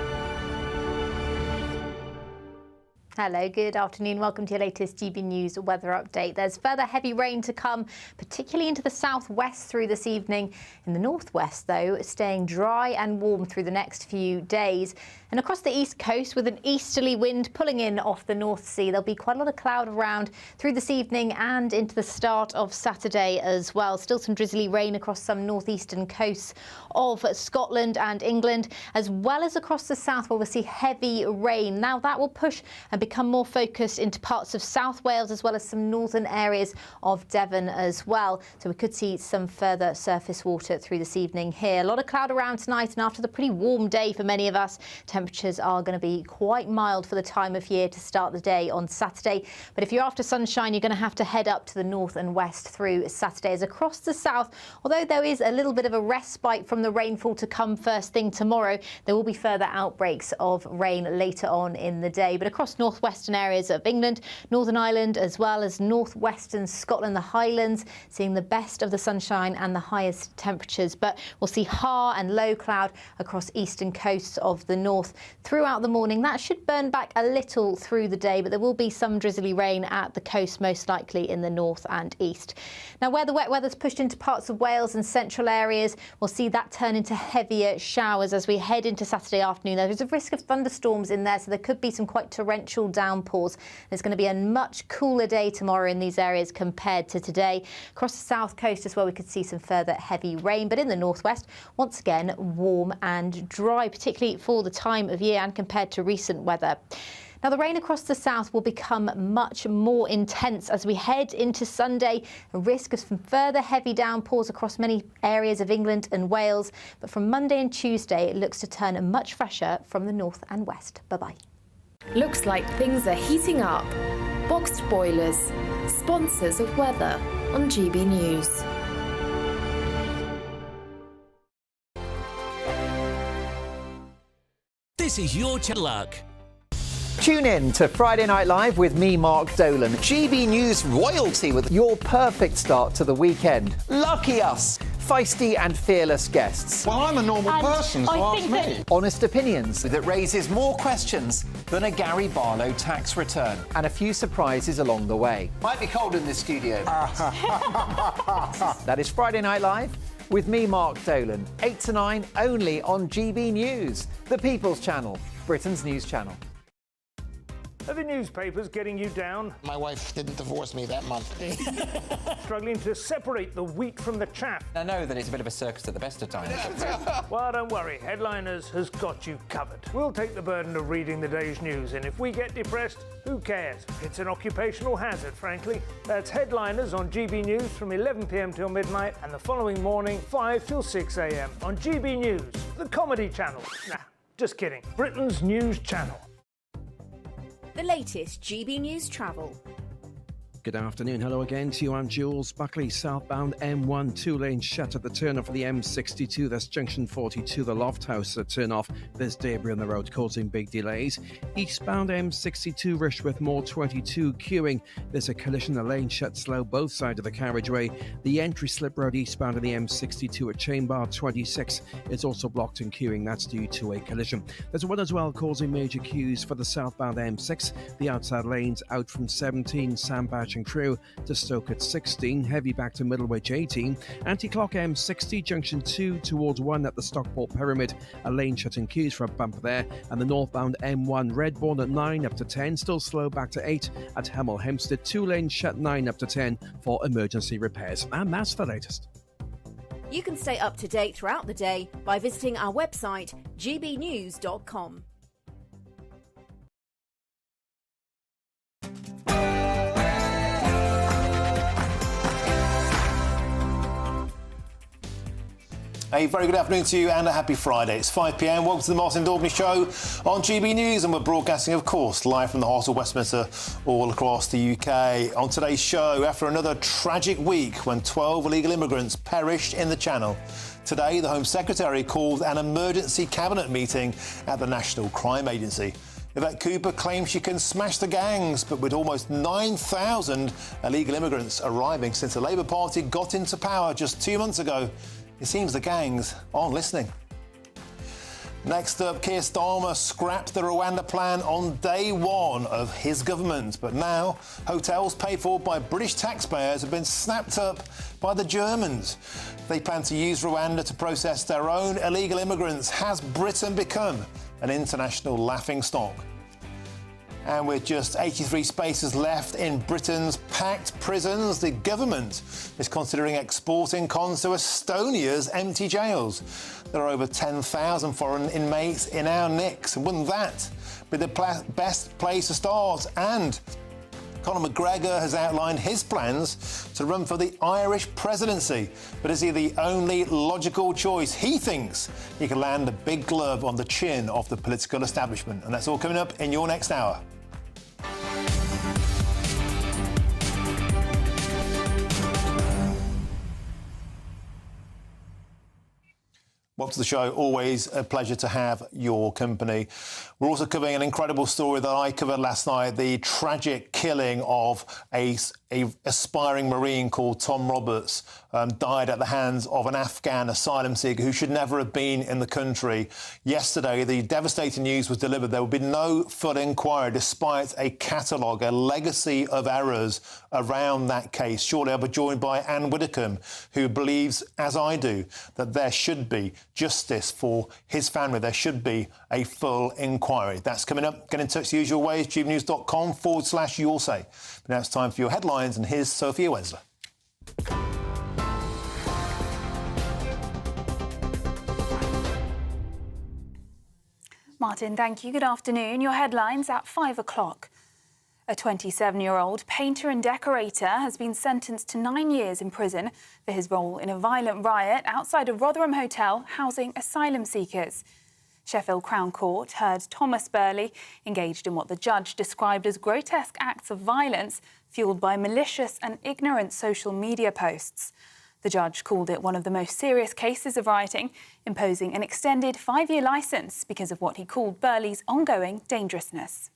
Hello, good afternoon. Welcome to your latest GB News weather update. There's further heavy rain to come, particularly into the southwest through this evening. In the northwest, though, staying dry and warm through the next few days. And across the east coast, with an easterly wind pulling in off the North Sea, there'll be quite a lot of cloud around through this evening and into the start of Saturday as well. Still some drizzly rain across some northeastern coasts of Scotland and England, as well as across the south, where we'll see heavy rain. Now that will push and become more focused into parts of South Wales, as well as some northern areas of Devon as well. So we could see some further surface water through this evening here. A lot of cloud around tonight, and after the pretty warm day for many of us, temperatures are going to be quite mild for the time of year to start the day on Saturday. But if you're after sunshine, you're going to have to head up to the north and west through Saturday. As across the south, although there is a little bit of a respite from the rainfall to come first thing tomorrow, there will be further outbreaks of rain later on in the day. But across northwestern areas of England, Northern Ireland, as well as northwestern Scotland, the Highlands, seeing the best of the sunshine and the highest temperatures. But we'll see high and low cloud across eastern coasts of the north throughout the morning. That should burn back a little through the day, but there will be some drizzly rain at the coast, most likely in the north and east. Now, where the wet weather's pushed into parts of Wales and central areas, we'll see that turn into heavier showers as we head into Saturday afternoon. There is a risk of thunderstorms in there, so there could be some quite torrential downpours. It's going to be a much cooler day tomorrow in these areas compared to today. Across the south coast as well, we could see some further heavy rain, but in the northwest, once again, warm and dry, particularly for the time of year and compared to recent weather. Now, the rain across the south will become much more intense as we head into Sunday. A risk of some further heavy downpours across many areas of England and Wales. But from Monday and Tuesday, it looks to turn much fresher from the north and west. Bye-bye. Looks like things are heating up. Boxed Boilers, sponsors of weather on GB News. This is your luck. Tune in to Friday Night Live with me, Mark Dolan. GB News royalty with your perfect start to the weekend. Lucky us. Feisty and fearless guests. Well, I'm a normal person, so ask me. Honest opinions that raises more questions than a Gary Barlow tax return. And a few surprises along the way. Might be cold in this studio. That is Friday Night Live with me, Mark Dolan. 8 to 9, only on GB News, the People's Channel, Britain's news channel. Are the newspapers getting you down? My wife didn't divorce me that month. Struggling to separate the wheat from the chaff? I know that it's a bit of a circus at the best of times. Well, don't worry. Headliners has got you covered. We'll take the burden of reading the day's news, and if we get depressed, who cares? It's an occupational hazard, frankly. That's Headliners on GB News from 11 p.m. till midnight, and the following morning, 5 till 6 a.m. on GB News, the comedy channel. Nah, just kidding. Britain's news channel. The latest GB News travel. Good afternoon. Hello again to you. I'm Jules Buckley. Southbound M1 two-lane shut at the turn-off of the M62. That's junction 42, the Loft House at turn-off. There's debris on the road causing big delays. Eastbound M62 Rushworth Moor 22 queuing. There's a collision. The lane shut slow both sides of the carriageway. The entry slip road eastbound of the M62 at Chamber 26 is also blocked and queuing. That's due to a collision. There's one as well causing major queues for the southbound M6. The outside lanes out from 17 Sandbach and Crewe to Stoke at 16, heavy back to Middlewich 18, anti-clock M60 junction 2 towards 1 at the Stockport Pyramid, a lane shut in queues for a bumper there, and the northbound M1 Redbourne at 9 up to 10, still slow back to 8 at Hemel Hempstead, 2 lanes shut 9 up to 10 for emergency repairs. And that's the latest. You can stay up to date throughout the day by visiting our website gbnews.com. A very good afternoon to you and a happy Friday. It's 5 p.m. Welcome to the Martin Daubney Show on GB News, and we're broadcasting, of course, live from the heart of Westminster all across the UK. On today's show, after another tragic week when 12 illegal immigrants perished in the Channel, today the Home Secretary called an emergency cabinet meeting at the National Crime Agency. Yvette Cooper claims she can smash the gangs, but with almost 9,000 illegal immigrants arriving since the Labour Party got into power just 2 months ago, it seems the gangs aren't listening. Next up, Keir Starmer scrapped the Rwanda plan on day one of his government. But now, hotels paid for by British taxpayers have been snapped up by the Germans. They plan to use Rwanda to process their own illegal immigrants. Has Britain become an international laughingstock? And with just 83 spaces left in Britain's packed prisons, the government is considering exporting cons to Estonia's empty jails. There are over 10,000 foreign inmates in our NICs. And wouldn't that be the best place to start? And Conor McGregor has outlined his plans to run for the Irish presidency. But is he the only logical choice? He thinks he can land a big glove on the chin of the political establishment. And that's all coming up in your next hour. Welcome to the show. Always a pleasure to have your company. We're also covering an incredible story that I covered last night, the tragic killing of a aspiring Marine called Tom Roberts, died at the hands of an Afghan asylum seeker who should never have been in the country. Yesterday, the devastating news was delivered. There will be no full inquiry despite a catalogue, a legacy of errors around that case. Shortly, I'll be joined by Anne Widdecombe, who believes, as I do, that there should be justice for his family. There should be a full inquiry. That's coming up. Get in touch the usual ways, gbnews.com/you'll say. But now it's time for your headlines, and here's Sophia Wensler. Martin, thank you. Good afternoon. Your headlines at 5 o'clock. A 27-year-old painter and decorator has been sentenced to 9 years in prison for his role in a violent riot outside a Rotherham hotel housing asylum seekers. Sheffield Crown Court heard Thomas Burley engaged in what the judge described as grotesque acts of violence fuelled by malicious and ignorant social media posts. The judge called it one of the most serious cases of rioting, imposing an extended 5-year licence because of what he called Burley's ongoing dangerousness.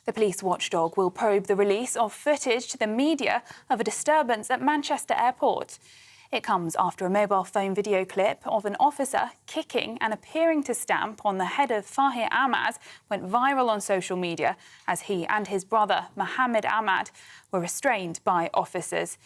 The police watchdog will probe the release of footage to the media of a disturbance at Manchester Airport. It comes after a mobile phone video clip of an officer kicking and appearing to stamp on the head of Fahir Ahmad went viral on social media as he and his brother, Mohammed Ahmad, were restrained by officers.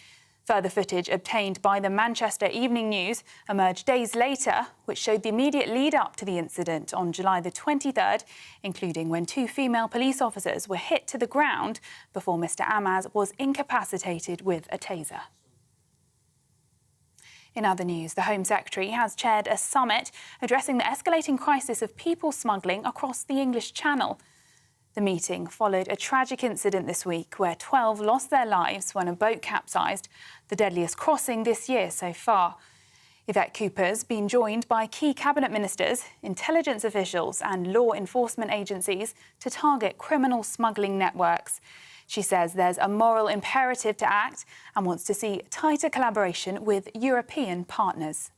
Further footage obtained by the Manchester Evening News emerged days later, which showed the immediate lead-up to the incident on July the 23rd, including when 2 female police officers were hit to the ground before Mr Ahmad was incapacitated with a taser. In other news, the Home Secretary has chaired a summit addressing the escalating crisis of people smuggling across the English Channel. The meeting followed a tragic incident this week where 12 lost their lives when a boat capsized, the deadliest crossing this year so far. Yvette Cooper's been joined by key cabinet ministers, intelligence officials and law enforcement agencies to target criminal smuggling networks. She says there's a moral imperative to act and wants to see tighter collaboration with European partners.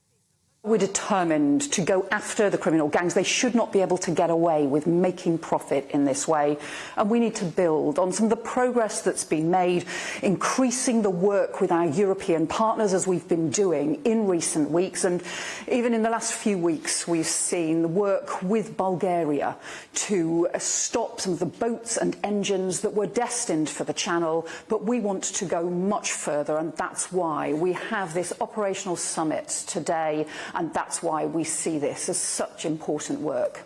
We're determined to go after the criminal gangs. They should not be able to get away with making profit in this way. And we need to build on some of the progress that's been made, increasing the work with our European partners as we've been doing in recent weeks. And even in the last few weeks, we've seen work with Bulgaria to stop some of the boats and engines that were destined for the Channel. But we want to go much further, and that's why we have this operational summit today. And that's why we see this as such important work.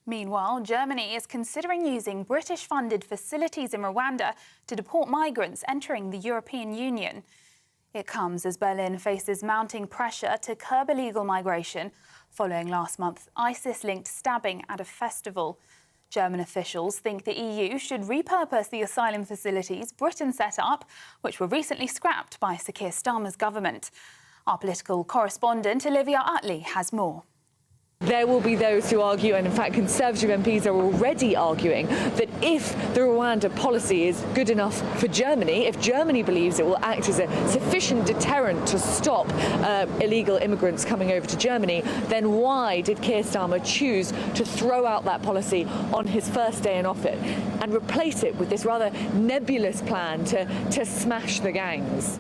Meanwhile, Germany is considering using British-funded facilities in Rwanda to deport migrants entering the European Union. It comes as Berlin faces mounting pressure to curb illegal migration following last month's ISIS-linked stabbing at a festival. German officials think the EU should repurpose the asylum facilities Britain set up, which were recently scrapped by Sir Keir Starmer's government. Our political correspondent Olivia Utley has more. There will be those who argue, and in fact Conservative MPs are already arguing, that if the Rwanda policy is good enough for Germany, if Germany believes it will act as a sufficient deterrent to stop illegal immigrants coming over to Germany, then why did Keir Starmer choose to throw out that policy on his first day in office and replace it with this rather nebulous plan to smash the gangs?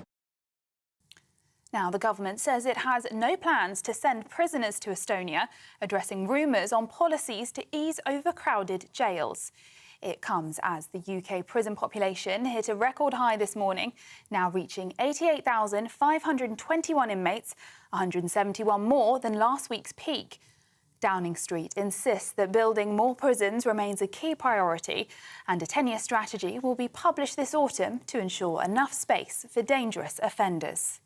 Now, the government says it has no plans to send prisoners to Estonia, addressing rumours on policies to ease overcrowded jails. It comes as the UK prison population hit a record high this morning, now reaching 88,521 inmates, 171 more than last week's peak. Downing Street insists that building more prisons remains a key priority, and a 10-year strategy will be published this autumn to ensure enough space for dangerous offenders.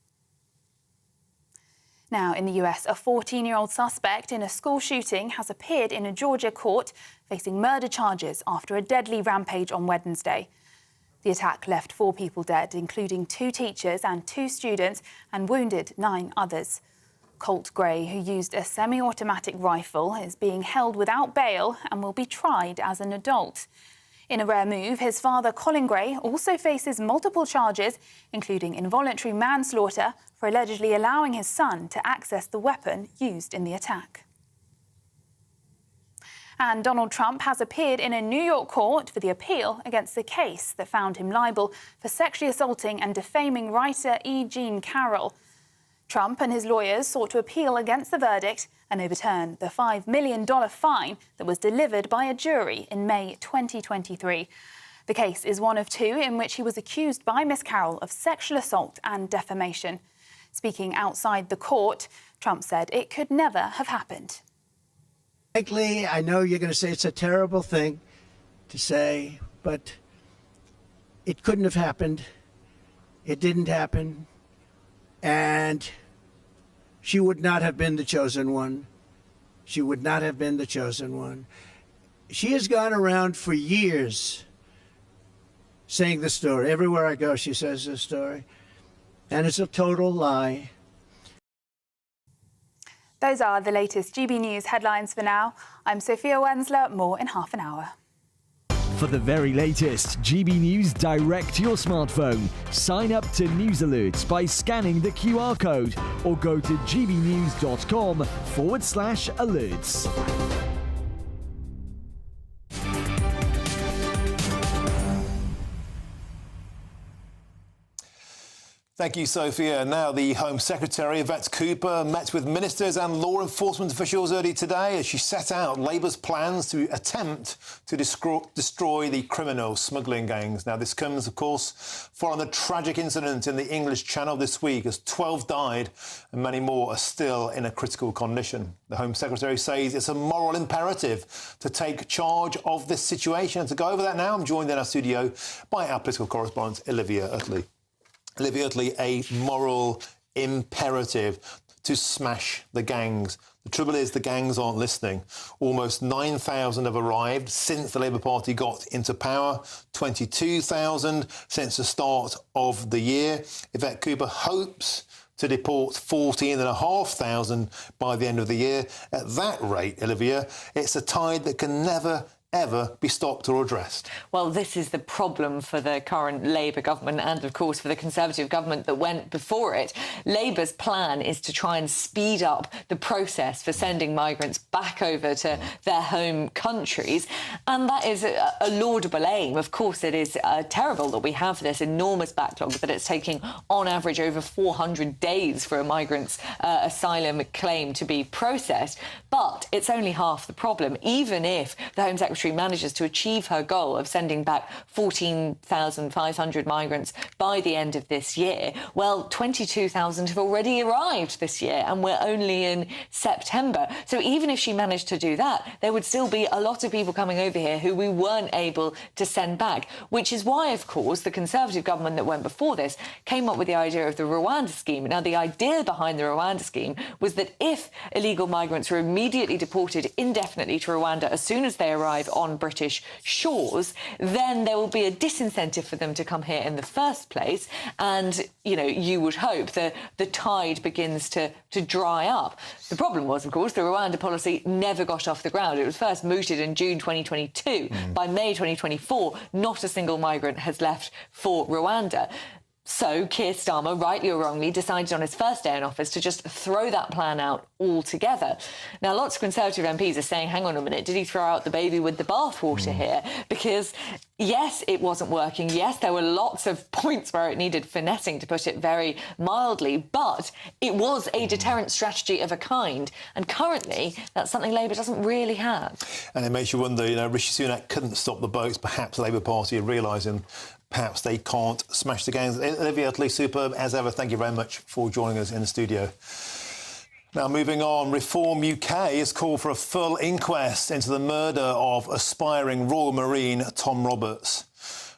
Now, in the US, a 14-year-old suspect in a school shooting has appeared in a Georgia court facing murder charges after a deadly rampage on Wednesday. The attack left 4 people dead, including 2 teachers and 2 students, and wounded 9 others. Colt Gray, who used a semi-automatic rifle, is being held without bail and will be tried as an adult. In a rare move, his father, Colin Gray, also faces multiple charges, including involuntary manslaughter, for allegedly allowing his son to access the weapon used in the attack. And Donald Trump has appeared in a New York court for the appeal against the case that found him liable for sexually assaulting and defaming writer E. Jean Carroll. Trump and his lawyers sought to appeal against the verdict and overturn the $5 million fine that was delivered by a jury in May 2023. The case is one of 2 in which he was accused by Miss Carroll of sexual assault and defamation. Speaking outside the court, Trump said it could never have happened. Frankly, I know you're going to say it's a terrible thing to say, but it couldn't have happened. It didn't happen. And she would not have been the chosen one. She would not have been the chosen one. She has gone around for years saying the story. Everywhere I go, she says the story. And it's a total lie. Those are the latest GB News headlines for now. I'm Sophia Wensler. More in half an hour. For the very latest GB News direct to your smartphone, sign up to News Alerts by scanning the QR code or go to gbnews.com/alerts. Thank you, Sophia. Now, the Home Secretary, Yvette Cooper, met with ministers and law enforcement officials early today as she set out Labour's plans to attempt to destroy the criminal smuggling gangs. Now, this comes, of course, following the tragic incident in the English Channel this week as 12 died and many more are still in a critical condition. The Home Secretary says it's a moral imperative to take charge of this situation. And to go over that now, I'm joined in our studio by our political correspondent, Olivia Utley. Olivia Utley, a moral imperative to smash the gangs. The trouble is the gangs aren't listening. Almost 9,000 have arrived since the Labour Party got into power, 22,000 since the start of the year. Yvette Cooper hopes to deport 14,500 by the end of the year. At that rate, Olivia, it's a tide that can never ever be stopped or addressed. Well, this is the problem for the current Labour government and, of course, for the Conservative government that went before it. Labour's plan is to try and speed up the process for sending migrants back over to their home countries, and that is a laudable aim. Of course, it is terrible that we have this enormous backlog, that it's taking, on average, over 400 days for a migrant's asylum claim to be processed. But it's only half the problem. Even if the Home Secretary manages to achieve her goal of sending back 14,500 migrants by the end of this year, well, 22,000 have already arrived this year and we're only in September. So even if she managed to do that, there would still be a lot of people coming over here who we weren't able to send back, which is why, of course, the Conservative government that went before this came up with the idea of the Rwanda scheme. Now, the idea behind the Rwanda scheme was that if illegal migrants were immediately deported indefinitely to Rwanda as soon as they arrive on British shores, then there will be a disincentive for them to come here in the first place. And, you know, you would hope that the tide begins to dry up. The problem was, of course, the Rwanda policy never got off the ground. It was first mooted in June 2022. By May 2024, not a single migrant has left for Rwanda. So Keir Starmer, rightly or wrongly, decided on his first day in office to just throw that plan out altogether. Now, lots of Conservative MPs are saying, hang on a minute, did he throw out the baby with the bathwater here? Because, yes, it wasn't working. Yes, there were lots of points where it needed finessing, to put it very mildly, but it was a deterrent strategy of a kind. And currently, that's something Labour doesn't really have. And it makes you wonder, you know, Rishi Sunak couldn't stop the boats. Perhaps the Labour Party are realising perhaps they can't smash the gangs. Olivia Utley, superb as ever. Thank you very much for joining us in the studio. Now, moving on, Reform UK has called for a full inquest into the murder of aspiring Royal Marine Tom Roberts.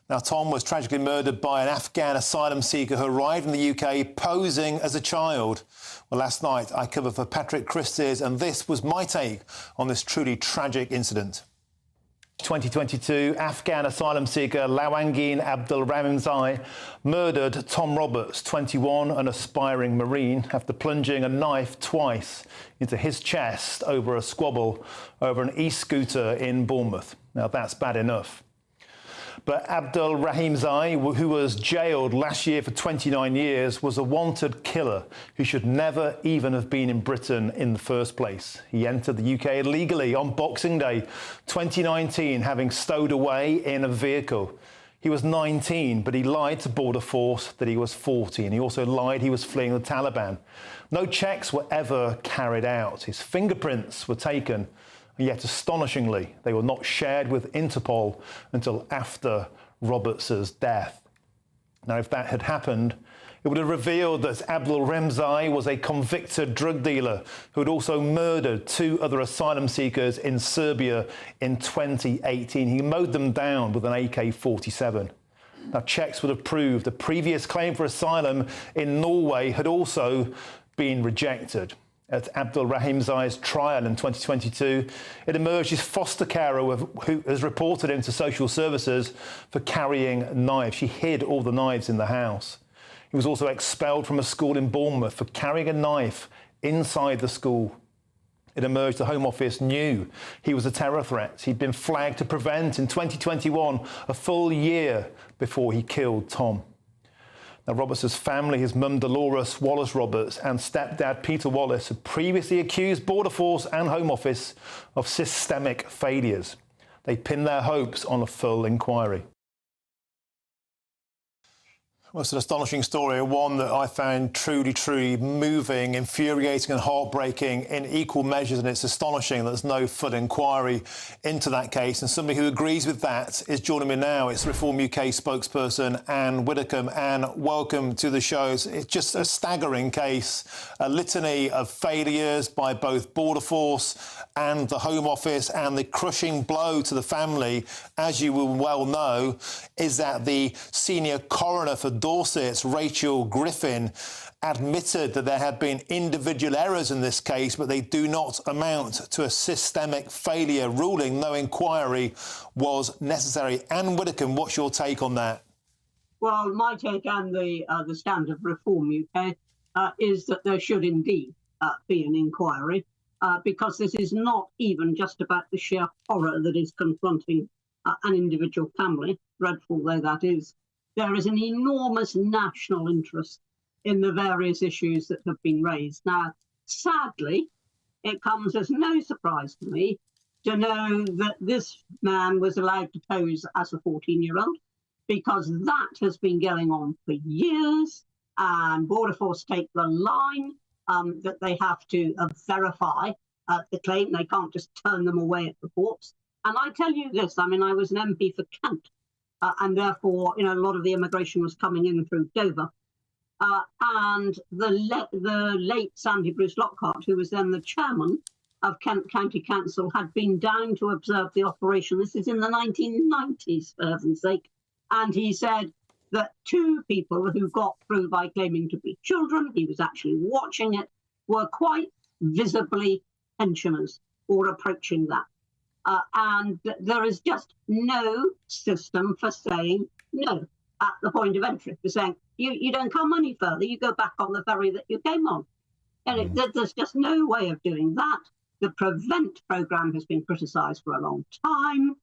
Now, Tom was tragically murdered by an Afghan asylum seeker who arrived in the UK posing as a child. Well, last night I covered for Patrick Christie's, and this was my take on this truly tragic incident. 2022, Afghan asylum seeker Lawangin Abdul Rahimzai murdered Tom Roberts, 21, an aspiring Marine, after plunging a knife twice into his chest over a squabble over an e-scooter in Bournemouth. Now, that's bad enough. But Abdul Rahimzai, who was jailed last year for 29 years, was a wanted killer who should never even have been in Britain in the first place. He entered the UK illegally on Boxing Day 2019, having stowed away in a vehicle. He was 19, but he lied to Border Force that he was 40, and he also lied he was fleeing the Taliban. No checks were ever carried out. His fingerprints were taken, yet astonishingly, they were not shared with Interpol until after Roberts' death. Now, if that had happened, it would have revealed that Abdul Rahimzai was a convicted drug dealer who had also murdered 2 other asylum seekers in Serbia in 2018. He mowed them down with an AK-47. Now, checks would have proved a previous claim for asylum in Norway had also been rejected. At Abdul Rahimzai's trial in 2022, it emerged his foster carer who has reported him to social services for carrying knives. She hid all the knives in the house. He was also expelled from a school in Bournemouth for carrying a knife inside the school. it emerged the Home Office knew he was a terror threat. He'd been flagged to prevent in 2021, a full year before he killed Tom. Now, Roberts' family, his mum Dolores Wallace-Roberts and stepdad Peter Wallace, had previously accused Border Force and Home Office of systemic failures. They pinned their hopes on a full inquiry. Well, it's an astonishing story, one that I found truly moving, infuriating and heartbreaking in equal measures, and it's astonishing that there's no full inquiry into that case. And somebody who agrees with that is joining me now. It's Reform UK spokesperson Anne Widdecombe. Anne, welcome to the show. It's just a staggering case, a litany of failures by both Border Force and the Home Office, and the crushing blow to the family, as you will well know, is that the senior coroner for Dorset, Rachel Griffin, admitted that there had been individual errors in this case, but they do not amount to a systemic failure, ruling no inquiry was necessary. Anne Widdecombe, what's your take on that? Well, my take and the stand of Reform UK is that there should indeed be an inquiry, because this is not even just about the sheer horror that is confronting an individual family, dreadful though that is. There is an enormous national interest in the various issues that have been raised. Now, sadly, it comes as no surprise to me to know that this man was allowed to pose as a 14-year-old, because that has been going on for years, and Border Force take the line that they have to verify the claim. They can't just turn them away at reports. And I tell you this, I mean, I was an MP for Kent, and therefore, you know, a lot of the immigration was coming in through Dover. And the late Sandy Bruce Lockhart, who was then the chairman of Kent County Council, had been down to observe the operation. This is in the 1990s, for heaven's sake. And he said that two people who got through by claiming to be children, he was actually watching it, were quite visibly pensioners or approaching that. And there is just no system for saying no at the point of entry, for saying you don't come any further, you go back on the ferry that you came on. And there's just no way of doing that. The Prevent programme has been criticised for a long time.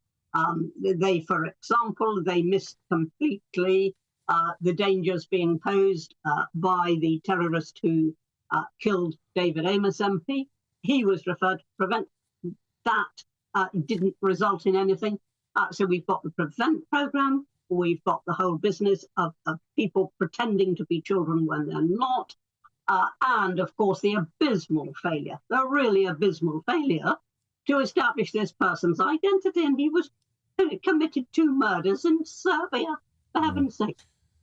For example, they missed completely the dangers being posed by the terrorist who killed David Amos MP. He was referred to Prevent. That didn't result in anything. So we've got the Prevent programme. We've got the whole business of people pretending to be children when they're not. And, of course, the abysmal failure, the really abysmal failure to establish this person's identity. And he was committed 2 murders in Serbia, for heaven's sake.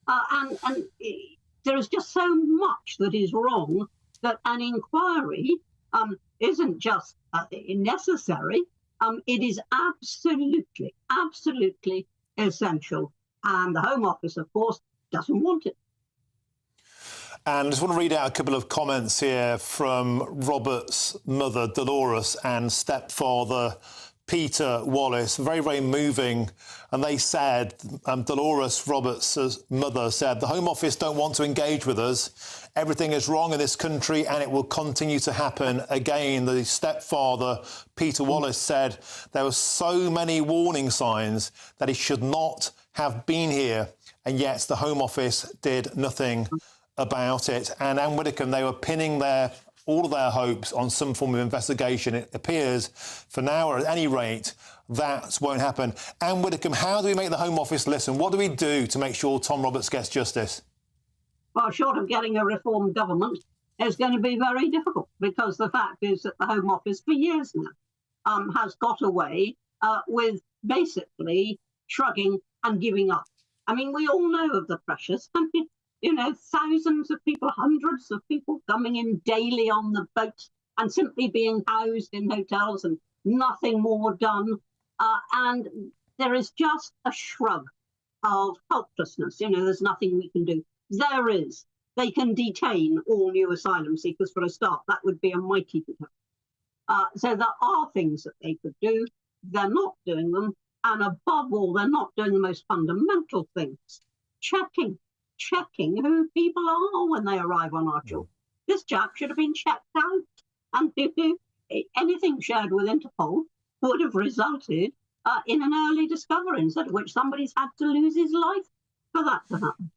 And there is just so much that is wrong that an inquiry isn't just necessary. It is absolutely essential. And the Home Office, of course, doesn't want it. And I just want to read out a couple of comments here from Robert's mother, Dolores, and stepfather, Peter Wallace. Very moving. And they said, Dolores, Roberts' mother, said, the Home Office don't want to engage with us. Everything is wrong in this country and it will continue to happen again. The stepfather, Peter Wallace, said there were so many warning signs that he should not have been here, and yet the Home Office did nothing about it. And Anne Widdecombe, they were pinning all of their hopes on some form of investigation. It appears, for now, or at any rate, that won't happen. Anne Widdecombe, how do we make the Home Office listen? What do we do to make sure Tom Roberts gets justice? Well, short of getting a reformed government, it's going to be very difficult, because the fact is that the Home Office, for years now, has got away with basically shrugging and giving up. I mean, we all know of the pressures. I mean, you know, thousands of people, hundreds of people coming in daily on the boats and simply being housed in hotels and nothing more done. And there is just a shrug of helplessness. You know, there's nothing we can do. There is. They can detain all new asylum seekers for a start. That would be a mighty deterrent. So there are things that they could do. They're not doing them. And above all, they're not doing the most fundamental things. Checking who people are when they arrive on our shore. This chap should have been checked out. And anything shared with Interpol would have resulted in an early discovery, instead of which somebody's had to lose his life for that to happen.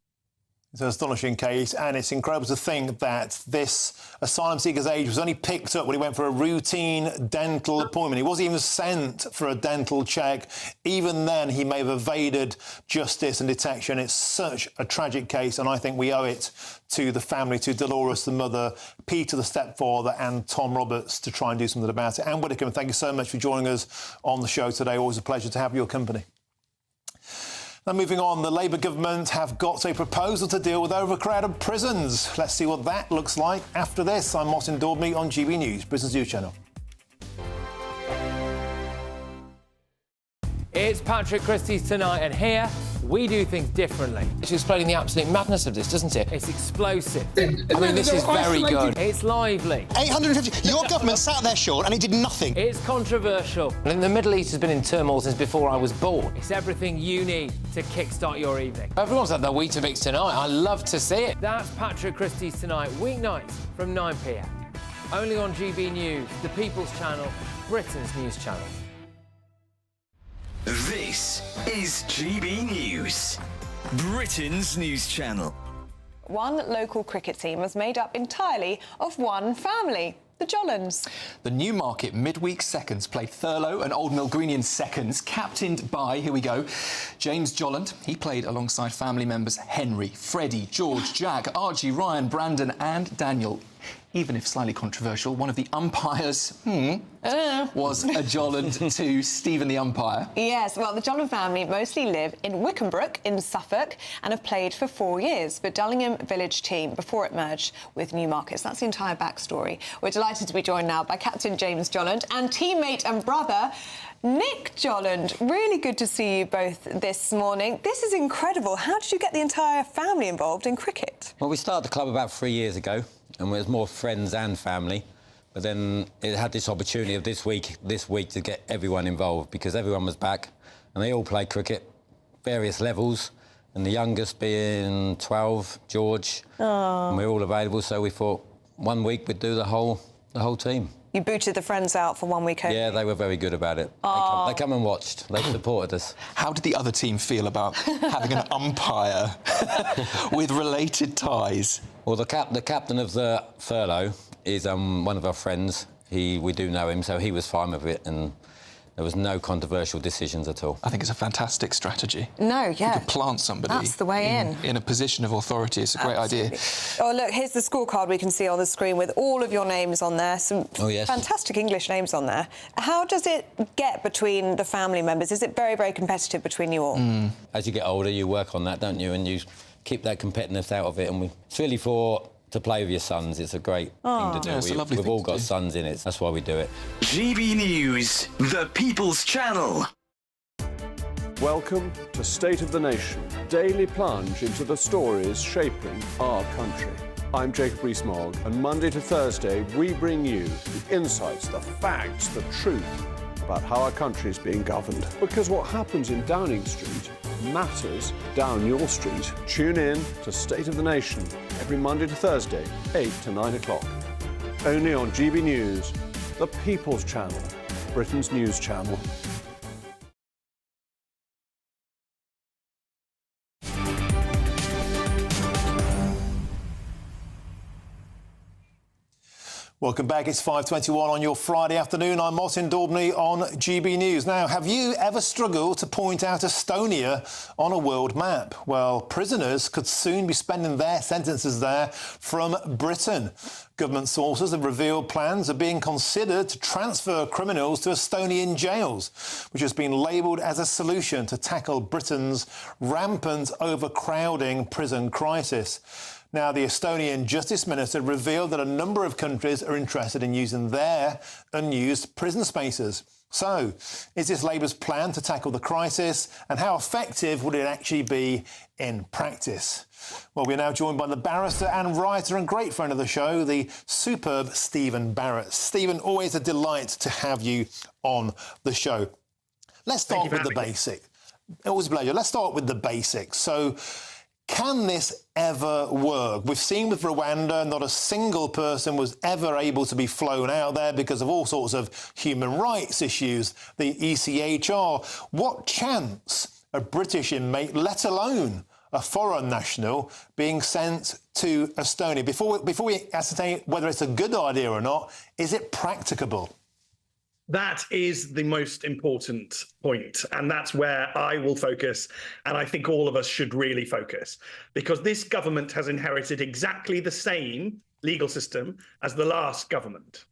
It's an astonishing case, and it's incredible to think that this asylum seeker's age was only picked up when he went for a routine dental appointment. He wasn't even sent for a dental check. Even then, he may have evaded justice and detection. It's such a tragic case, and I think we owe it to the family, to Dolores, the mother, Peter, the stepfather, and Tom Roberts to try and do something about it. Anne Widdecombe, thank you so much for joining us on the show today. Always a pleasure to have your company. Now, moving on, the Labour government have got a proposal to deal with overcrowded prisons. Let's see what that looks like after this. I'm Martin Daubney on GB News, Britain's News Channel. It's Patrick Christie's Tonight, and here we do things differently. It's explaining the absolute madness of this, doesn't it? It's explosive. I mean, this is very good. It's lively. 850. Your government sat there, Sean, and it did nothing. It's controversial. And the Middle East has been in turmoil since before I was born. It's everything you need to kickstart your evening. Everyone's had their Weetabix tonight. I love to see it. That's Patrick Christie's Tonight, weeknights from 9 p.m. Only on GB News, the People's Channel, Britain's news channel. This is GB News, Britain's news channel. One local cricket team was made up entirely of one family, the Jollens. The Newmarket midweek seconds played Thurlow and Old Millgreenian seconds, captained by, here we go, James Jolland. He played alongside family members Henry, Freddie, George, Jack, Archie, Ryan, Brandon and Daniel. Even if slightly controversial, one of the umpires was a Jolland to Stephen the umpire. Yes, well, the Jolland family mostly live in Wickenbrook in Suffolk and have played for 4 years for Dullingham Village team before it merged with Newmarket. So that's the entire backstory. We're delighted to be joined now by Captain James Jolland and teammate and brother Nick Jolland. Really good to see you both this morning. This is incredible. How did you get the entire family involved in cricket? Well, we started the club about 3 years ago, and it was more friends and family. But then it had this opportunity of this week to get everyone involved, because everyone was back and they all played cricket, various levels, and the youngest being 12, George. And we're all available, so we thought 1 week we'd do the whole team. You booted the friends out for 1 week only? Yeah, they were very good about it. They come and watched. They supported us. How did the other team feel about having an umpire with related ties? Well, the captain of the Thurlow is one of our friends. We do know him, so he was fine with it, and there was no controversial decisions at all. I think it's a fantastic strategy. No, yeah. You could plant somebody. That's the way in a position of authority. It's a great idea. Oh, look, here's the scorecard we can see on the screen with all of your names on there. Some fantastic English names on there. How does it get between the family members? Is it very, very competitive between you all? As you get older, you work on that, don't you? And you keep that competitiveness out of it. And it's really to play with your sons. It's a great thing to do. Yeah, it's a lovely We've thing all to got do. sons in it. That's why we do it. GB News, the People's Channel. Welcome to State of the Nation, daily plunge into the stories shaping our country. I'm Jacob Rees-Mogg, and Monday to Thursday we bring you the insights, the facts, the truth about how our country is being governed. Because what happens in Downing Street matters down your street. Tune in to State of the Nation every Monday to Thursday, 8 to 9 o'clock. Only on GB News, the People's Channel, Britain's news channel. Welcome back. It's 5:21 on your Friday afternoon. I'm Martin Daubney on GB News. Now, have you ever struggled to point out Estonia on a world map? Well, prisoners could soon be spending their sentences there from Britain. Government sources have revealed plans are being considered to transfer criminals to Estonian jails, which has been labelled as a solution to tackle Britain's rampant overcrowding prison crisis. Now, the Estonian Justice Minister revealed that a number of countries are interested in using their unused prison spaces. So, is this Labour's plan to tackle the crisis, and how effective would it actually be in practice? Well, we're now joined by the barrister and writer and great friend of the show, the superb Stephen Barrett. Stephen, always a delight to have you on the show. Let's start with the basic. Always a pleasure. Let's start with the basics. So, Can this ever work? We've seen with Rwanda, not a single person was ever able to be flown out there because of all sorts of human rights issues, the ECHR. What chance a British inmate, let alone a foreign national, being sent to Estonia? Before we ascertain whether it's a good idea or not, is it practicable? That is the most important point, and that's where I will focus, and I think all of us should really focus, because this government has inherited exactly the same legal system as the last government.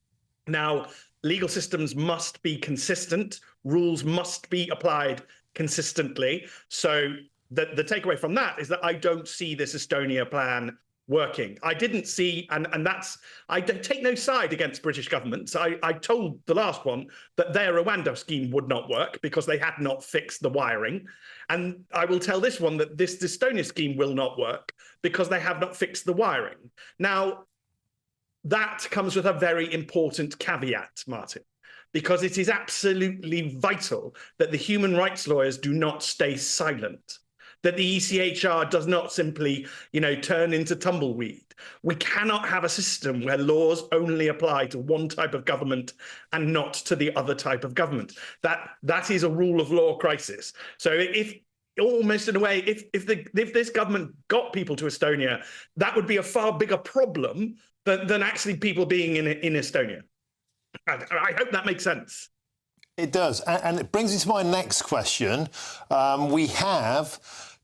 Now, legal systems must be consistent, rules must be applied consistently, so the takeaway from that is that I don't see this Estonia plan working. I didn't see, and that's, I don't take no side against British governments. I told the last one that their Rwanda scheme would not work because they had not fixed the wiring. And I will tell this one that this Estonia scheme will not work because they have not fixed the wiring. Now, that comes with a very important caveat, Martin, because it is absolutely vital that the human rights lawyers do not stay silent, that the ECHR does not simply, turn into tumbleweed. We cannot have a system where laws only apply to one type of government and not to the other type of government. That is a rule of law crisis. So if almost in a way, if this government got people to Estonia, that would be a far bigger problem than actually people being in Estonia. I hope that makes sense. It does. And it brings me to my next question. We have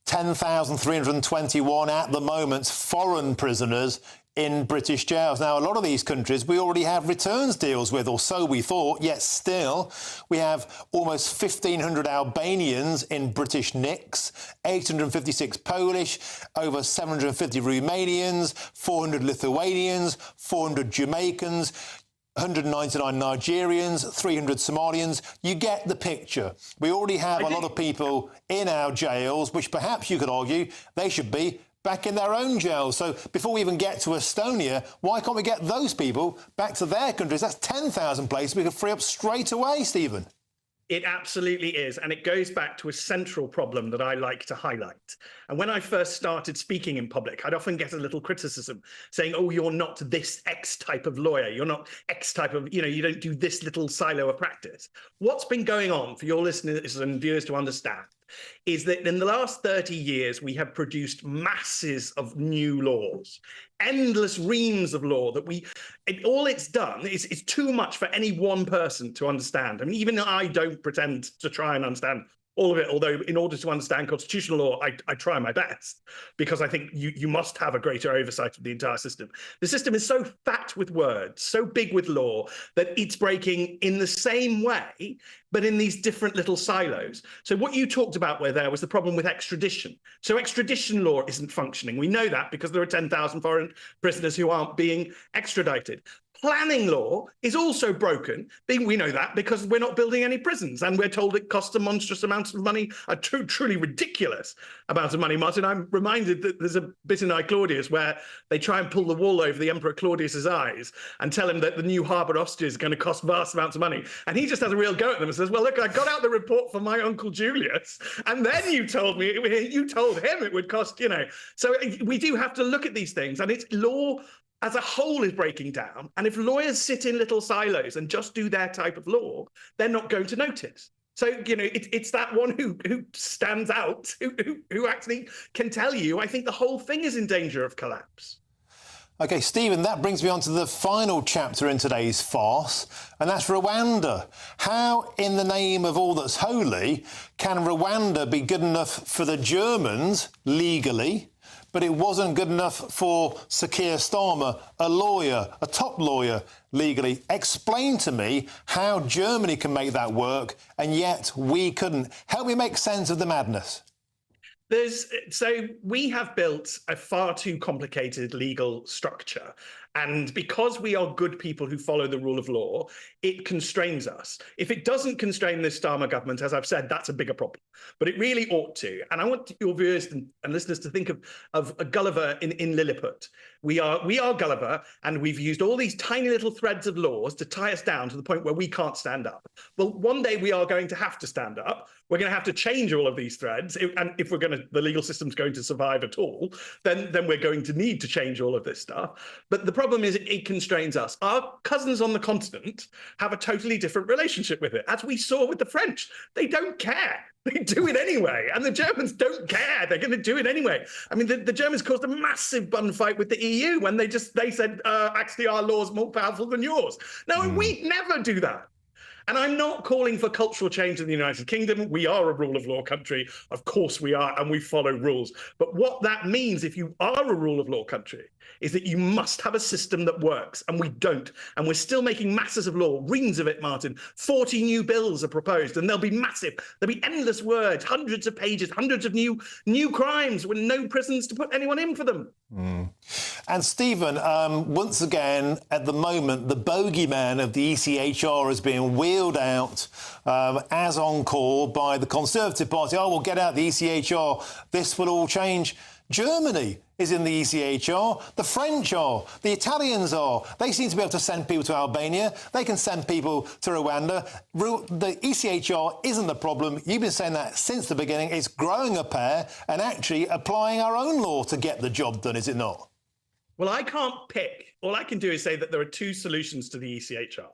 10,321 at the moment foreign prisoners in British jails. Now, a lot of these countries we already have returns deals with, or so we thought, yet still we have almost 1,500 Albanians in British NICs, 856 Polish, over 750 Romanians, 400 Lithuanians, 400 Jamaicans, 199 Nigerians, 300 Somalians. You get the picture. We already have a lot of people in our jails, which perhaps you could argue they should be back in their own jails. So before we even get to Estonia, why can't we get those people back to their countries? That's 10,000 places we could free up straight away, Stephen. It absolutely is. And it goes back to a central problem that I like to highlight. And when I first started speaking in public, I'd often get a little criticism saying, oh, you're not this X type of lawyer. You're not X type of, you don't do this little silo of practice. What's been going on for your listeners and viewers to understand is that in the last 30 years, we have produced masses of new laws, endless reams of law that all it's done is too much for any one person to understand. I mean, even I don't pretend to try and understand all of it, although in order to understand constitutional law, I try my best, because I think you must have a greater oversight of the entire system. The system is so fat with words, so big with law, that it's breaking in the same way, but in these different little silos. So what you talked about there was the problem with extradition. So extradition law isn't functioning. We know that because there are 10,000 foreign prisoners who aren't being extradited. Planning law is also broken. We know that because we're not building any prisons, and we're told it costs a monstrous amount of money, a truly ridiculous amount of money. Martin, I'm reminded that there's a bit in I, Claudius where they try and pull the wool over the Emperor Claudius's eyes and tell him that the new harbour Ostia is going to cost vast amounts of money. And he just has a real go at them and says, well, look, I got out the report from my Uncle Julius, and then you told him it would cost, So we do have to look at these things, and it's law as a whole is breaking down. And if lawyers sit in little silos and just do their type of law, they're not going to notice. So, it's that one who stands out, who actually can tell you, I think the whole thing is in danger of collapse. OK, Stephen, that brings me on to the final chapter in today's farce, and that's Rwanda. How, in the name of all that's holy, can Rwanda be good enough for the Germans legally, but it wasn't good enough for Sir Keir Starmer, a lawyer, a top lawyer, legally? Explain to me how Germany can make that work, and yet we couldn't. Help me make sense of the madness. So we have built a far too complicated legal structure. And because we are good people who follow the rule of law, it constrains us. If it doesn't constrain this Starmer government, as I've said, that's a bigger problem. But it really ought to. And I want your viewers and listeners to think of a Gulliver in Lilliput. We are Gulliver, and we've used all these tiny little threads of laws to tie us down to the point where we can't stand up. Well, one day we are going to have to stand up. We're going to have to change all of these threads. And if the legal system's going to survive at all, then we're going to need to change all of this stuff. But the problem is it constrains us. Our cousins on the continent have a totally different relationship with it. As we saw with the French, they don't care. They do it anyway. And the Germans don't care. They're going to do it anyway. I mean, the Germans caused a massive bun fight with the EU when they said, actually, our law's more powerful than yours. No, we never do that. And I'm not calling for cultural change in the United Kingdom. We are a rule of law country. Of course we are, and we follow rules. But what that means, if you are a rule of law country, is that you must have a system that works, and we don't. And we're still making masses of law, reams of it, Martin. 40 new bills are proposed, and they'll be massive. There'll be endless words, hundreds of pages, hundreds of new crimes with no prisons to put anyone in for them. And Stephen, once again, at the moment, the bogeyman of the ECHR is being wheeled out as encore by the Conservative Party. Oh, we'll get out the ECHR. This will all change. Germany is in the ECHR. The French are. The Italians are. They seem to be able to send people to Albania. They can send people to Rwanda. The ECHR isn't the problem. You've been saying that since the beginning. It's growing a pair and actually applying our own law to get the job done, is it not? Well, I can't pick. All I can do is say that there are two solutions to the ECHR.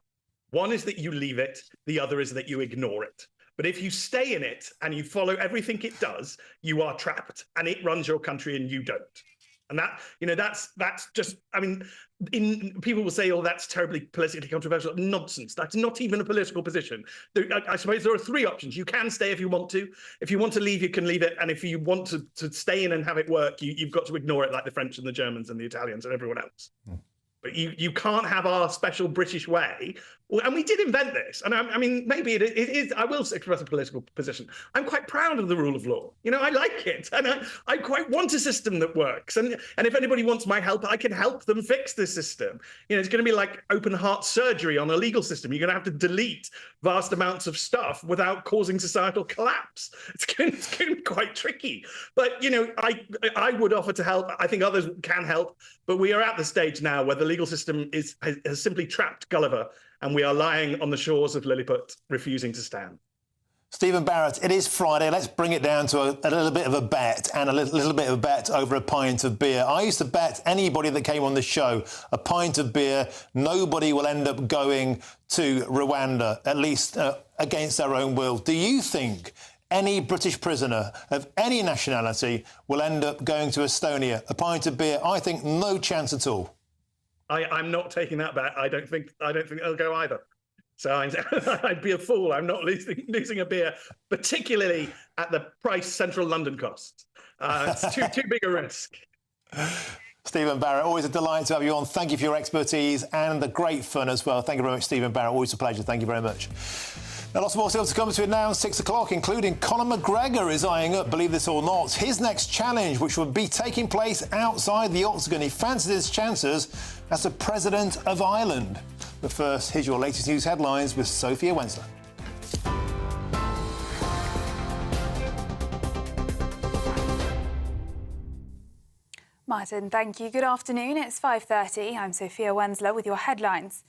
One is that you leave it. The other is that you ignore it. But if you stay in it and you follow everything it does, you are trapped, and it runs your country and you don't. And that's just, I mean, people will say, oh, that's terribly politically controversial. Nonsense. That's not even a political position. I suppose there are three options. You can stay if you want to. If you want to leave, you can leave it. And if you want to stay in and have it work, you've got to ignore it, like the French and the Germans and the Italians and everyone else. But you can't have our special British way. And we did invent this. And I mean, maybe it is, I will express a political position. I'm quite proud of the rule of law. I like it. And I quite want a system that works. And if anybody wants my help, I can help them fix this system. It's going to be like open heart surgery on a legal system. You're going to have to delete vast amounts of stuff without causing societal collapse. It's going to be quite tricky. But, I would offer to help. I think others can help. But we are at the stage now where the legal system has simply trapped Gulliver, and we are lying on the shores of Lilliput, refusing to stand. Stephen Barrett, it is Friday. Let's bring it down to a little bit of a bet, and a little bit of a bet over a pint of beer. I used to bet anybody that came on the show a pint of beer. Nobody will end up going to Rwanda, at least against their own will. Do you think any British prisoner of any nationality will end up going to Estonia? A pint of beer? I think no chance at all. I'm not taking that bet. I don't think they'll go either. So I'd be a fool. I'm not losing a beer, particularly at the price Central London costs. It's too big a risk. Stephen Barrett, always a delight to have you on. Thank you for your expertise and the great fun as well. Thank you very much, Stephen Barrett. Always a pleasure. Thank you very much. Now, lots more still to come to it now, 6 o'clock, including Conor McGregor is eyeing up, believe this or not, his next challenge, which will be taking place outside the Octagon. He fancies his chances as the President of Ireland. But first, here's your latest news headlines with Sophia Wensler. Martin, thank you. Good afternoon. It's 5:30. I'm Sophia Wensler with your headlines.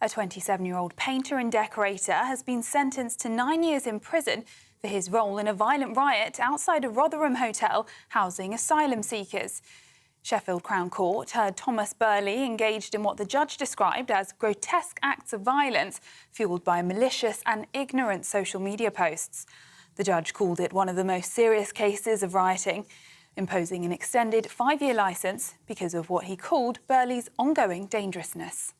A 27-year-old painter and decorator has been sentenced to 9 years in prison for his role in a violent riot outside a Rotherham hotel housing asylum seekers. Sheffield Crown Court heard Thomas Burley engaged in what the judge described as grotesque acts of violence fuelled by malicious and ignorant social media posts. The judge called it one of the most serious cases of rioting, imposing an extended 5-year licence because of what he called Burley's ongoing dangerousness.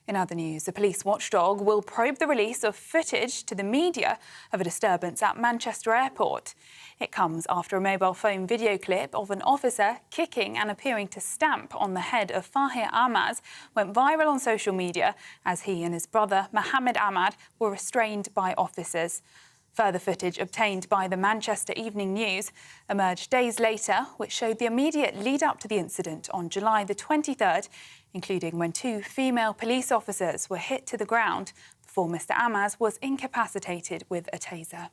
In other news, the police watchdog will probe the release of footage to the media of a disturbance at Manchester Airport. It comes after a mobile phone video clip of an officer kicking and appearing to stamp on the head of Fahir Ahmad went viral on social media as he and his brother Mohammed Ahmad were restrained by officers. Further footage obtained by the Manchester Evening News emerged days later, which showed the immediate lead-up to the incident on July the 23rd, including when 2 female police officers were hit to the ground before Mr Amaz was incapacitated with a taser.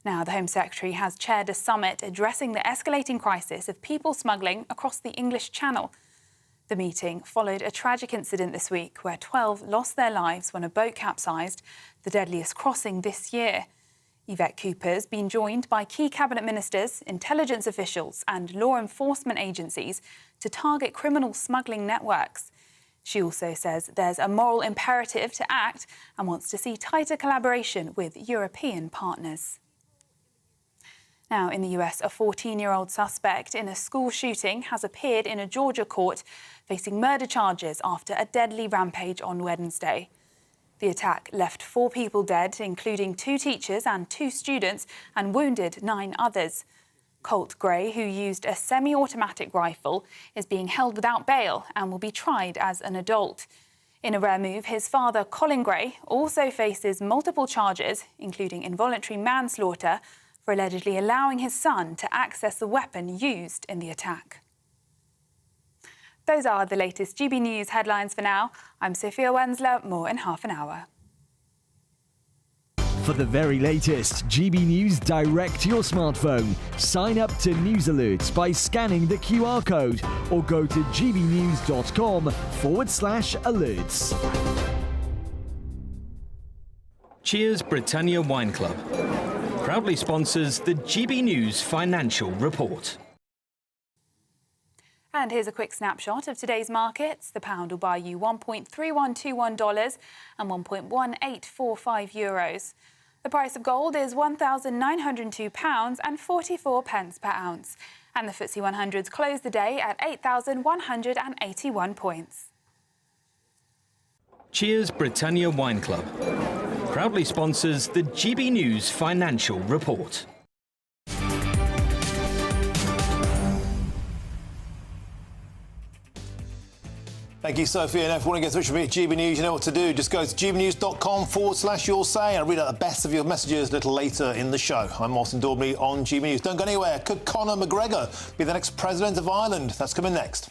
Now, the Home Secretary has chaired a summit addressing the escalating crisis of people smuggling across the English Channel. The meeting followed a tragic incident this week where 12 lost their lives when a boat capsized, the deadliest crossing this year. Yvette Cooper's been joined by key cabinet ministers, intelligence officials and law enforcement agencies to target criminal smuggling networks. She also says there's a moral imperative to act and wants to see tighter collaboration with European partners. Now, in the US, a 14-year-old suspect in a school shooting has appeared in a Georgia court facing murder charges after a deadly rampage on Wednesday. The attack left 4 people dead, including 2 teachers and 2 students, and wounded 9 others. Colt Gray, who used a semi-automatic rifle, is being held without bail and will be tried as an adult. In a rare move, his father, Colin Gray, also faces multiple charges, including involuntary manslaughter, for allegedly allowing his son to access the weapon used in the attack. Those are the latest GB News headlines for now. I'm Sophia Wensler, more in half an hour. For the very latest GB News direct to your smartphone, sign up to News Alerts by scanning the QR code or go to gbnews.com/alerts. Cheers Britannia Wine Club proudly sponsors the GB News Financial Report. And here's a quick snapshot of today's markets. The pound will buy you $1.3121 and €1.1845. The price of gold is £1,902 and 44 pence per ounce. And the FTSE 100s closed the day at 8,181 points. Cheers Britannia Wine Club proudly sponsors the GB News Financial Report. Thank you, Sophie. And if you want to get in touch with me at GB News, you know what to do. Just go to gbnews.com/you'll say, and I'll read out the best of your messages a little later in the show. I'm Martin Daubney on GB News. Don't go anywhere. Could Conor McGregor be the next president of Ireland? That's coming next.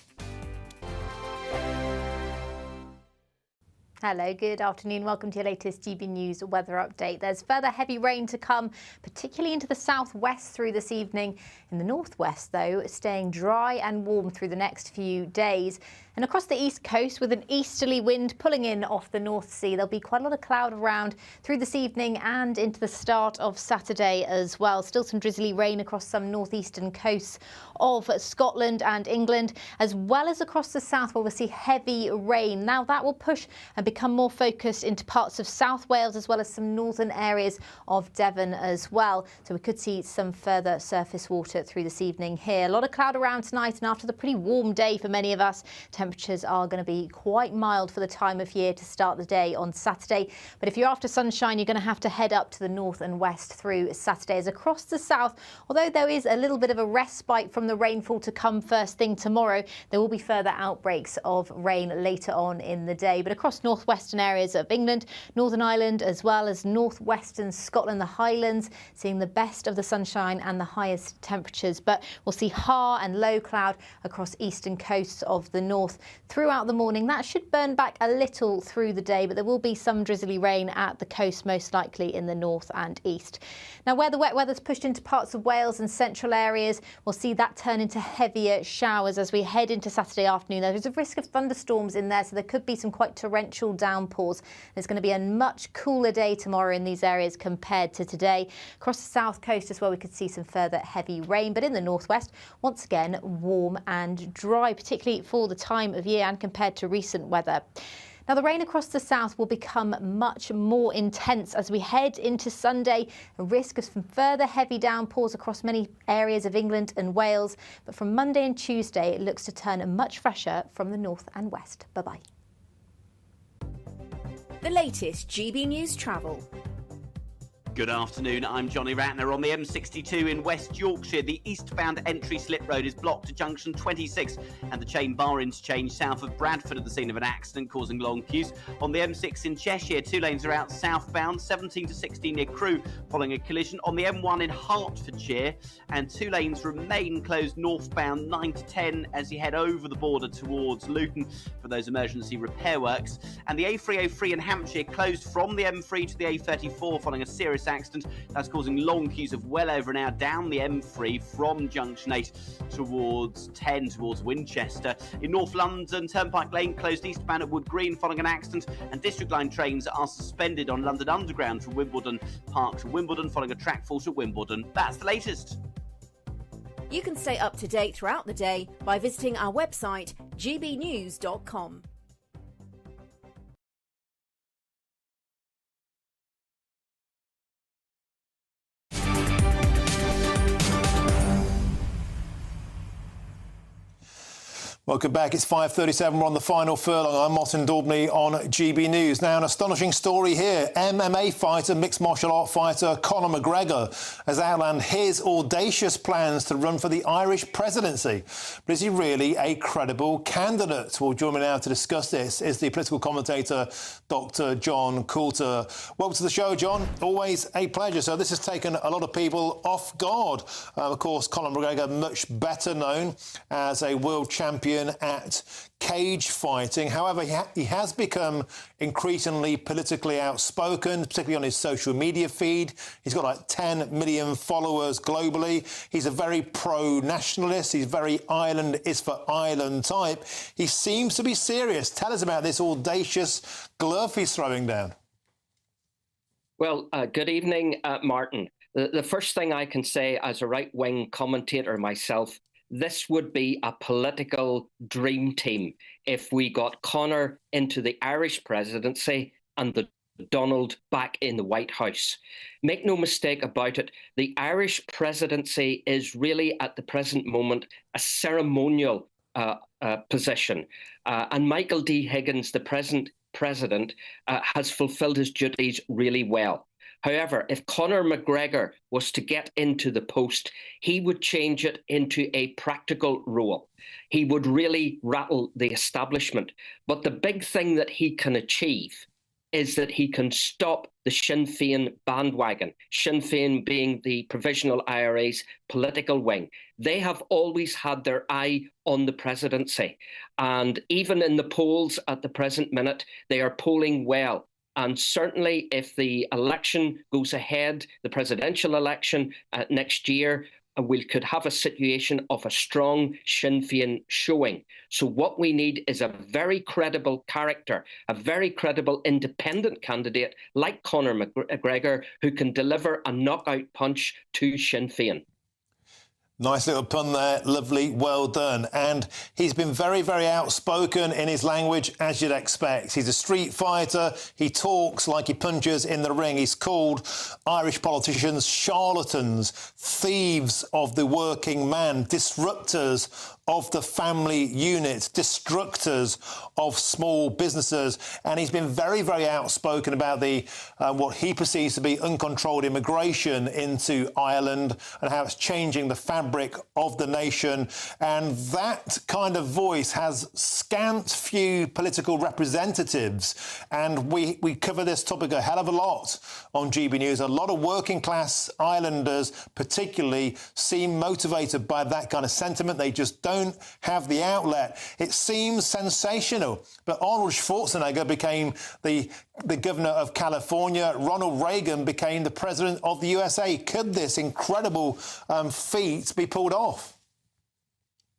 Hello, good afternoon. Welcome to your latest GB News weather update. There's further heavy rain to come, particularly into the southwest through this evening. In the northwest, though, staying dry and warm through the next few days. And across the east coast, with an easterly wind pulling in off the North Sea, there'll be quite a lot of cloud around through this evening and into the start of Saturday as well. Still some drizzly rain across some northeastern coasts of Scotland and England, as well as across the south where we'll see heavy rain. Now that will push and become more focused into parts of South Wales as well as some northern areas of Devon as well. So we could see some further surface water through this evening here. A lot of cloud around tonight, and after the pretty warm day for many of us, temperatures are going to be quite mild for the time of year to start the day on Saturday. But if you're after sunshine, you're going to have to head up to the north and west through Saturday. As across the south, although there is a little bit of a respite from the rainfall to come first thing tomorrow, there will be further outbreaks of rain later on in the day. But across northwestern areas of England, Northern Ireland, as well as northwestern Scotland, the Highlands, seeing the best of the sunshine and the highest temperatures. But we'll see high and low cloud across eastern coasts of the north throughout the morning. That should burn back a little through the day, but there will be some drizzly rain at the coast, most likely in the north and east. Now, where the wet weather's pushed into parts of Wales and central areas, we'll see that turn into heavier showers as we head into Saturday afternoon. There's a risk of thunderstorms in there, so there could be some quite torrential downpours. It's going to be a much cooler day tomorrow in these areas compared to today. Across the south coast as well, we could see some further heavy rain, but in the northwest, once again, warm and dry, particularly for the time of year and compared to recent weather. Now, the rain across the south will become much more intense as we head into Sunday. A risk of some further heavy downpours across many areas of England and Wales. But from Monday and Tuesday, it looks to turn much fresher from the north and west. Bye-bye. The latest GB News travel. Good afternoon, I'm Johnny Ratner. On the M62 in West Yorkshire, the eastbound entry slip road is blocked to junction 26 and the chain bar interchange south of Bradford at the scene of an accident causing long queues. On the M6 in Cheshire, 2 lanes are out southbound, 17 to 16 near Crewe following a collision. On the M1 in Hertfordshire, and 2 lanes remain closed northbound 9 to 10 as you head over the border towards Luton for those emergency repair works. And the A303 in Hampshire closed from the M3 to the A34 following a serious accident that's causing long queues of well over an hour down the M3 from junction 8 towards 10 towards Winchester. In North London, Turnpike Lane closed eastbound at Wood Green following an accident, and District Line trains are suspended on London Underground from Wimbledon Park to Wimbledon following a track fault at Wimbledon. That's the latest. You can stay up to date throughout the day by visiting our website gbnews.com. Welcome back. It's 5:37. We're on the final furlong. I'm Martin Daubney on GB News. Now, an astonishing story here. MMA fighter, mixed martial art fighter Conor McGregor has outlined his audacious plans to run for the Irish presidency. But is he really a credible candidate? Well, joining me now to discuss this is the political commentator, Dr. John Coulter. Welcome to the show, John. Always a pleasure. So this has taken a lot of people off guard. Of course, Conor McGregor, much better known as a world champion at cage fighting. However, he has become increasingly politically outspoken, particularly on his social media feed. He's got like 10 million followers globally. He's a very pro-nationalist. He's very Ireland is for Ireland type. He seems to be serious. Tell us about this audacious glove he's throwing down. Well, good evening, Martin. The first thing I can say as a right-wing commentator myself, this would be a political dream team if we got Conor into the Irish presidency and the Donald back in the White House. Make no mistake about it, the Irish presidency is really at the present moment a ceremonial position. And Michael D. Higgins, the present president, has fulfilled his duties really well. However, if Conor McGregor was to get into the post, he would change it into a practical role. He would really rattle the establishment. But the big thing that he can achieve is that he can stop the Sinn Féin bandwagon, Sinn Féin being the Provisional IRA's political wing. They have always had their eye on the presidency. And even in the polls at the present minute, they are polling well. And certainly if the election goes ahead, the presidential election next year, we could have a situation of a strong Sinn Féin showing. So what we need is a very credible character, a very credible independent candidate like Conor McGregor, who can deliver a knockout punch to Sinn Féin. Nice little pun there. Lovely. Well done. And he's been very, very outspoken in his language, as you'd expect. He's a street fighter. He talks like he punches in the ring. He's called Irish politicians charlatans, thieves of the working man, disruptors of the family unit, destructors of small businesses. And he's been very, very outspoken about the what he perceives to be uncontrolled immigration into Ireland and how it's changing the fabric of the nation. And that kind of voice has scant few political representatives. And we cover this topic a hell of a lot on GB News. A lot of working class Islanders particularly seem motivated by that kind of sentiment. They just don't have the outlet. It seems sensational, but Arnold Schwarzenegger became the governor of California. Ronald Reagan became the president of the USA. Could this incredible feat be pulled off?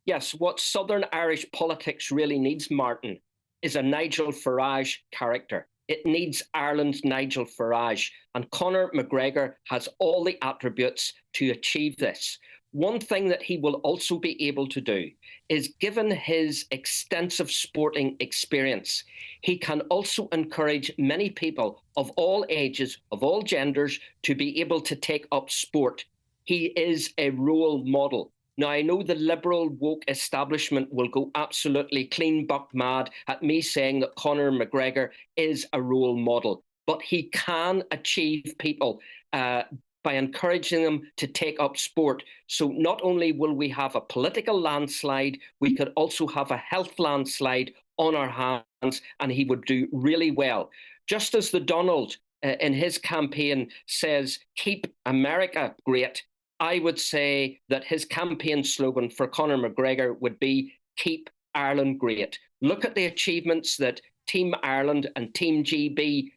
Yes, what Southern Irish politics really needs, Martin, is a Nigel Farage character. It needs Ireland's Nigel Farage, and Conor McGregor has all the attributes to achieve this. One thing that he will also be able to do is, given his extensive sporting experience, he can also encourage many people of all ages, of all genders, to be able to take up sport. He is a role model. Now, I know the liberal woke establishment will go absolutely clean buck mad at me saying that Conor McGregor is a role model. but he can achieve people by encouraging them to take up sport. So not only will we have a political landslide, we could also have a health landslide on our hands, and he would do really well. Just as the Donald in his campaign says, keep America great, I would say that his campaign slogan for Conor McGregor would be, keep Ireland great. Look at the achievements that Team Ireland and Team GB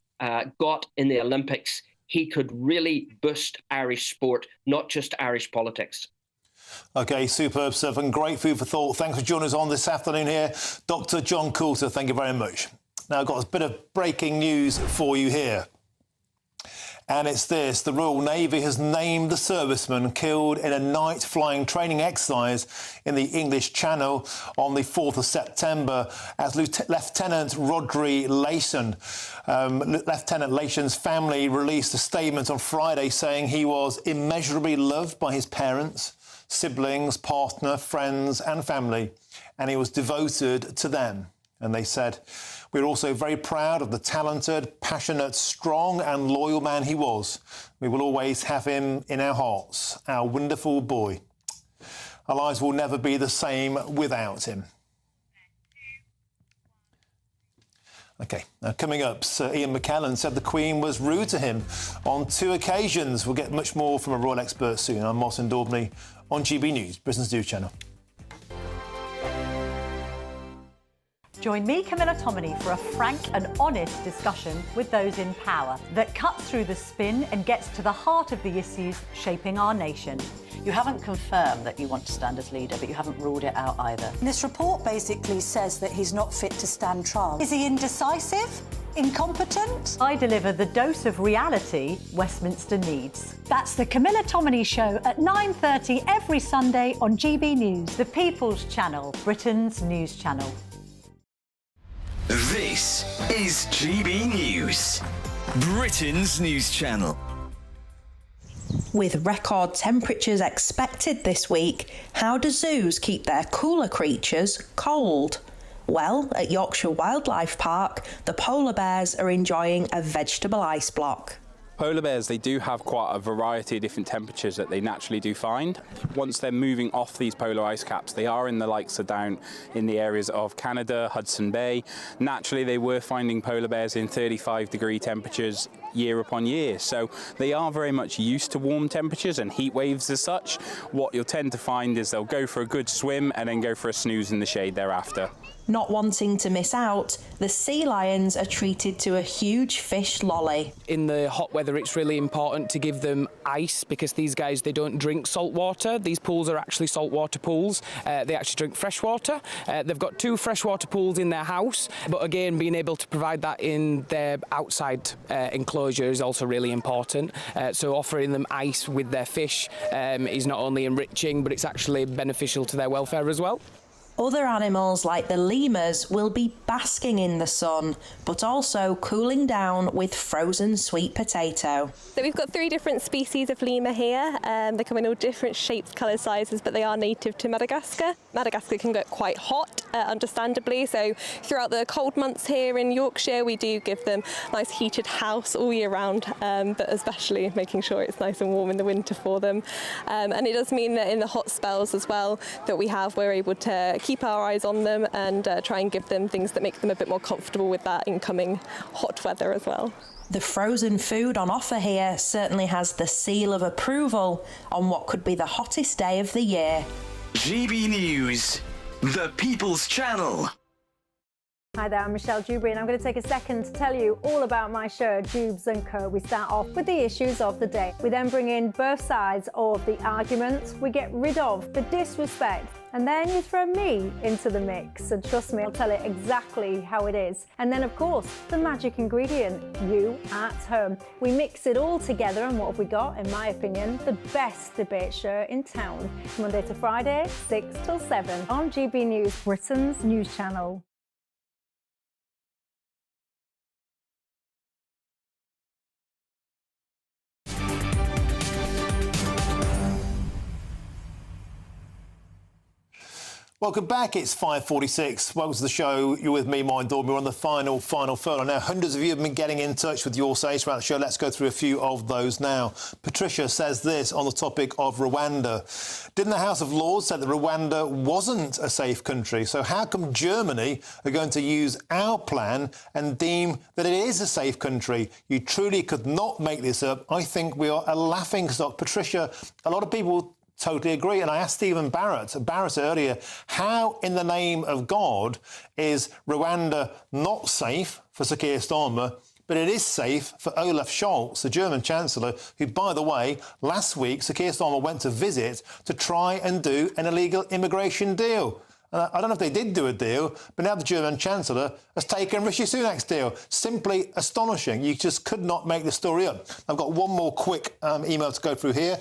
got in the Olympics. He could really boost Irish sport, not just Irish politics. OK, superb stuff and great food for thought. Thanks for joining us on this afternoon here. Dr John Coulter, thank you very much. Now, I've got a bit of breaking news for you here. And it's this. The Royal Navy has named the serviceman killed in a night flying training exercise in the English Channel on the 4th of September as Lieutenant Rodri Layson. Lieutenant Layson's family released a statement on Friday saying he was immeasurably loved by his parents, siblings, partner, friends and family, and he was devoted to them. And they said, we're also very proud of the talented, passionate, strong and loyal man he was. We will always have him in our hearts, our wonderful boy. Our lives will never be the same without him. OK, now coming up, Sir Ian McKellen said the Queen was rude to him on 2 occasions. We'll get much more from a royal expert soon. I'm Martin Daubney on GB News, Britain's News Channel. Join me, Camilla Tominey, for a frank and honest discussion with those in power that cuts through the spin and gets to the heart of the issues shaping our nation. You haven't confirmed that you want to stand as leader, but you haven't ruled it out either. This report basically says that he's not fit to stand trial. Is he indecisive? Incompetent? I deliver the dose of reality Westminster needs. That's the Camilla Tominey Show at 9:30 every Sunday on GB News, the People's Channel, Britain's news channel. This is GB News, Britain's news channel. With record temperatures expected this week, how do zoos keep their cooler creatures cold? Well, at Yorkshire Wildlife Park, the polar bears are enjoying a vegetable ice block. Polar bears, they do have quite a variety of different temperatures that they naturally do find. Once they're moving off these polar ice caps, they are in the likes of down in the areas of Canada, Hudson Bay. Naturally, they were finding polar bears in 35-degree temperatures year upon year. So they are very much used to warm temperatures and heat waves as such. What you'll tend to find is they'll go for a good swim and then go for a snooze in the shade thereafter. Not wanting to miss out, the sea lions are treated to a huge fish lolly. In the hot weather, it's really important to give them ice because these guys, they don't drink salt water. These pools are actually saltwater pools. They actually drink fresh water. They've got 2 freshwater pools in their house, but again, being able to provide that in their outside enclosure is also really important. So offering them ice with their fish is not only enriching, but it's actually beneficial to their welfare as well. Other animals like the lemurs will be basking in the sun, but also cooling down with frozen sweet potato. So we've got 3 different species of lemur here. They come in all different shapes, colours, sizes, but they are native to Madagascar. Madagascar can get quite hot, understandably, so throughout the cold months here in Yorkshire, we do give them a nice heated house all year round, but especially making sure it's nice and warm in the winter for them. And it does mean that in the hot spells as well that we're able to keep our eyes on them and try and give them things that make them a bit more comfortable with that incoming hot weather as well. The frozen food on offer here certainly has the seal of approval on what could be the hottest day of the year. GB News, the People's Channel. Hi there, I'm Michelle Dewberry and I'm going to take a second to tell you all about my show, Dubes & Co. We start off with the issues of the day. We then bring in both sides of the arguments. We get rid of the disrespect. And then you throw me into the mix. And trust me, I'll tell it exactly how it is. And then, of course, the magic ingredient, you at home. We mix it all together and what have we got, in my opinion, the best debate show in town. Monday to Friday, 6 till 7 on GB News, Britain's news channel. Welcome back. It's 5:46. Welcome to the show. You're with me, Mine Daubney. We're on the final furlong. Now, hundreds of you have been getting in touch with your say throughout the show. Let's go through a few of those now. Patricia says this on the topic of Rwanda. Didn't the House of Lords say that Rwanda wasn't a safe country? So how come Germany are going to use our plan and deem that it is a safe country? You truly could not make this up. I think we are a laughingstock. Patricia, a lot of people totally agree. And I asked Stephen Barrett earlier, how in the name of God is Rwanda not safe for Sir Keir Starmer, but it is safe for Olaf Scholz, the German Chancellor, who, by the way, last week Sir Keir Starmer went to visit to try and do an illegal immigration deal. I don't know if they did do a deal, but now the German Chancellor has taken Rishi Sunak's deal. Simply astonishing. You just could not make the story up. I've got one more quick email to go through here.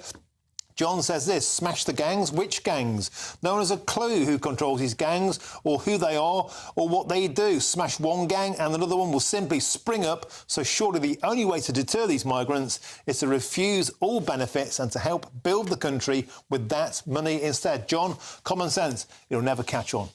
John says this, smash the gangs. Which gangs? No one has a clue who controls these gangs or who they are or what they do. Smash one gang and another one will simply spring up. So surely the only way to deter these migrants is to refuse all benefits and to help build the country with that money instead. John, common sense, it'll never catch on.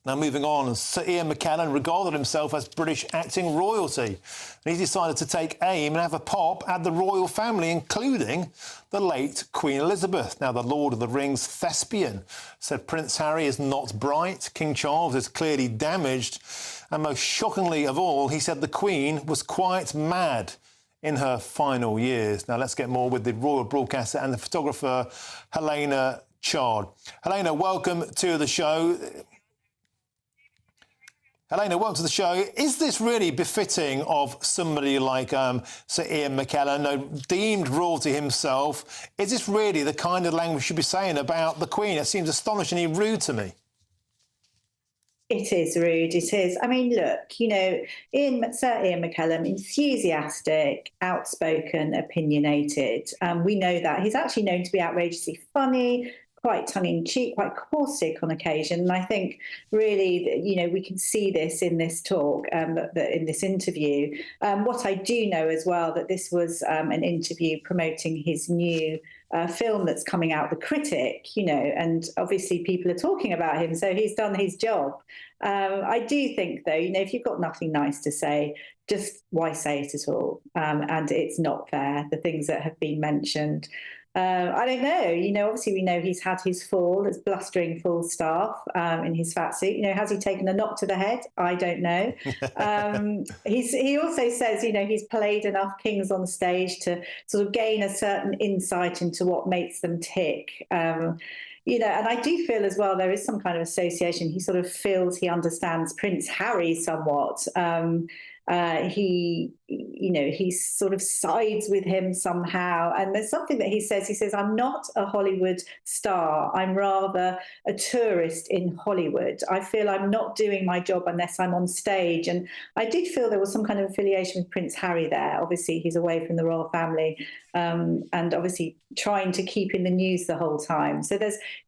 Now, moving on, Sir Ian McKellen regarded himself as British acting royalty. And he's decided to take aim and have a pop at the royal family, including the late Queen Elizabeth. Now, the Lord of the Rings thespian said Prince Harry is not bright, King Charles is clearly damaged, and most shockingly of all, he said the Queen was quite mad in her final years. Now, let's get more with the royal broadcaster and the photographer, Helena Chard. Helena, welcome to the show. Helena, welcome to the show. Is this really befitting of somebody like Sir Ian McKellen, deemed royalty himself? Is this really the kind of language we should be saying about the Queen? It seems astonishingly rude to me. It is rude, it is. I mean, look, you know, Sir Ian McKellen, enthusiastic, outspoken, opinionated. We know that. He's actually known to be outrageously funny, quite tongue-in-cheek, quite caustic on occasion. And I think really, you know, we can see this in this talk, in this interview. What I do know as well, that this was an interview promoting his new film that's coming out, The Critic, you know, and obviously people are talking about him, so he's done his job. I do think, though, you know, if you've got nothing nice to say, just why say it at all? And it's not fair, the things that have been mentioned. I don't know. You know, obviously we know he's had his fall as blustering full staff in his fat suit. You know, has he taken a knock to the head? I don't know. He also says, you know, he's played enough kings on stage to sort of gain a certain insight into what makes them tick. You know, and I do feel as well there is some kind of association. He sort of feels he understands Prince Harry somewhat. He sort of sides with him somehow. And there's something that he says, I'm not a Hollywood star. I'm rather a tourist in Hollywood. I feel I'm not doing my job unless I'm on stage. And I did feel there was some kind of affiliation with Prince Harry there. Obviously, he's away from the royal family and obviously trying to keep in the news the whole time. So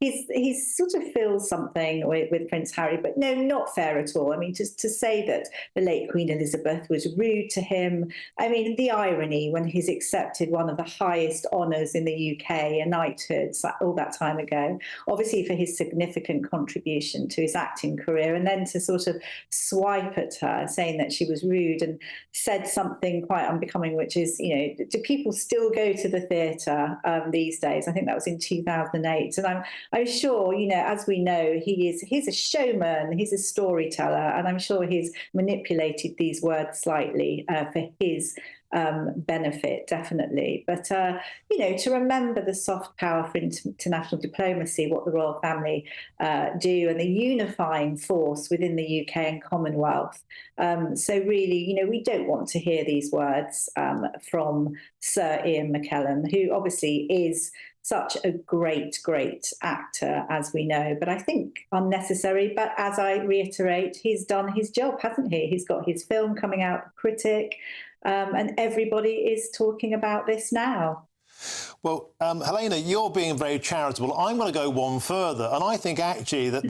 he's sort of feels something with Prince Harry, but no, not fair at all. I mean, just to say that the late Queen Elizabeth was rude to him. I mean, the irony when he's accepted one of the highest honours in the UK, a knighthood, all that time ago, obviously for his significant contribution to his acting career, and then to sort of swipe at her, saying that she was rude and said something quite unbecoming, which is, you know, do people still go to the theatre these days? I think that was in 2008. And I'm sure, you know, as we know, he's a showman, he's a storyteller, and I'm sure he's manipulated these words slightly for his benefit, definitely. But, you know, to remember the soft power for international diplomacy, what the royal family do, and the unifying force within the UK and Commonwealth. So really, you know, we don't want to hear these words from Sir Ian McKellen, who obviously is such a great, great actor, as we know, but I think unnecessary. But as I reiterate, he's done his job, hasn't he? He's got his film coming out, The Critic, and everybody is talking about this now. Well, Helena, you're being very charitable. I'm going to go one further, and I think actually that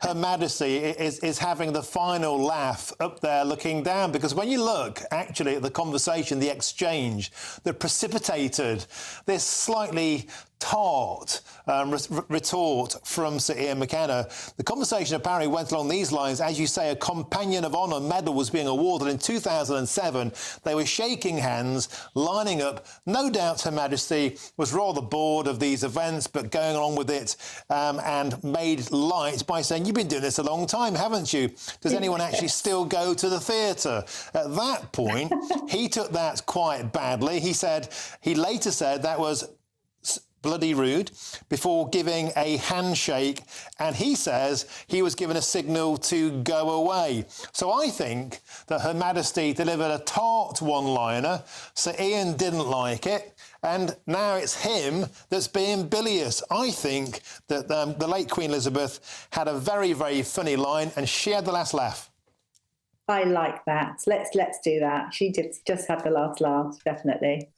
Her Majesty is having the final laugh up there looking down, because when you look actually at the conversation, the exchange that precipitated this slightly tart retort from Sir Ian McKellen. The conversation apparently went along these lines. As you say, a Companion of Honour medal was being awarded in 2007. They were shaking hands, lining up. No doubt Her Majesty was rather bored of these events, but going along with it and made light by saying, you've been doing this a long time, haven't you? Does anyone actually still go to the theatre? At that point, he took that quite badly. He later said that was bloody rude before giving a handshake, and he says he was given a signal to go away. So I think that Her Majesty delivered a tart one-liner. Sir Ian didn't like it, and now it's him that's being bilious. I think that the late Queen Elizabeth had a very, very funny line, and she had the last laugh. I like that. Let's do that. She did just have the last laugh, definitely.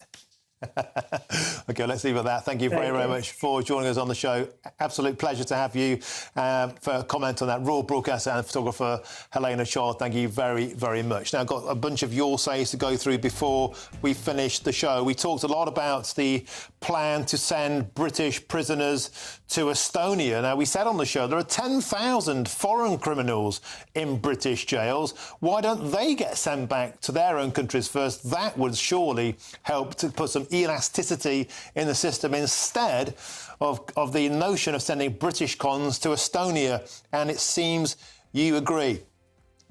OK, let's leave it at that. Thank you very, very much for joining us on the show. Absolute pleasure to have you for a comment on that. Royal broadcaster and photographer Helena Child, thank you very, very much. Now, I've got a bunch of your says to go through before we finish the show. We talked a lot about the plan to send British prisoners to Estonia. Now, we said on the show there are 10,000 foreign criminals in British jails. Why don't they get sent back to their own countries first? That would surely help to put some elasticity in the system instead of the notion of sending British cons to Estonia. And it seems you agree.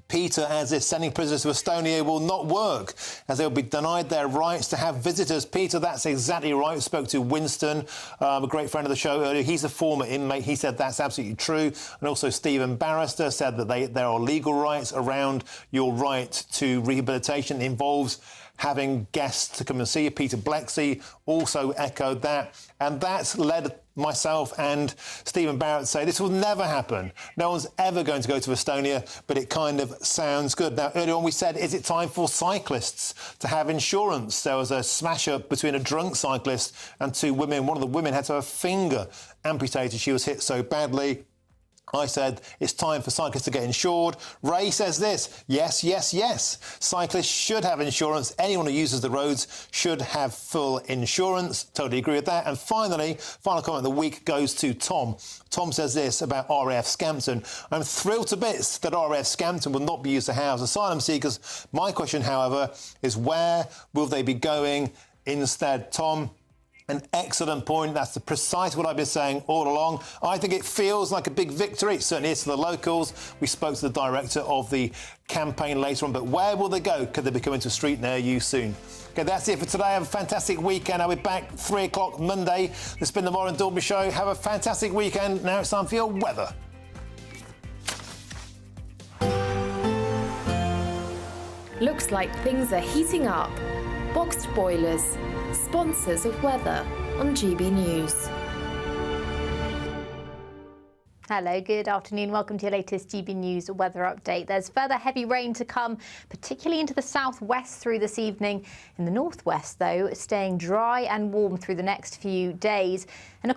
Peter adds this: sending prisoners to Estonia will not work, as they'll be denied their rights to have visitors. Peter, that's exactly right. We spoke to Winston, a great friend of the show earlier. He's a former inmate. He said that's absolutely true. And also Stephen Barrister said that there are legal rights around your right to rehabilitation. It involves having guests to come and see you. Peter Blexey also echoed that. And that's led myself and Stephen Barrett to say this will never happen. No one's ever going to go to Estonia, but it kind of sounds good. Now, earlier on we said, is it time for cyclists to have insurance? There was a smash-up between a drunk cyclist and two women. One of the women had to have a finger amputated. She was hit so badly. I said it's time for cyclists to get insured. Ray says this: yes, yes, yes. Cyclists should have insurance. Anyone who uses the roads should have full insurance. Totally agree with that. And finally, final comment of the week goes to Tom. Tom says this about RAF Scampton: I'm thrilled to bits that RAF Scampton will not be used to house asylum seekers. My question, however, is where will they be going instead? Tom, an excellent point. That's precise what I've been saying all along. I think it feels like a big victory. It certainly is to the locals. We spoke to the director of the campaign later on. But where will they go? Could they be coming to a street near you soon? OK, that's it for today. Have a fantastic weekend. I'll be back 3 o'clock Monday. This has been the Warren Daubney Show. Have a fantastic weekend. Now it's time for your weather. Looks like things are heating up. Boxed boilers, sponsors of weather on GB News. Hello, good afternoon. Welcome to your latest GB News weather update. There's further heavy rain to come, particularly into the southwest through this evening. In the northwest, though, staying dry and warm through the next few days. And across